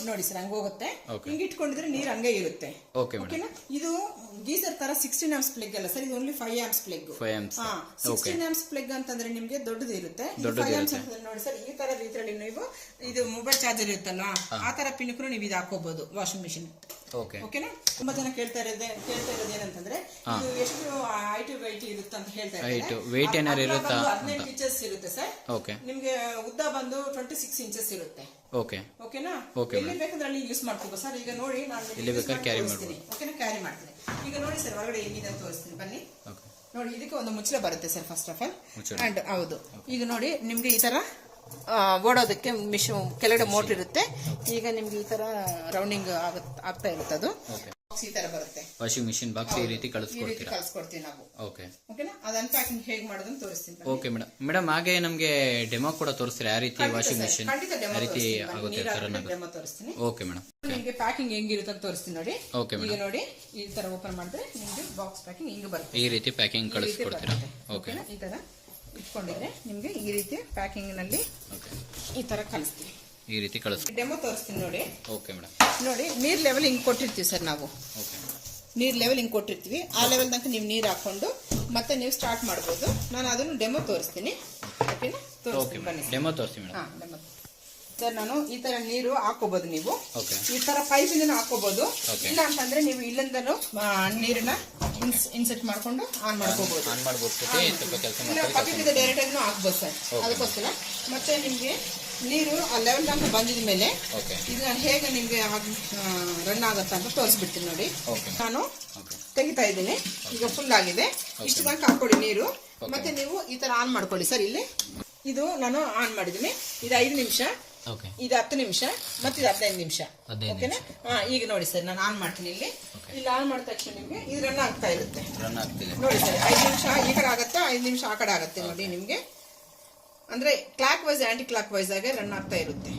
ನೋಡಿ ಸರ್, ಹಂಗ ಹೋಗುತ್ತೆ. ಹಿಂಗ್ ಇಟ್ಕೊಂಡಿದ್ರೆ ನೀರು ಹಂಗೆ ಇರುತ್ತೆ. ಓಕೆನಾ. ಇದು ಗೀಸರ್ ತರ 16 ಆಂಪ್ಸ್ ಪ್ಲಗ್ ಅಲ್ಲ ಸರ್, ಇದು only 5 amps plug. 16 amps plug ಅಂತಂದ್ರೆ ನಿಮ್ಗೆ ದೊಡ್ಡದು ಇರುತ್ತೆ. 5 ಆಂಪ್ಸ್ ಅಂತಂದ್ರೆ ನೋಡಿ ಸರ್, ಈ ತರ ರೀತಿಯಲ್ಲಿ ನೀವು ಇದು ಮೊಬೈಲ್ ಚಾರ್ಜರ್ ಇರುತ್ತಲ್ಲ, ಆ ತರ ಪಿನ್ಕು ನೀವು ಇದು ಹಾಕೋಬಹುದು ವಾಷಿಂಗ್ ಮಿಷಿನ್. ಓಕೆನಾ. ತುಂಬಾ ಜನ ಕೇಳ್ತಾ ಇರೋದು ಏನಂತಂದ್ರೆ ಇದು ಎಷ್ಟು weight ಇರುತ್ತೆ ಅಂತ ಹೇಳ್ತಾ ಇದ್ದಾರೆ. 15 ಇಂಚಸ್ ಇರುತ್ತೆ ಸರ್. ನಿಮ್ಗೆ ಉದ್ದ ಬಂದು 26 ಇಂಚಸ್ ಇರುತ್ತೆ. ಓಕೆನಾ. ಎಲ್ಲಿ ಬೇಕಂದ್ರೆ ಅಲ್ಲಿ ಯೂಸ್ ಮಾಡ್ಕೋಬಹುದು ಸರ್. ಈಗ ನೋಡಿ ನಾನು ಕ್ಯಾರಿ ಮಾಡ್ತೀನಿ. ಈಗ ನೋಡಿ ಸರ್, ಹೊರಗಡೆ ಏನಿದೆ ಅಂತ ತೋರಿಸ್ತೀನಿ ಬನ್ನಿ. ನೋಡಿ, ಇದಕ್ಕೆ ಒಂದು ಮುಚ್ಚಳ ಬರುತ್ತೆ sir first of all. And ಹೌದು, ಈಗ ನೋಡಿ ನಿಮ್ಗೆ ಈ ತರ ಓಡೋದಕ್ಕೆ ಮಿಷನ್ ಕೆಳಗಡೆ ಮೋಟರ್ ಇರುತ್ತೆ. ಈಗ ನಿಮ್ಗೆ ಈ ತರ ರೌಂಡಿಂಗ್ ಆಗ್ತಾ ಇರುತ್ತೆ. ಅದು ಈ ತರ ಬರುತ್ತೆ. ವಾಷಿಂಗ್ ಮಿಷಿನ್ ಬಾಕ್ಸ್ ಈ ರೀತಿ ಕಳಿಸ್ಕೊಡ್ತೀವಿ ನಾವು. ಓಕೆನಾ. ಅದು ಅನ್ಪ್ಯಾಕಿಂಗ್ ಹೇಗೆ ಮಾಡೋದನ್ನ ತೋರಿಸ್ತೀನಿ. Okay madam. ಹಾಗೆ ನಮ್ಗೆ ಡೆಮೋ ಕೂಡ ತೋರಿಸ್ತೀರಾ ಯಾವ ರೀತಿ ವಾಷಿಂಗ್ ಮಿಷಿನ್ ಯಾವ ರೀತಿ ಆಗುತ್ತೆ? ಡೆಮೋ ತೋರಿಸ್ತೀನಿ. Okay madam. ನಿಮಗೆ ಪ್ಯಾಕಿಂಗ್ ಹೆಂಗಿರುತ್ತೆ ಅಂತ ತೋರಿಸ್ತೀನಿ ನೋಡಿ. ಈಗ ನೋಡಿ, ಈ ತರ ಓಪನ್ ಮಾಡಿದ್ರೆ ನಿಮ್ಗೆ ಬಾಕ್ಸ್ ಪ್ಯಾಕಿಂಗ್ ಹಿಂಗೆ ಬರುತ್ತೆ. ಈ ರೀತಿ ಪ್ಯಾಕಿಂಗ್ ಕಳಿಸ್ಕೊಡ್ತೀರಾ? ಓಕೆ. ಈ ತರ ಇಟ್ಕೊಂಡಿದ್ರೆ ನಿಮ್ಗೆ ಈ ರೀತಿ ಪ್ಯಾಕಿಂಗ್ ನಲ್ಲಿ ಈ ತರ ಕಳಿಸ್ತೀವಿ. ಈ ರೀತಿ ಕಳಿಸ್ತೀವಿ. ಡೆಮೋ ತೋರಿಸ್ತೀನಿ ನೋಡಿ. Okay madam. ನೋಡಿ, ನೀರ್ ಲೆವೆಲ್ ಹಿಂಗ್ ಕೊಟ್ಟಿರ್ತೀವಿ ಸರ್ ನಾವು. ನೀರ್ ಲೆವೆಲ್ ಹಿಂಗ್ ಕೊಟ್ಟಿರ್ತೀವಿ. ಆ ಲೆವೆಲ್ ತನಕ ನೀವು ನೀರ್ ಹಾಕೊಂಡು ಮತ್ತೆ ನೀವು ಸ್ಟಾರ್ಟ್ ಮಾಡಬಹುದು. ನಾನು ಅದನ್ನು ಡೆಮೋ ತೋರಿಸ್ತೀನಿ. ಓಕೆನಾ, ತೋರಿಸ್ತೀನಿ. ಡೆಮೋ ತೋರಿಸಿ ಮೇಡಮ್. ಡೆಮೋ ಸರ್, ನಾನು ಈ ತರ ನೀರು ಹಾಕೋಬಹುದು. ನೀವು ಈ ತರ ಪೈಪ್ ಇಂದ ಹಾಕೋಬಹುದು. ಇಲ್ಲ ಅಂತಂದ್ರೆ ನೀವು ಇಲ್ಲಿಂದನೂ ನೀರನ್ನ ಇನ್ಸೆಟ್ ಮಾಡ್ಕೊಂಡು ಆನ್ ಮಾಡ್ಕೋಬಹುದು. ಪಕ್ಕದ ಡೈರೆಕ್ಟ್ ಆಗಿ ಹಾಕ್ಬೋದು ಸರ್. ಅದಕ್ಕೋಸ್ಕರ ಮತ್ತೆ ನಿಮ್ಗೆ ನೀರು ಆ ಲೆವೆಲ್ ತನಕ ಬಂದಿದ ಮೇಲೆ ಇದನ್ನ ಹೇಗೆ ನಿಮ್ಗೆ ರನ್ ಆಗತ್ತ ಅಂತ ತೋರಿಸ್ಬಿಡ್ತೀನಿ ನೋಡಿ. ನಾನು ತೆಗಿತಾ ಇದ್ದೀನಿ. ಈಗ ಫುಲ್ ಆಗಿದೆ. ಇಷ್ಟು ತನಕ ಹಾಕೊಳ್ಳಿ ನೀರು. ಮತ್ತೆ ನೀವು ಈ ತರ ಆನ್ ಮಾಡ್ಕೊಳ್ಳಿ ಸರ್. ಇಲ್ಲಿ ಇದು ನಾನು ಆನ್ ಮಾಡಿದ್ದೀನಿ. ಇದು 5 ನಿಮಿಷ, ಇದು 10 ನಿಮಿಷ, ಮತ್ತೆ ಇದು 15 ನಿಮಿಷ. ಓಕೆನಾ. ಈಗ ನೋಡಿ ಸರ್, ನಾನು ಆನ್ ಮಾಡ್ತೀನಿ. ಇಲ್ಲಿ ಆನ್ ಮಾಡಿದ ತಕ್ಷಣ ನಿಮ್ಗೆ ಇದು ರನ್ ಆಗ್ತಾ ಇರುತ್ತೆ ನೋಡಿ ಸರ್. 5 ನಿಮಿಷ ಈ ಕಡೆ ಆಗತ್ತೆ, 5 ನಿಮಿಷ ಆ ಕಡೆ ಆಗತ್ತೆ ನೋಡಿ. ನಿಮ್ಗೆ ಅಂದ್ರೆ clockwise anticlockwise ಆಗಿ ರನ್ ಆಗ್ತಾ ಇರುತ್ತೆ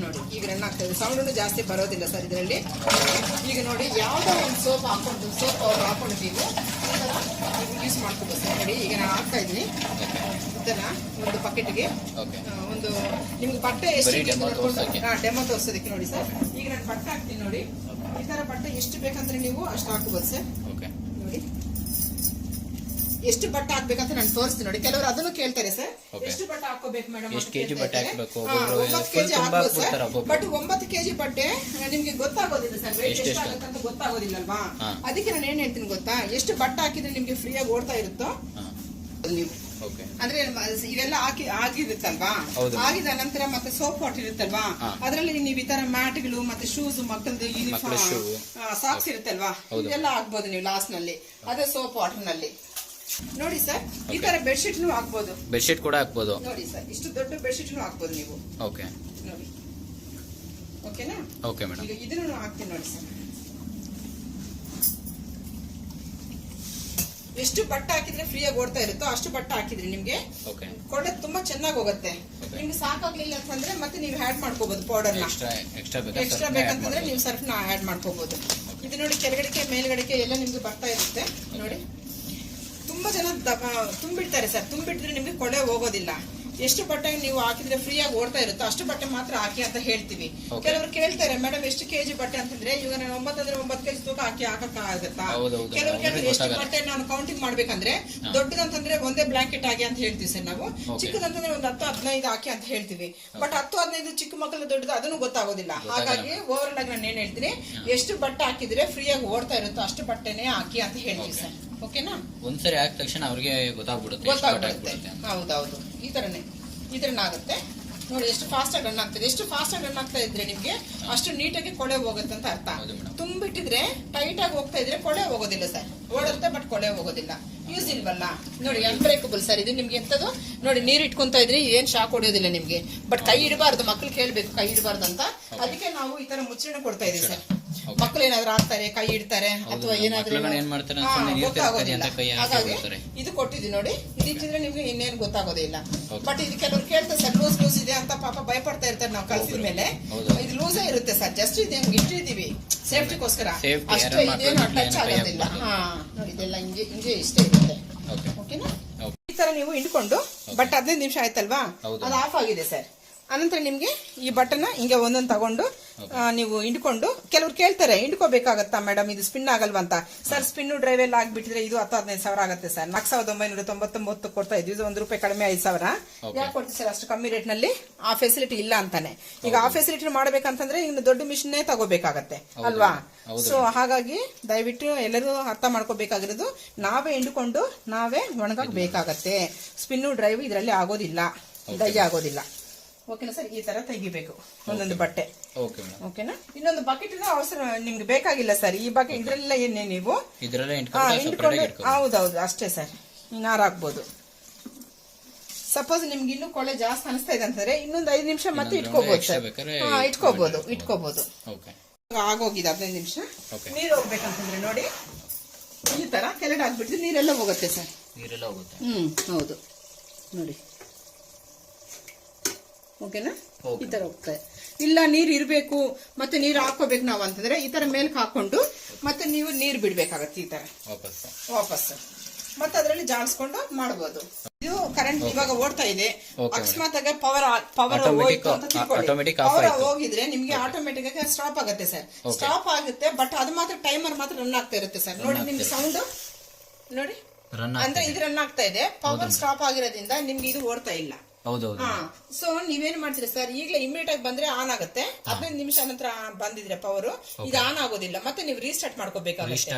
ನೋಡಿ. ಈಗ ರನ್ ಆಗ್ತಾ ಇದೆ. ಸೌಂಡ್ ಜಾಸ್ತಿ ಬರೋದಿಲ್ಲ ಸರ್ ಇದರಲ್ಲಿ. ಈಗ ನೋಡಿ, ಯಾವ್ದೋ ಒಂದು ಸೋಪ್ ಪೌಡರ್ ಹಾಕೊಂಡಿದ್ದೀವಿ ಯೂಸ್ ಮಾಡ್ಕೋಬೋದು ಸರ್. ನೋಡಿ, ಈಗ ನಾನು ಹಾಕ್ತಾ ಇದ್ದೀನಿ ಇದನ್ನ ಒಂದು ಬಕೆಟ್ಗೆ. ಒಂದು ನಿಮ್ಗೆ ಬಟ್ಟೆ ಎಷ್ಟು ಡೆಮೋ ತೋರಿಸೋದಕ್ಕೆ ನೋಡಿ ಸರ್. ಈಗ ನಾನು ಬಟ್ಟೆ ಹಾಕ್ತೀನಿ ನೋಡಿ. ಈ ತರ ಬಟ್ಟೆ ಎಷ್ಟು ಬೇಕಂದ್ರೆ ನೀವು ಅಷ್ಟು ಹಾಕೋಬಹುದು ಸರ್. ನೋಡಿ, ಎಷ್ಟು ಬಟ್ಟೆ ಹಾಕ್ಬೇಕಂತ ನಾನು ತೋರಿಸ್ತೀನಿ ನೋಡಿ. ಕೆಲವರು ಅದನ್ನು ಕೇಳ್ತಾರೆ ಸರ್, ಎಷ್ಟು ಬಟ್ಟೆ ಹಾಕೋಬೇಕು ಮೇಡಮ್? 9 kg ಹಾಕ್ಬೋದು ಸರ್. ಬಟ್ 9 kg ಬಟ್ಟೆ ನಿಮ್ಗೆ ಗೊತ್ತಾಗೋದಿಲ್ಲ ಸರ್, ವೇಟ್ ಎಷ್ಟಾಗುತ್ತೆ ಅಂತ ಗೊತ್ತಾಗೋದಿಲ್ಲಲ್ವಾ? ಅದಕ್ಕೆ ನಾನು ಏನ್ ಹೇಳ್ತೀನಿ ಗೊತ್ತಾ, ಎಷ್ಟು ಬಟ್ಟೆ ಹಾಕಿದ್ರೆ ನಿಮ್ಗೆ ಫ್ರೀಯಾಗಿ ಓಡ್ತಾ ಇರುತ್ತೋ ನೀವು ಅಂದ್ರೆ ಇವೆಲ್ಲ ಆಗಿರುತ್ತಲ್ವಾ, ಆಗಿದ ನಂತರ ಮತ್ತೆ ಸೋಪ್ ವಾಟರ್ ಇರುತ್ತಲ್ವಾ, ಅದರಲ್ಲಿ ನೀವು ಈ ತರ ಮ್ಯಾಟ್ಗಳು ಮತ್ತೆ ಶೂಸ್ ಮಕ್ಕಳದ್ದು ಯೂನಿಫಾರ್ಮ್ ಸಾಕ್ಸ್ ಇರುತ್ತಲ್ವಾ, ಇದೆಲ್ಲ ಹಾಕ್ಬೋದು ನೀವು ಲಾಸ್ಟ್ ನಲ್ಲಿ. ಅದೇ ಸೋಪ್ ವಾಟರ್ ನಲ್ಲಿ ನೋಡಿ ಸರ್, ಈ ತರ ಬೆಡ್ಶೀಟ್ ಹಾಕ್ಬೋದು. ಬೆಡ್ಶೀಟ್ ಕೂಡ ಹಾಕ್ಬೋದು. ನೋಡಿ ಸರ್, ಇಷ್ಟು ದೊಡ್ಡ ಬೆಡ್ಶೀಟ್ ಹಾಕ್ಬೋದು ನೀವು. ಓಕೆ ನೋಡಿ, ಓಕೆನಾ? Okay madam. ಈಗ ಇದನ್ನು ಹಾಕ್ತೀನಿ ನೋಡಿ ಸರ್. ಎಷ್ಟು ಬಟ್ಟೆ ಹಾಕಿದ್ರೆ ಫ್ರೀಯಾಗಿ ಓಡ್ತಾ ಇರುತ್ತೋ ಅಷ್ಟು ಬಟ್ಟೆ ಹಾಕಿದ್ರಿ ನಿಮ್ಗೆ ಕೊಡೆ ತುಂಬಾ ಚೆನ್ನಾಗಿ ಹೋಗುತ್ತೆ. ನಿಮ್ಗೆ ಸಾಕಾಗ್ಲಿಲ್ಲ ಅಂತಂದ್ರೆ ಮತ್ತೆ ನೀವು ಆಡ್ ಮಾಡ್ಕೋಬಹುದು ಪೌಡರ್ ನ. ಎಕ್ಸ್ಟ್ರಾ ಬೇಕಂತಂದ್ರೆ ನೀವು ಸರ್ಫ್ ನ ಆಡ್ ಮಾಡ್ಕೋಬಹುದು. ಇದು ನೋಡಿ, ಕೆಳಗಡೆಗೆ ಮೇಲ್ಗಡೆಗೆ ಎಲ್ಲ ನಿಮ್ಗೆ ಬರ್ತಾ ಇರುತ್ತೆ ನೋಡಿ. ತುಂಬಾ ಜನ ತುಂಬಿಡ್ತಾರೆ ಸರ್. ತುಂಬಿಟ್ರೆ ನಿಮ್ಗೆ ಕೊಡೆ ಹೋಗೋದಿಲ್ಲ. ಎಷ್ಟು ಬಟ್ಟೆ ನೀವು ಹಾಕಿದ್ರೆ ಫ್ರೀಯಾಗಿ ಓಡ್ತಾ ಇರುತ್ತೋ ಅಷ್ಟು ಬಟ್ಟೆ ಮಾತ್ರ ಹಾಕಿ ಅಂತ ಹೇಳ್ತೀವಿ. ಕೆಲವರು ಕೇಳ್ತಾರೆ, ಮೇಡಮ್ ಎಷ್ಟು ಕೆಜಿ ಬಟ್ಟೆ ಅಂತಂದ್ರೆ, ಇವಾಗ ನಾನು 9 ಅಂದ್ರೆ 9 ಕೆಜಿ ತೂಕ ಹಾಕಿ ಹಾಕಕ್ಕಾಗತ್ತಾ? ಕೆಲವರು ಕೇಳಿದ್ರೆ ಎಷ್ಟು ಬಟ್ಟೆ ನಾನು ಕೌಂಟಿಂಗ್ ಮಾಡ್ಬೇಕಂದ್ರೆ, ದೊಡ್ಡದಂತಂದ್ರೆ ಒಂದೇ ಬ್ಲಾಂಕೆಟ್ ಹಾಕಿ ಅಂತ ಹೇಳ್ತೀವಿ ಸರ್ ನಾವು. ಚಿಕ್ಕದಂತಂದ್ರೆ ಒಂದು 10-15 ಹಾಕಿ ಅಂತ ಹೇಳ್ತೀವಿ. ಬಟ್ 10-15 ಚಿಕ್ಕ ಮಕ್ಕಳು ದೊಡ್ಡದು ಅದನ್ನು ಗೊತ್ತಾಗೋದಿಲ್ಲ. ಹಾಗಾಗಿ ಓವರ್ ಆಗಿ ನಾನು ಏನ್ ಹೇಳ್ತೀನಿ, ಎಷ್ಟು ಬಟ್ಟೆ ಹಾಕಿದ್ರೆ ಫ್ರೀಯಾಗಿ ಓಡ್ತಾ ಇರುತ್ತೋ ಅಷ್ಟು ಬಟ್ಟೆನೆ ಹಾಕಿ ಅಂತ ಹೇಳ್ತೀವಿ ಸರ್. ಓಕೆನಾ? ಒಂದ್ಸರಿ ಹಾಕಿದ ತಕ್ಷಣ ಅವ್ರಿಗೆ ಗೊತ್ತಾಗ್ಬಿಡುತ್ತೆ. ಹೌದೌದು, ಈ ತರನೇ ಆಗುತ್ತೆ ನೋಡಿ. ಎಷ್ಟು ಫಾಸ್ಟ್ ಆಗಿ ರನ್ ಆಗ್ತದೆ. ಎಷ್ಟು ಫಾಸ್ಟ್ ಆಗಿ ರನ್ ಆಗ್ತಾ ಇದ್ರೆ ನಿಮ್ಗೆ ಅಷ್ಟು ನೀಟಾಗಿ ಕೊಳೆ ಹೋಗುತ್ತೆ ಅಂತ ಅರ್ಥ. ತುಂಬಿಟ್ಟಿದ್ರೆ ಟೈಟ್ ಆಗಿ ಹೋಗ್ತಾ ಇದ್ರೆ ಕೊಳೆ ಹೋಗೋದಿಲ್ಲ ಸರ್. ಓಡುತ್ತೆ ಬಟ್ ಕೊಳೆ ಹೋಗೋದಿಲ್ಲ. ಯೂಸ್ ಇಲ್ವಲ್ಲ ನೋಡಿ. ಅನ್ಬ್ರೇಕಬಲ್ ಸರ್ ಇದು. ನಿಮ್ಗೆ ಎಂತದು ನೋಡಿ, ನೀರು ಇಟ್ಕೊಂತ ಇದ್ರಿ ಏನ್ ಶಾಕ್ ಹೊಡೆಯೋದಿಲ್ಲ ನಿಮ್ಗೆ. ಬಟ್ ಕೈ ಇಡಬಾರ್ದು, ಮಕ್ಳು ಕೇಳ್ಬೇಕು ಕೈ ಇಡಬಾರ್ದು ಅಂತ. ಅದಕ್ಕೆ ನಾವು ಈ ತರ ಮುಚ್ಚಳ ಕೊಡ್ತಾ ಇದೀವಿ ಸರ್. ಮಕ್ಕಳು ಏನಾದ್ರು ಆಗ್ತಾರೆ, ಕೈ ಇಡ್ತಾರೆ ಅಥವಾ ಏನಾದ್ರು ಗೊತ್ತಾಗೋದಿಲ್ಲ. ಹಾಗಾಗಿ ಇದು ಕೊಟ್ಟಿದ್ವಿ ನೋಡಿ. ಇದು ಇಟ್ಟಿದ್ರೆ ನಿಮ್ಗೆ ಇನ್ನೇನು ಗೊತ್ತಾಗೋದೇ ಇಲ್ಲ. ಬಟ್ ಇದು ಕೆಲವ್ರು ಕೇಳ್ತಾರೆ ಸರ್, ಲೂಸ್ ಇದೆ ಅಂತ ಪಾಪ ಭಯಪಡ್ತಾ ಇರ್ತಾರೆ. ನಾವು ಕಳ್ಸಿದ ಮೇಲೆ ಇದು ಲೂಸೇ ಇರುತ್ತೆ ಸರ್. ಜಸ್ಟ್ ಇದು ಇಟ್ಟಿದ್ದೀವಿ ಸೇಫ್ಟಿಗೋಸ್ಕರ ಅಷ್ಟೇ. ಇದೇನು ಟಚ್ ಆಗೋದಿಲ್ಲ. ಹಾ ನೋಡಿ, ಇದೆಲ್ಲ ಹಿಂಗೆ ಇಷ್ಟೇ ಇರುತ್ತೆ. ಓಕೆನಾ? ಈ ತರ ನೀವು ಹಿಂಡ್ಕೊಂಡು ಬಟ್ 15 ನಿಮಿಷ ಆಯ್ತಲ್ವಾ, ಅದು ಆಫ್ ಆಗಿದೆ ಸರ್. ಅನಂತರ ನಿಮ್ಗೆ ಈ ಬಟನ್ ಹಿಂಗೆ ಒಂದೊಂದು ತಗೊಂಡು ನೀವು ಹಿಂಡ್ಕೊಂಡು, ಕೆಲವ್ರು ಕೇಳ್ತಾರೆ ಹಿಂಡ್ಕೋಬೇಕಾಗತ್ತಾ ಮೇಡಮ್ ಇದು ಸ್ಪಿನ್ ಆಗಲ್ವಾ ಅಂತ. ಸರ್ ಸ್ಪಿನ್ ಡ್ರೈವ್ ಎಲ್ಲ ಆಗ್ಬಿಟ್ಟಿದ್ರೆ ಇದು 10-15 ಸಾವಿರ ಆಗುತ್ತೆ ಸರ್. 4,999 ಕೊಡ್ತಾ ಇದ್ವಿ. ಇದು ₹1 ಕಡಿಮೆ 5,000 ಯಾಕೆ ಕೊಡ್ತೀವಿ ಸರ್ ಅಷ್ಟು ಕಮ್ಮಿ ರೇಟ್ ನಲ್ಲಿ? ಆ ಫೆಸಿಲಿಟಿ ಇಲ್ಲ ಅಂತಾನೆ. ಈಗ ಆ ಫೆಸಿಲಿಟಿ ಮಾಡ್ಬೇಕಂತಂದ್ರೆ ಇನ್ನು ದೊಡ್ಡ ಮಿಷಿನ್ ತಗೋಬೇಕಾಗತ್ತೆ ಅಲ್ವಾ? ಸೊ ಹಾಗಾಗಿ ದಯವಿಟ್ಟು ಎಲ್ಲರೂ ಅರ್ಥ ಮಾಡ್ಕೋಬೇಕಾಗಿರೋದು, ನಾವೇ ಹಿಂಡ್ಕೊಂಡು ನಾವೇ ಒಣಗಬೇಕಾಗತ್ತೆ. ಸ್ಪಿನ್ ಡ್ರೈವ್ ಇದರಲ್ಲಿ ಆಗೋದಿಲ್ಲ, ಡೈ ಆಗೋದಿಲ್ಲ. ಓಕೆನಾ ಸರ್? ಈ ತರ ತೆಗಿಬೇಕು ಒಂದೊಂದು ಬಟ್ಟೆ. ಓಕೆನಾ? ಇನ್ನೊಂದು ಬಕೆಟ್ ಅವಸರ ನಿಮ್ಗೆ ಬೇಕಾಗಿಲ್ಲ ಸರ್. ಈ ಬಕೆಟ್ ಇದ್ರಲ್ಲ ಏನೇ ನೀವು ಹಿಂಡ್ಕೊಂಡು, ಹೌದೌದು ಅಷ್ಟೇ ಸರ್. ನಾರ್ ಹಾಕ್ಬೋದು. ಸಪೋಸ್ ನಿಮ್ಗೆ ಇನ್ನೂ ಕೊಳೆ ಜಾಸ್ತಿ ಅನಿಸ್ತಾ ಇದೆ ಅಂತಂದ್ರೆ ಇನ್ನೊಂದು 5 ನಿಮಿಷ ಮತ್ತೆ ಇಟ್ಕೋಬಹುದು ಸರ್. ಇಟ್ಕೋಬಹುದು. ಆಗೋಗಿದೆ 15 ನಿಮಿಷ. ನೀರು ಹೋಗ್ಬೇಕಂತಂದ್ರೆ ನೋಡಿ, ಈ ತರ ಕೆಳಗಡೆ ಹಾಕ್ಬಿಟ್ಟಿದ್ರೆ ನೀರೆಲ್ಲ ಹೋಗುತ್ತೆ ಸರ್. ಹೌದು ನೋಡಿ. ಓಕೆನಾ? ಈ ತರ ಹೋಗ್ತದೆ. ಇಲ್ಲ ನೀರ್ ಇರ್ಬೇಕು ಮತ್ತೆ ನೀರ್ ಹಾಕೋಬೇಕು ನಾವು ಅಂತಂದ್ರೆ ಈ ತರ ಮೇಲ್ಕ್ ಹಾಕೊಂಡು ಮತ್ತೆ ನೀವು ನೀರ್ ಬಿಡ್ಬೇಕಾಗತ್ತೆ. ಈ ತರ ವಾಪಸ್ ಮತ್ತೆ ಅದ್ರಲ್ಲಿ ಜಾಡಿಸ್ಕೊಂಡು ಮಾಡಬಹುದು. ಇದು ಕರೆಂಟ್ ಇವಾಗ ಓಡ್ತಾ ಇದೆ. ಅಕಸ್ಮಾತ್ ಆಗಿ ಪವರ್ ಹೋಯ್ತು ಅಂತ ತಿಳ್ಕೊಳ್ಳಿ. ಪವರ್ ಹೋಗಿದ್ರೆ ನಿಮ್ಗೆ ಆಟೋಮೆಟಿಕ್ ಆಗಿ ಸ್ಟಾಪ್ ಆಗುತ್ತೆ ಸರ್. ಸ್ಟಾಪ್ ಆಗುತ್ತೆ. ಬಟ್ ಅದು ಮಾತ್ರ ಟೈಮರ್ ಮಾತ್ರ ರನ್ ಆಗ್ತಾ ಇರುತ್ತೆ ಸರ್. ನೋಡಿ ನಿಮ್ಗೆ ಸೌಂಡ್ ನೋಡಿ, ಅಂದ್ರೆ ಇದು ರನ್ ಆಗ್ತಾ ಇದೆ. ಪವರ್ ಸ್ಟಾಪ್ ಆಗಿರೋದ್ರಿಂದ ನಿಮ್ಗೆ ಇದು ಓಡ್ತಾ ಇಲ್ಲ. ಸೊ ನೀವೇನ್ ಮಾಡ್ತೀರಾ ಸರ್, ಈಗಲೇ ಇಮಿಡಿಯೇಟ್ ಆಗಿ ಬಂದ್ರೆ ಆನ್ ಆಗುತ್ತೆ. 15 ನಿಮಿಷ ನಂತರ ಬಂದಿದ್ರೆ ಪವರ್ ಇದು ಆನ್ ಆಗೋದಿಲ್ಲ. ಮತ್ತೆ ನೀವು ರೀಸ್ಟಾರ್ಟ್ ಮಾಡ್ಕೋಬೇಕಾಗುತ್ತೆ.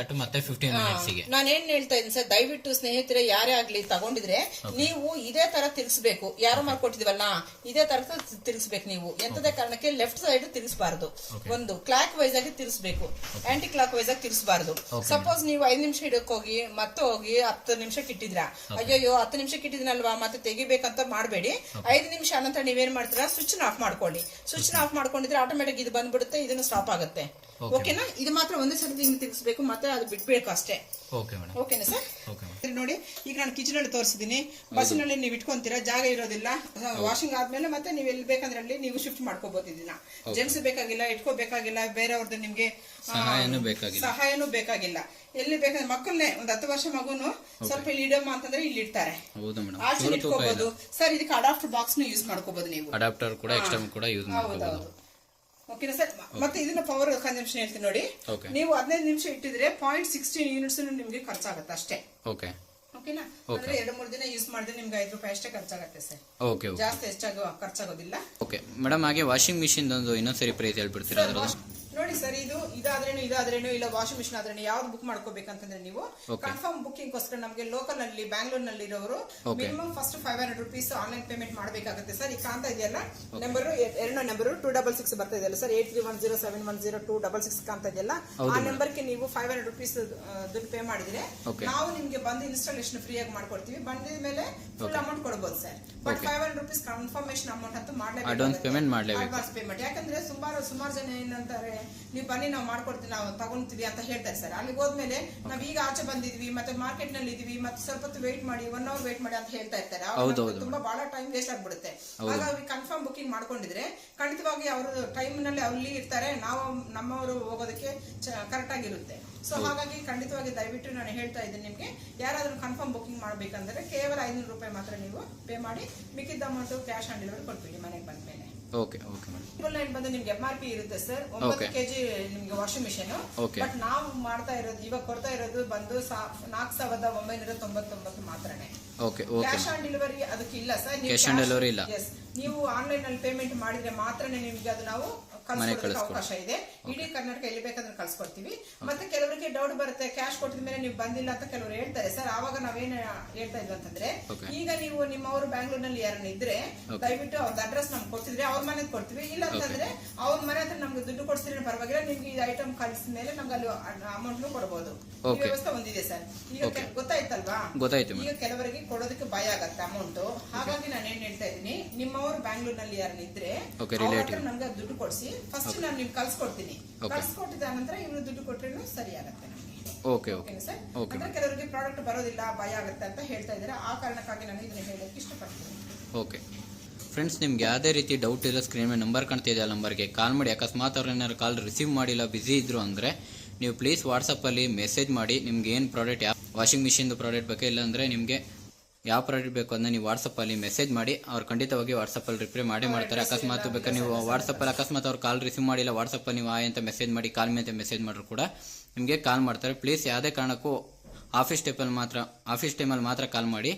ನಾನು ಏನ್ ಹೇಳ್ತಾ ಇದ್ದೀನಿ ಸರ್, ದಯವಿಟ್ಟು ಸ್ನೇಹಿತರೆ ಯಾರೇ ಆಗ್ಲಿ ತಗೊಂಡಿದ್ರೆ ನೀವು ಇದೇ ತರ ತಿರ್ಗಿಸ್ಬೇಕು. ಯಾರು ಮಾಡ್ಕೊಟ್ಟಿದೀವಲ್ಲ ಇದೇ ತರ ತಿರ್ಗಿಸ್ಬೇಕು. ನೀವು ಎಂತದೇ ಕಾರಣಕ್ಕೆ ಲೆಫ್ಟ್ ಸೈಡ್ ತಿರ್ಗಿಸಬಾರ್ದು. ಒಂದು ಕ್ಲಾಕ್ ವೈಸ್ ಆಗಿ ತಿರ್ಗಿಸ್ಬೇಕು, ಆಂಟಿ ಕ್ಲಾಕ್ ವೈಸ್ ಆಗಿ ತಿರ್ಗಿಸಬಾರ್ದು. ಸಪೋಸ್ ನೀವು 5 ನಿಮಿಷ ಇಡಕ್ ಹೋಗಿ ಮತ್ತೆ ಹೋಗಿ 10 ನಿಮಿಷಕ್ಕೆ ಇಟ್ಟಿದ್ರ, ಅಯ್ಯೋ 10 ನಿಮಿಷಕ್ಕೆ ಇಟ್ಟಿದ್ನಲ್ವಾ ಮತ್ತೆ ತೆಗಿಬೇಕಂತ ಮಾಡಬೇಡಿ. 5 ನಿಮಿಷ ನಂತರ ನೀವೇನ್ ಮಾಡ್ತೀರಾ, ಸ್ವಿಚ್ ಆಫ್ ಮಾಡ್ಕೊಳ್ಳಿ. ಸ್ವಿಚ್ ಆಫ್ ಮಾಡ್ಕೊಂಡಿದ್ರೆ ಆಟೋಮೆಟಿಕ್ ಇದು ಬಂದ್ಬಿಡುತ್ತೆ, ಇದನ್ನು ಸ್ಟಾಪ್ ಆಗುತ್ತೆ. ಓಕೆನಾ? ಇದು ಮಾತ್ರ ಒಂದೇ ಸಲ ಹಿಂಗ್ ತಿರ್ಗಿಸ್ಬೇಕು, ಮತ್ತೆ ಅದು ಬಿಡ್ಬೇಕು ಅಷ್ಟೇ. ಓಕೆನಾ ಸರ್? ನೋಡಿ ಈಗ ನಾನು ಕಿಚನ್ ಅಲ್ಲಿ ತೋರಿಸಿದೀನಿ. ಬಸ್ಸಿನಲ್ಲಿ ನೀವು ಇಟ್ಕೊಂತೀರಾ, ಜಾಗ ಇರೋದಿಲ್ಲ. ವಾಷಿಂಗ್ ಆದ್ಮೇಲೆ ಮತ್ತೆ ನೀವು ಎಲ್ಲಿ ಬೇಕಂದ್ರೆ ಅಲ್ಲಿ ನೀವು ಶಿಫ್ಟ್ ಮಾಡ್ಕೋಬಹುದು. ಇದನ್ನ ಜೆಂಟ್ಸ್ ಬೇಕಾಗಿಲ್ಲ, ಇಟ್ಕೋಬೇಕಾಗಿಲ್ಲ, ಬೇರೆಯವ್ರದ್ದು ನಿಮ್ಗೆ ಸಹಾಯನೂ ಬೇಕಾಗಿಲ್ಲ. ಎಲ್ಲಿ ಬೇಕಂದ್ರೆ ಮಕ್ಕಳನ್ನೇ ಒಂದು 10 ವರ್ಷ ಮಗುನು ಸ್ವಲ್ಪ ಇಲ್ಲಿ ಇಡಮ್ಮ ಅಂತಂದ್ರೆ ಇಲ್ಲಿ ಇಡ್ತಾರೆ. ಆಚೆ ಇಟ್ಕೋಬಹುದು ಸರ್. ಇದಕ್ಕೆ ಅಡಾಪ್ಟರ್ ಬಾಕ್ಸ್ ಯೂಸ್ ಮಾಡ್ಕೋಬಹುದು. ನೀವು ಅಡಾಪ್ಟರ್ ಕೂಡ ಎಕ್ಸ್ಟರ್ನ್ ಕೂಡ ಯೂಸ್ ಮಾಡಬಹುದು. ಓಕೆನಾ ಸರ್? ಮತ್ತೆ ಇದನ್ನ ಪವರ್ ಕನ್ಸಂಪ್ಷನ್ ಹೇಳ್ತೀನಿ ನೋಡಿ. ನೀವು 15 ನಿಮಿಷ ಇಟ್ಟಿದ್ರೆ 0.16 ಯೂನಿಟ್ಸ್ ನಿಮ್ಗೆ ಖರ್ಚಾಗುತ್ತೆ ಅಷ್ಟೇ. ಓಕೆನಾ? ಅಂದ್ರೆ 2-3 ದಿನ ಯೂಸ್ ಮಾಡಿದ್ರೆ ನಿಮ್ಗೆ ₹5 ಅಷ್ಟೇ ಖರ್ಚಾಗುತ್ತೆ ಸರ್. ಜಾಸ್ತಿ ಖರ್ಚಾಗೋದಿಲ್ಲ. ಓಕೆ ಮೇಡಮ್, ಹಾಗೆ ವಾಷಿಂಗ್ ಮಿಷಿನ್ ಇನ್ನೊಂದ್ಸರಿ ಪ್ರೈಸ್ ಹೇಳ್ಬಿಡ್ತೀರಾ? ನೋಡಿ ನೋಡಿ ಸರ್, ಇದಾದ್ರೇನು ಇಲ್ಲ ವಾಷಿಂಗ್ ಮಿಷಿನ್ ಆದ್ರೇನು ಯಾವ್ದು ಬುಕ್ ಮಾಡ್ಕೋಬೇಕಂತಂದ್ರೆ ನೀವು ಕನ್ಫರ್ಮ್ ಬುಕಿಂಗ್ ಗೋಸ್ಕರ ನಮಗೆ ಲೋಕಲ್ ನಲ್ಲಿ ಬ್ಯಾಂಗ್ಳೂರ್ ನಲ್ಲಿ ಇರೋರು minimum first 500 rupees online payment ಮಾಡಬೇಕಾಗುತ್ತೆ ಸರ್. ಈಗ ಕಾಣ್ತಾ ಇದೆಯಲ್ಲ ನಂಬರ್, ಎರಡನೇ ನಂಬರ್ 266 ಬರ್ತಾ ಇದೆಯಲ್ಲ ಸರ್, 8310710266 ಕಾಣ್ತಾ ಇದೆಯಲ್ಲ, ಆ ನಂಬರ್ಗೆ ನೀವು 500 rupees ದುಡ್ಡು ಪೇ ಮಾಡಿದ್ರೆ ನಾವು ನಿಮ್ಗೆ ಬಂದು ಇನ್ಸ್ಟಾಲೇಷನ್ ಫ್ರೀ ಆಗಿ ಮಾಡ್ಕೊಡ್ತೀವಿ. ಬಂದಿದ ಮೇಲೆ ಫುಲ್ ಅಮೌಂಟ್ ಕೊಡಬಹುದು sir. But 500 rupees confirmation amount ಅಂತ ಮಾಡಲೇಬೇಕು, ಅಡ್ವಾನ್ಸ್ ಪೇಮೆಂಟ್. ಯಾಕಂದ್ರೆ ಸುಮಾರು ಜನ ಏನಂತಾರೆ, ನೀವು ಬನ್ನಿ ನಾವು ಮಾಡ್ಕೊಡ್ತೀವಿ, ನಾವು ತಗೊಂತೀವಿ ಅಂತ ಹೇಳ್ತಾರೆ ಸರ್. ಅಲ್ಲಿಗೆ ಹೋದ್ಮೇಲೆ ನಾವ್ ಈಗ ಆಚೆ ಬಂದಿದ್ವಿ, ಮತ್ತೆ ಮಾರ್ಕೆಟ್ ನಲ್ಲಿ ಇದೀವಿ, ಮತ್ತೆ ಸ್ವಲ್ಪ ಹೊತ್ತು ವೇಟ್ ಮಾಡಿ, 1 hour ವೇಟ್ ಮಾಡಿ ಅಂತ ಹೇಳ್ತಾ ಇರ್ತಾರೆ. ತುಂಬಾ ಬಹಳ ಟೈಮ್ ವೇಸ್ಟ್ ಆಗ್ಬಿಡುತ್ತೆ. ಹಾಗಾಗಿ ಕನ್ಫರ್ಮ್ ಬುಕಿಂಗ್ ಮಾಡ್ಕೊಂಡಿದ್ರೆ ಖಂಡಿತವಾಗಿ ಅವರು ಟೈಮ್ ನಲ್ಲಿ ಅಲ್ಲಿ ಇರ್ತಾರೆ, ನಾವು ನಮ್ಮವರು ಹೋಗೋದಕ್ಕೆ ಕರೆಕ್ಟ್ ಆಗಿರುತ್ತೆ. ಸೊ ಹಾಗಾಗಿ ಖಂಡಿತವಾಗಿ ದಯವಿಟ್ಟು ನಾನು ಹೇಳ್ತಾ ಇದ್ದೀನಿ, ನಿಮ್ಗೆ ಯಾರಾದ್ರೂ ಕನ್ಫರ್ಮ್ ಬುಕಿಂಗ್ ಮಾಡ್ಬೇಕಂದ್ರೆ ಕೇವಲ 500 ರೂಪಾಯಿ ಮಾತ್ರ ನೀವು ಪೇ ಮಾಡಿ, ಮಿಕ್ಕಿದ್ದ ಅಮೌಂಟ್ ಕ್ಯಾಶ್ ಆನ್ ಡೆಲಿವರಿ ಕೊಡ್ತೀವಿ ಮನೆಗೆ ಬಂದ ಮೇಲೆ. ಬಂದು ನಿಮ್ಗೆ MRP ಇರುತ್ತೆ ಸರ್, 9 kg ನಿಮ್ಗೆ ವಾಷಿಂಗ್ ಮಿಷಿನ್. ಬಟ್ ನಾವು ಮಾಡ್ತಾ ಇರೋದು, ಇವಾಗ ಕೊಡ್ತಾ ಇರೋದು ಬಂದು 4999 ಮಾತ್ರನೇ. ಕ್ಯಾಶ್ ಆನ್ ಡೆಲಿವರಿ ಅದಕ್ಕೆ ಇಲ್ಲ ಸರ್. ನೀವು ಆನ್ಲೈನ್ ಅಲ್ಲಿ ಪೇಮೆಂಟ್ ಮಾಡಿದ್ರೆ ಮಾತ್ರ ನಿಮ್ಗೆ ಅದು ನಾವು ಕಳ್ಸೋದಕ್ಕೆ ಅವಕಾಶ ಇದೆ. ಇಡೀ ಕರ್ನಾಟಕ ಎಲ್ಲಿ ಬೇಕಾದ್ರೆ ಕಳ್ಸಿಕೊಡ್ತೀವಿ. ಮತ್ತೆ ಕೆಲವರಿಗೆ ಡೌಟ್ ಬರುತ್ತೆ, ಕ್ಯಾಶ್ ಕೊಟ್ಟಿದ ಮೇಲೆ ನೀವು ಬಂದಿಲ್ಲ ಅಂತ ಕೆಲವರು ಹೇಳ್ತಾರೆ ಸರ್. ಆವಾಗ ನಾವೇನ್ ಹೇಳ್ತಾ ಇದ್ವಿ ಅಂತಂದ್ರೆ, ಈಗ ನೀವು ನಿಮ್ಮವರು ಬ್ಯಾಂಗ್ಳೂರ್ನಲ್ಲಿ ಯಾರನ್ನ ಇದ್ರೆ ದಯವಿಟ್ಟು ಅವ್ರ ಅಡ್ರೆಸ್ ನಮ್ಗೆ ಕೊಡ್ತಿದ್ರೆ ಅವ್ರ ಮನೆಗೆ ಕೊಡ್ತೀವಿ. ಇಲ್ಲ ಅಂತಂದ್ರೆ ಅವ್ರ ಮನೆ ಹತ್ರ ನಮ್ಗೆ ದುಡ್ಡು ಕೊಡ್ಸಿದ್ರೆ ಪರವಾಗಿಲ್ಲ, ನಿಮ್ಗೆ ಈ ಐಟಮ್ ಕಳ್ಸಿದ ಮೇಲೆ ನಮ್ಗೆ ಅಲ್ಲಿ ಅಮೌಂಟ್ ಕೊಡಬಹುದು. ವ್ಯವಸ್ಥೆ ಒಂದಿದೆ ಸರ್. ಈಗ ಗೊತ್ತಾಯ್ತಲ್ವಾ? ಈಗ ಕೆಲವರಿಗೆ ಕೊಡೋದಕ್ಕೆ ಭಯ ಆಗತ್ತೆ ಅಮೌಂಟ್. ಹಾಗಾಗಿ ನಾನು ಏನ್ ಹೇಳ್ತಾ ಇದ್ದೀನಿ, ನಿಮ್ಮವರು ಬ್ಯಾಂಗ್ಳೂರ್ನಲ್ಲಿ ಯಾರನ್ನ ಇದ್ರೆ ನಮ್ಗೆ ದುಡ್ಡು ಕೊಡ್ಸಿ, ಫಸ್ಟ್ ನಾನು ನಿಮ್ಗೆ ಕಳ್ಸಿಕೊಡ್ತೀನಿ. ಕಳ್ಸಿಕೊಟ್ಟಿದ ನಂತರ ಇವ್ರು ದುಡ್ಡು ಕೊಟ್ರೇನು ಸರಿ ಆಗತ್ತೆ ನಮ್ಗೆ. ಸರ್, ಅಂದ್ರೆ ಕೆಲವರಿಗೆ ಪ್ರಾಡಕ್ಟ್ ಬರೋದಿಲ್ಲ, ಭಯ ಆಗುತ್ತೆ ಅಂತ ಹೇಳ್ತಾ ಇದ್ದಾರೆ. ಆ ಕಾರಣಕ್ಕಾಗಿ ನಾನು ಇದನ್ನ ಹೇಳಕ್ಕೆ ಇಷ್ಟಪಡ್ತೀನಿ. ಓಕೆ ಫ್ರೆಂಡ್ಸ್, ನಿಮ್ಗೆ ಯಾವುದೇ ರೀತಿ ಡೌಟ್ ಇಲ್ಲ, ಸ್ಕ್ರೀನ್ ಮೇಲೆ ನಂಬರ್ ಕಾಣ್ತಾ ಇದೆ, ಆ ನಂಬರ್ಗೆ ಕಾಲ್ ಮಾಡಿ. ಅಕಸ್ಮಾತ್ ಅವ್ರು ಏನಾದ್ರು ಕಾಲ್ ರಿಸೀವ್ ಮಾಡಿಲ್ಲ, ಬಿಸಿ ಇದ್ರು ಅಂದ್ರೆ ನೀವು ಪ್ಲೀಸ್ ವಾಟ್ಸಪ್ಪಲ್ಲಿ ಮೆಸೇಜ್ ಮಾಡಿ. ನಿಮ್ಗೆ ಏನು ಪ್ರಾಡಕ್ಟ್, ಯಾವ ವಾಷಿಂಗ್ ಮಿಷಿನ್ ಪ್ರಾಡಕ್ಟ್ ಬೇಕು, ಇಲ್ಲ ಅಂದ್ರೆ ನಿಮಗೆ ಯಾವ ಪ್ರಾಡಕ್ಟ್ ಬೇಕು ಅದನ್ನ ನೀವು ವಾಟ್ಸಪ್ಪಲ್ಲಿ ಮೆಸೇಜ್ ಮಾಡಿ. ಅವ್ರು ಖಂಡಿತವಾಗಿ ವಾಟ್ಸಪ್ಪಲ್ಲಿ ರಿಪ್ಲೈ ಮಾಡೇ ಮಾಡ್ತಾರೆ. ಅಕಸ್ಮಾತ್ ಬೇಕಾದ್ರೆ ನೀವು ವಾಟ್ಸಪ್ಪಲ್ಲಿ ಅಕಸ್ಮಾತ್ ಅವ್ರು ಕಾಲ್ ರಿಸೀವ್ ಮಾಡಿಲ್ಲ, ವಾಟ್ಸಪ್ಪಲ್ಲಿ ನೀವು ಆಯ್ ಅಂತ ಮೆಸೇಜ್ ಮಾಡಿ, ಕಾಲ್ ಮೇ ಅಂತ ಮೆಸೇಜ್ ಮಾಡಿದ್ರು ಕೂಡ ನಿಮಗೆ ಕಾಲ್ ಮಾಡ್ತಾರೆ. ಪ್ಲೀಸ್ ಯಾವುದೇ ಕಾರಣಕ್ಕೂ ಆಫೀಸ್ ಟೈಮಲ್ಲಿ ಮಾತ್ರ ಕಾಲ್ ಮಾಡಿ.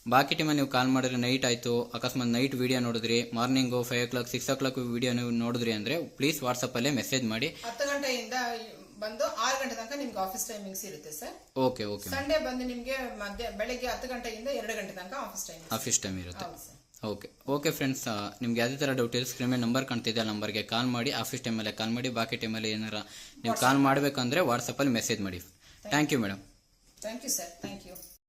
ಬಾಕಿ ಟೈಮಲ್ಲಿ ನೀವು ಕಾಲ್ ಮಾಡಿದ್ರೆ ನೈಟ್ ಆಯಿತು, ಅಕಸ್ಮಾತ್ ನೈಟ್ ವಿಡಿಯೋ ನೋಡಿದ್ರಿ, ಮಾರ್ನಿಂಗು 5 o'clock 6 o'clock ವಿಡಿಯೋ ನೀವು ನೋಡಿದ್ರಿ ಅಂದರೆ ಪ್ಲೀಸ್ ವಾಟ್ಸಪ್ಪಲ್ಲೇ ಮೆಸೇಜ್ ಮಾಡಿ. 10 ಗಂಟೆಯಿಂದ ಬಂದು 6 ಗಂಟೆ ತನಕ ನಿಮ್ಗೆ ಆಫೀಸ್ ಟೈಮಿಂಗ್ಸ್ ಇರುತ್ತೆ ಸರ್. ಓಕೆ ಸಂಡೇ ಬಂದು ನಿಮ್ಗೆ ಬೆಳಗ್ಗೆ 10 ಗಂಟೆಯಿಂದ 2 ಗಂಟೆ ತನಕ ಆಫೀಸ್ ಟೈಮ್ ಇರುತ್ತೆ. ಓಕೆ ಫ್ರೆಂಡ್ಸ್, ನಿಮ್ಗೆ ಯಾವುದೇ ಥರ ಡೌಟ್ ಇದೆ ಸ್ಕ್ರೀನ್ ಮೇಲೆ ನಂಬರ್ ಕಾಣ್ತಿದೆ, ಆ ನಂಬರ್ಗೆ ಕಾಲ್ ಮಾಡಿ. ಆಫೀಸ್ ಟೈಮಲ್ಲೇ ಕಾಲ್ ಮಾಡಿ. ಬಾಕಿ ಟೈಮಲ್ಲಿ ಏನಾರ ನೀವು ಕಾಲ್ ಮಾಡಬೇಕಂದ್ರೆ ವಾಟ್ಸಪ್ಪಲ್ಲಿ ಮೆಸೇಜ್ ಮಾಡಿ. Thank you madam. Thank you sir. Thank you.